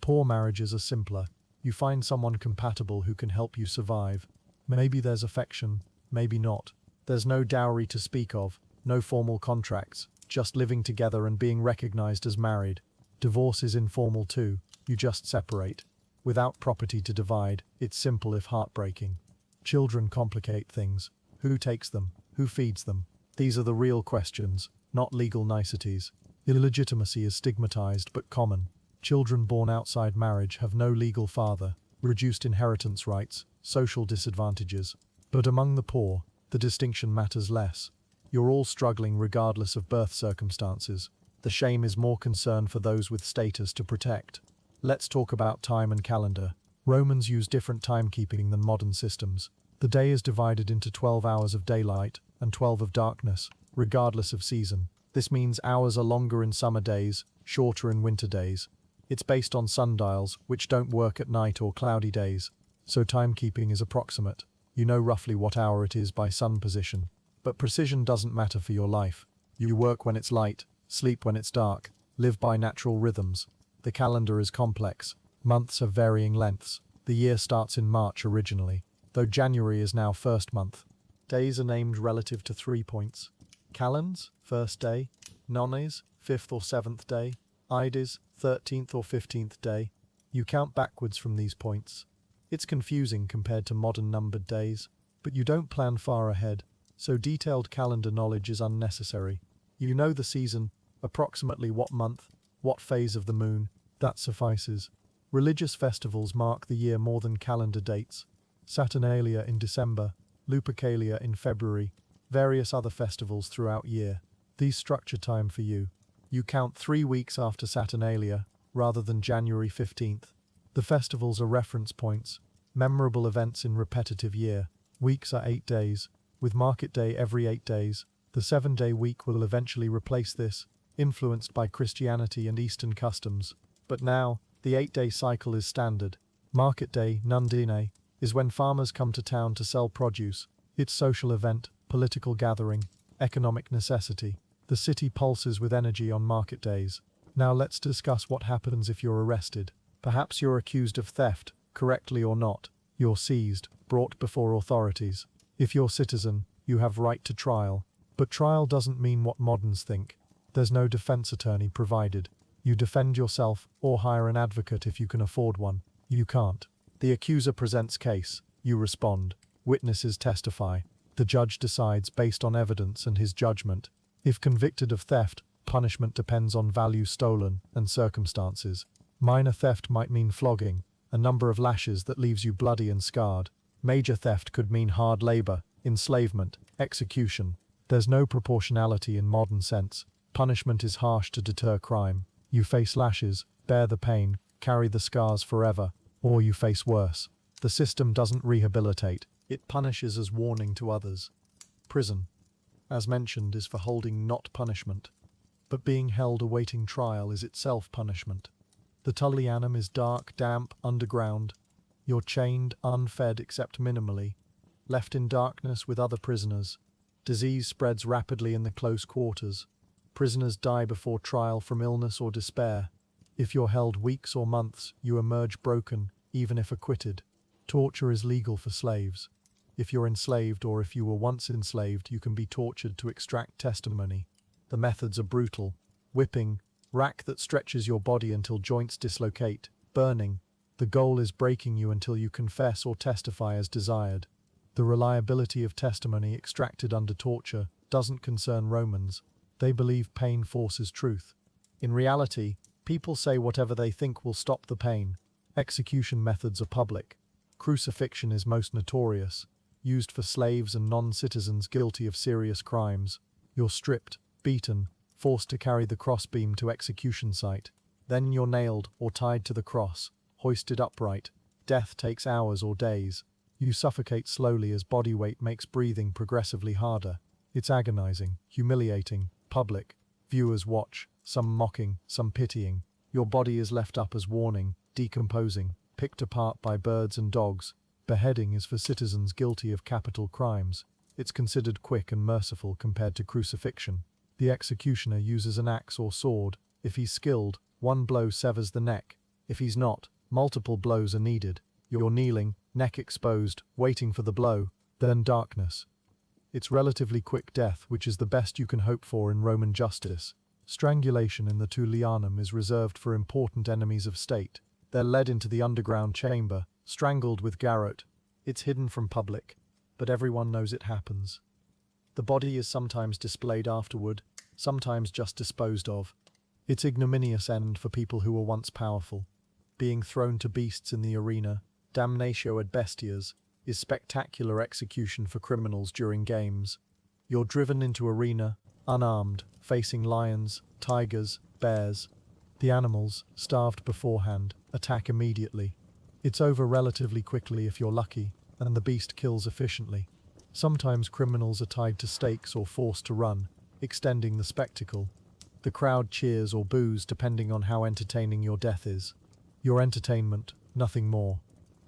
Poor marriages are simpler. You find someone compatible who can help you survive. Maybe there's affection, maybe not. There's no dowry to speak of, no formal contracts, just living together and being recognized as married. Divorce is informal too, you just separate. Without property to divide, it's simple if heartbreaking. Children complicate things. Who takes them? Who feeds them? These are the real questions, not legal niceties. Illegitimacy is stigmatized but common. Children born outside marriage have no legal father, reduced inheritance rights, social disadvantages. But among the poor, the distinction matters less. You're all struggling regardless of birth circumstances. The shame is more concern for those with status to protect. Let's talk about time and calendar. Romans use different timekeeping than modern systems. The day is divided into 12 hours of daylight and 12 of darkness, regardless of season. This means hours are longer in summer days, shorter in winter days. It's based on sundials, which don't work at night or cloudy days. So timekeeping is approximate. You know roughly what hour it is by sun position. But precision doesn't matter for your life. You work when it's light, sleep when it's dark, live by natural rhythms. The calendar is complex. Months have varying lengths. The year starts in March originally, though January is now first month. Days are named relative to 3 points. Calends, first day. Nones, 5th or 7th day. Ides, 13th or 15th day. You count backwards from these points. It's confusing compared to modern numbered days, but you don't plan far ahead, so detailed calendar knowledge is unnecessary. You know the season, approximately what month, what phase of the moon, that suffices. Religious festivals mark the year more than calendar dates. Saturnalia in December, Lupercalia in February, various other festivals throughout year. These structure time for you. You count 3 weeks after Saturnalia, rather than January 15th. The festivals are reference points, memorable events in repetitive year. Weeks are 8 days, with market day every 8 days. The 7-day week will eventually replace this, influenced by Christianity and Eastern customs. But now, the 8-day cycle is standard. Market day, Nundine, is when farmers come to town to sell produce. It's social event, political gathering, economic necessity. The city pulses with energy on market days. Now let's discuss what happens if you're arrested. Perhaps you're accused of theft, correctly or not. You're seized, brought before authorities. If you're citizen, you have right to trial. But trial doesn't mean what moderns think. There's no defense attorney provided. You defend yourself or hire an advocate if you can afford one. You can't. The accuser presents case. You respond. Witnesses testify. The judge decides based on evidence and his judgment. If convicted of theft, punishment depends on value stolen and circumstances. Minor theft might mean flogging, a number of lashes that leaves you bloody and scarred. Major theft could mean hard labor, enslavement, execution. There's no proportionality in modern sense. Punishment is harsh to deter crime. You face lashes, bear the pain, carry the scars forever, or you face worse. The system doesn't rehabilitate. It punishes as warning to others. Prison, as mentioned, is for holding, not punishment. But being held awaiting trial is itself punishment. The Tullianum is dark, damp, underground. You're chained, unfed except minimally, left in darkness with other prisoners. Disease spreads rapidly in the close quarters. Prisoners die before trial from illness or despair. If you're held weeks or months, you emerge broken, even if acquitted. Torture is legal for slaves. If you're enslaved or if you were once enslaved, you can be tortured to extract testimony. The methods are brutal. Whipping, rack that stretches your body until joints dislocate. Burning. The goal is breaking you until you confess or testify as desired. The reliability of testimony extracted under torture doesn't concern Romans. They believe pain forces truth. In reality, people say whatever they think will stop the pain. Execution methods are public. Crucifixion is most notorious, used for slaves and non-citizens guilty of serious crimes. You're stripped, beaten, forced to carry the crossbeam to execution site. Then you're nailed or tied to the cross, hoisted upright. Death takes hours or days. You suffocate slowly as body weight makes breathing progressively harder. It's agonizing, humiliating, public. Viewers watch, some mocking, some pitying. Your body is left up as warning, decomposing, picked apart by birds and dogs. Beheading is for citizens guilty of capital crimes. It's considered quick and merciful compared to crucifixion. The executioner uses an axe or sword. If he's skilled, one blow severs the neck. If he's not, multiple blows are needed. You're kneeling, neck exposed, waiting for the blow, then darkness. It's relatively quick death, which is the best you can hope for in Roman justice. Strangulation in the Tullianum is reserved for important enemies of state. They're led into the underground chamber, strangled with garrote. It's hidden from public, but everyone knows it happens. The body is sometimes displayed afterward, sometimes just disposed of. It's ignominious end for people who were once powerful. Being thrown to beasts in the arena, damnatio ad bestias, is spectacular execution for criminals during games. You're driven into arena, unarmed, facing lions, tigers, bears. The animals, starved beforehand, attack immediately. It's over relatively quickly if you're lucky, and the beast kills efficiently. Sometimes criminals are tied to stakes or forced to run, extending the spectacle. The crowd cheers or boos depending on how entertaining your death is. Your entertainment, nothing more.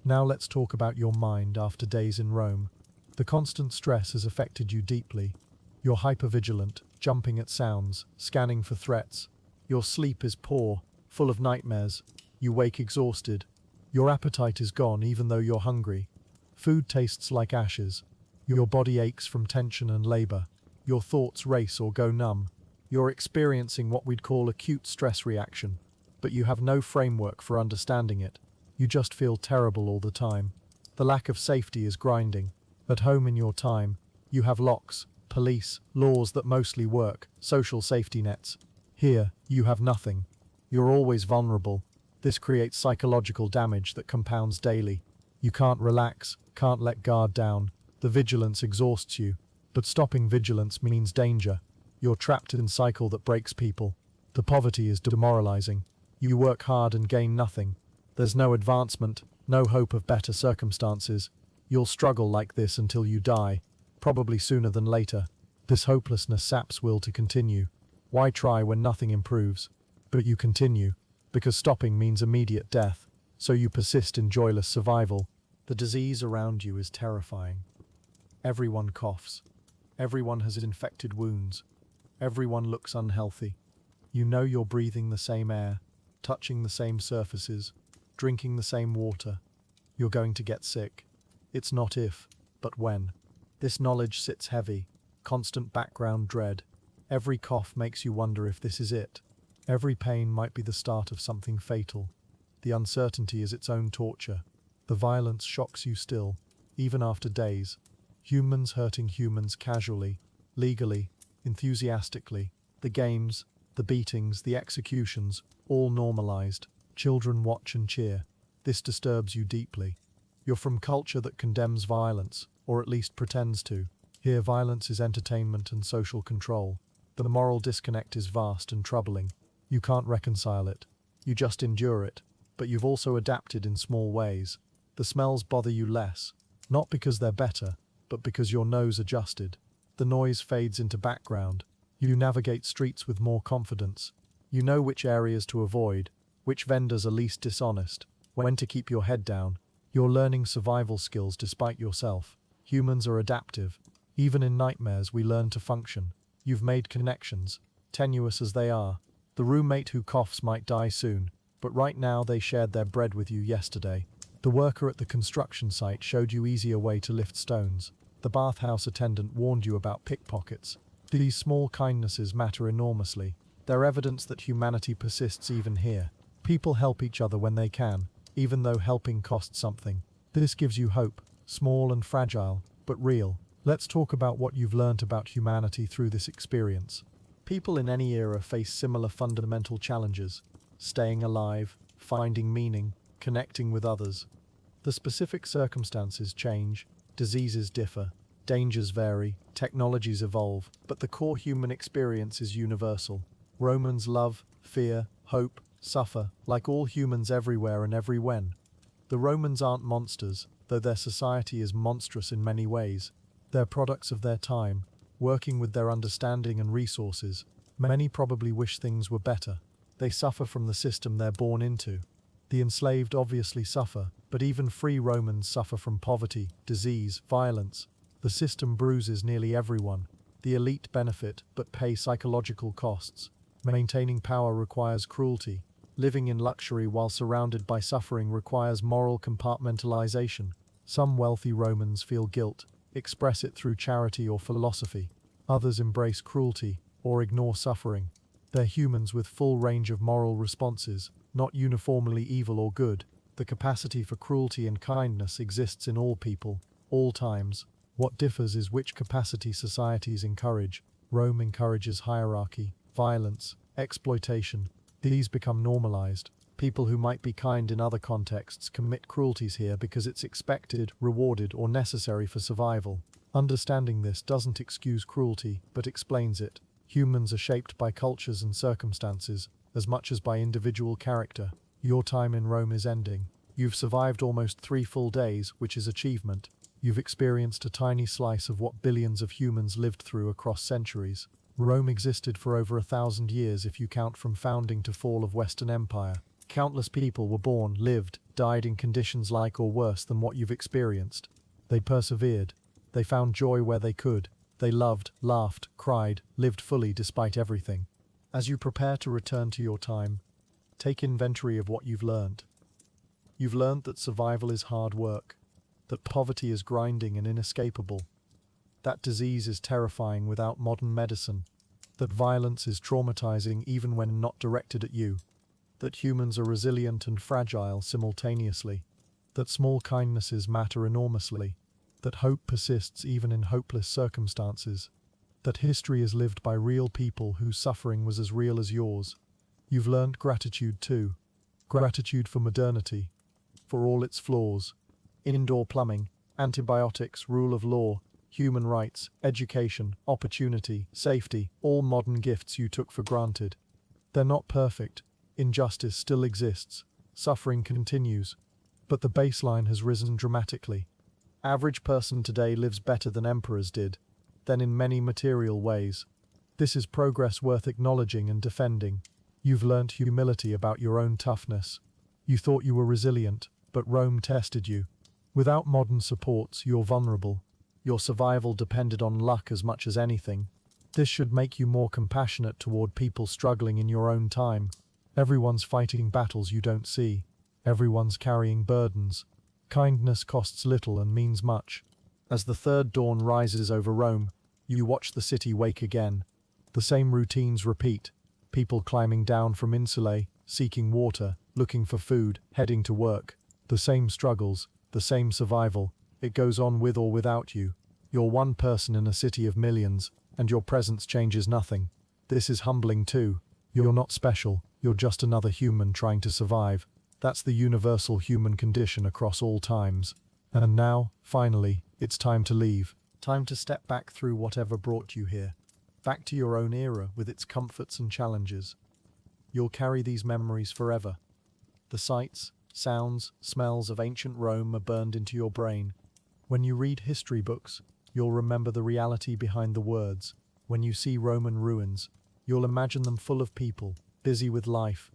Now let's talk about your mind after days in Rome. The constant stress has affected you deeply. You're hypervigilant, jumping at sounds, scanning for threats. Your sleep is poor, full of nightmares. You wake exhausted. Your appetite is gone even though you're hungry. Food tastes like ashes. Your body aches from tension and labor. Your thoughts race or go numb. You're experiencing what we'd call acute stress reaction, but you have no framework for understanding it. You just feel terrible all the time. The lack of safety is grinding. At home in your time, you have locks, police, laws that mostly work, social safety nets. Here, you have nothing. You're always vulnerable. This creates psychological damage that compounds daily. You can't relax, can't let guard down. The vigilance exhausts you. But stopping vigilance means danger. You're trapped in a cycle that breaks people. The poverty is demoralizing. You work hard and gain nothing. There's no advancement, no hope of better circumstances. You'll struggle like this until you die, probably sooner than later. This hopelessness saps will to continue. Why try when nothing improves? But you continue, because stopping means immediate death, so you persist in joyless survival. The disease around you is terrifying. Everyone coughs. Everyone has infected wounds. Everyone looks unhealthy. You know you're breathing the same air, touching the same surfaces, drinking the same water. You're going to get sick. It's not if, but when. This knowledge sits heavy, constant background dread. Every cough makes you wonder if this is it. Every pain might be the start of something fatal. The uncertainty is its own torture. The violence shocks you still, even after days. Humans hurting humans casually, legally, enthusiastically. The games, the beatings, the executions, all normalized. Children watch and cheer. This disturbs you deeply. You're from culture that condemns violence, or at least pretends to. Here violence is entertainment and social control. The moral disconnect is vast and troubling. You can't reconcile it. You just endure it. But you've also adapted in small ways. The smells bother you less, not because they're better, but because your nose adjusted. The noise fades into background. You navigate streets with more confidence. You know which areas to avoid, which vendors are least dishonest, when to keep your head down. You're learning survival skills despite yourself. Humans are adaptive. Even in nightmares we learn to function. You've made connections, tenuous as they are. The roommate who coughs might die soon, but right now they shared their bread with you yesterday. The worker at the construction site showed you easier way to lift stones. The bathhouse attendant warned you about pickpockets. These small kindnesses matter enormously. They're evidence that humanity persists even here. People help each other when they can, even though helping costs something. This gives you hope, small and fragile, but real. Let's talk about what you've learned about humanity through this experience. People in any era face similar fundamental challenges: staying alive, finding meaning, connecting with others. The specific circumstances change, diseases differ, dangers vary, technologies evolve, but the core human experience is universal. Romans love, fear, hope, suffer, like all humans everywhere and every when. The Romans aren't monsters, though their society is monstrous in many ways. They're products of their time, working with their understanding and resources. Many probably wish things were better. They suffer from the system they're born into. The enslaved obviously suffer, but even free Romans suffer from poverty, disease, violence. The system bruises nearly everyone. The elite benefit, but pay psychological costs. Maintaining power requires cruelty. Living in luxury while surrounded by suffering requires moral compartmentalization. Some wealthy Romans feel guilt, express it through charity or philosophy. Others embrace cruelty, or ignore suffering. They're humans with full range of moral responses, not uniformly evil or good. The capacity for cruelty and kindness exists in all people, all times. What differs is which capacity societies encourage. Rome encourages hierarchy, violence, exploitation. These become normalized. People who might be kind in other contexts commit cruelties here because it's expected, rewarded, or necessary for survival. Understanding this doesn't excuse cruelty, but explains it. Humans are shaped by cultures and circumstances, as much as by individual character. Your time in Rome is ending. You've survived almost 3 full days, which is achievement. You've experienced a tiny slice of what billions of humans lived through across centuries. Rome existed for over 1,000 years if you count from founding to fall of Western Empire. Countless people were born, lived, died in conditions like or worse than what you've experienced. They persevered. They found joy where they could. They loved, laughed, cried, lived fully despite everything. As you prepare to return to your time, take inventory of what you've learned. You've learned that survival is hard work, that poverty is grinding and inescapable, that disease is terrifying without modern medicine, that violence is traumatizing even when not directed at you, that humans are resilient and fragile simultaneously, that small kindnesses matter enormously, that hope persists even in hopeless circumstances, that history is lived by real people whose suffering was as real as yours. You've learned gratitude too. Gratitude for modernity, for all its flaws. Indoor plumbing, antibiotics, rule of law, human rights, education, opportunity, safety, all modern gifts you took for granted. They're not perfect. Injustice still exists. Suffering continues. But the baseline has risen dramatically. Average person today lives better than emperors did, then in many material ways. This is progress worth acknowledging and defending. You've learnt humility about your own toughness. You thought you were resilient, but Rome tested you. Without modern supports, you're vulnerable. Your survival depended on luck as much as anything. This should make you more compassionate toward people struggling in your own time. Everyone's fighting battles you don't see. Everyone's carrying burdens. Kindness costs little and means much. As the third dawn rises over Rome, you watch the city wake again. The same routines repeat. People climbing down from insulae, seeking water, looking for food, heading to work. The same struggles, the same survival. It goes on with or without you. You're one person in a city of millions, and your presence changes nothing. This is humbling too. You're not special, you're just another human trying to survive. That's the universal human condition across all times. And now, finally, it's time to leave. Time to step back through whatever brought you here. Back to your own era with its comforts and challenges. You'll carry these memories forever. The sights, sounds, smells of ancient Rome are burned into your brain. When you read history books, you'll remember the reality behind the words. When you see Roman ruins, you'll imagine them full of people, busy with life.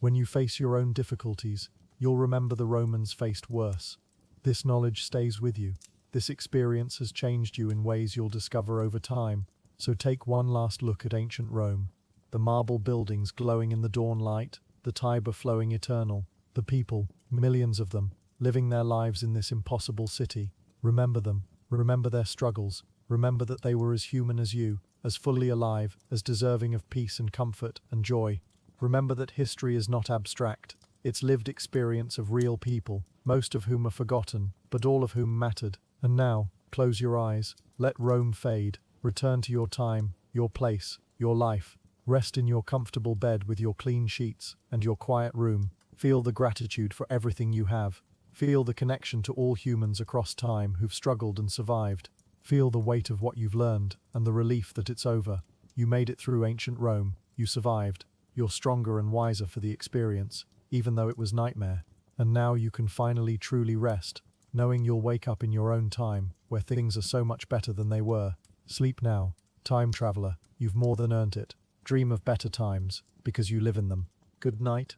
When you face your own difficulties, you'll remember the Romans faced worse. This knowledge stays with you. This experience has changed you in ways you'll discover over time. So take one last look at ancient Rome. The marble buildings glowing in the dawn light, the Tiber flowing eternal, the people, millions of them, living their lives in this impossible city. Remember them, remember their struggles, remember that they were as human as you, as fully alive, as deserving of peace and comfort and joy. Remember that history is not abstract. It's lived experience of real people, most of whom are forgotten, but all of whom mattered. And now, close your eyes, let Rome fade, return to your time, your place, your life. Rest in your comfortable bed with your clean sheets and your quiet room. Feel the gratitude for everything you have. Feel the connection to all humans across time who've struggled and survived. Feel the weight of what you've learned and the relief that it's over. You made it through ancient Rome. You survived. You're stronger and wiser for the experience, even though it was nightmare. And now you can finally truly rest, knowing you'll wake up in your own time, where things are so much better than they were. Sleep now, time traveler. You've more than earned it. Dream of better times, because you live in them. Good night,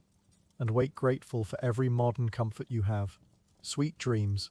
and wake grateful for every modern comfort you have. Sweet dreams.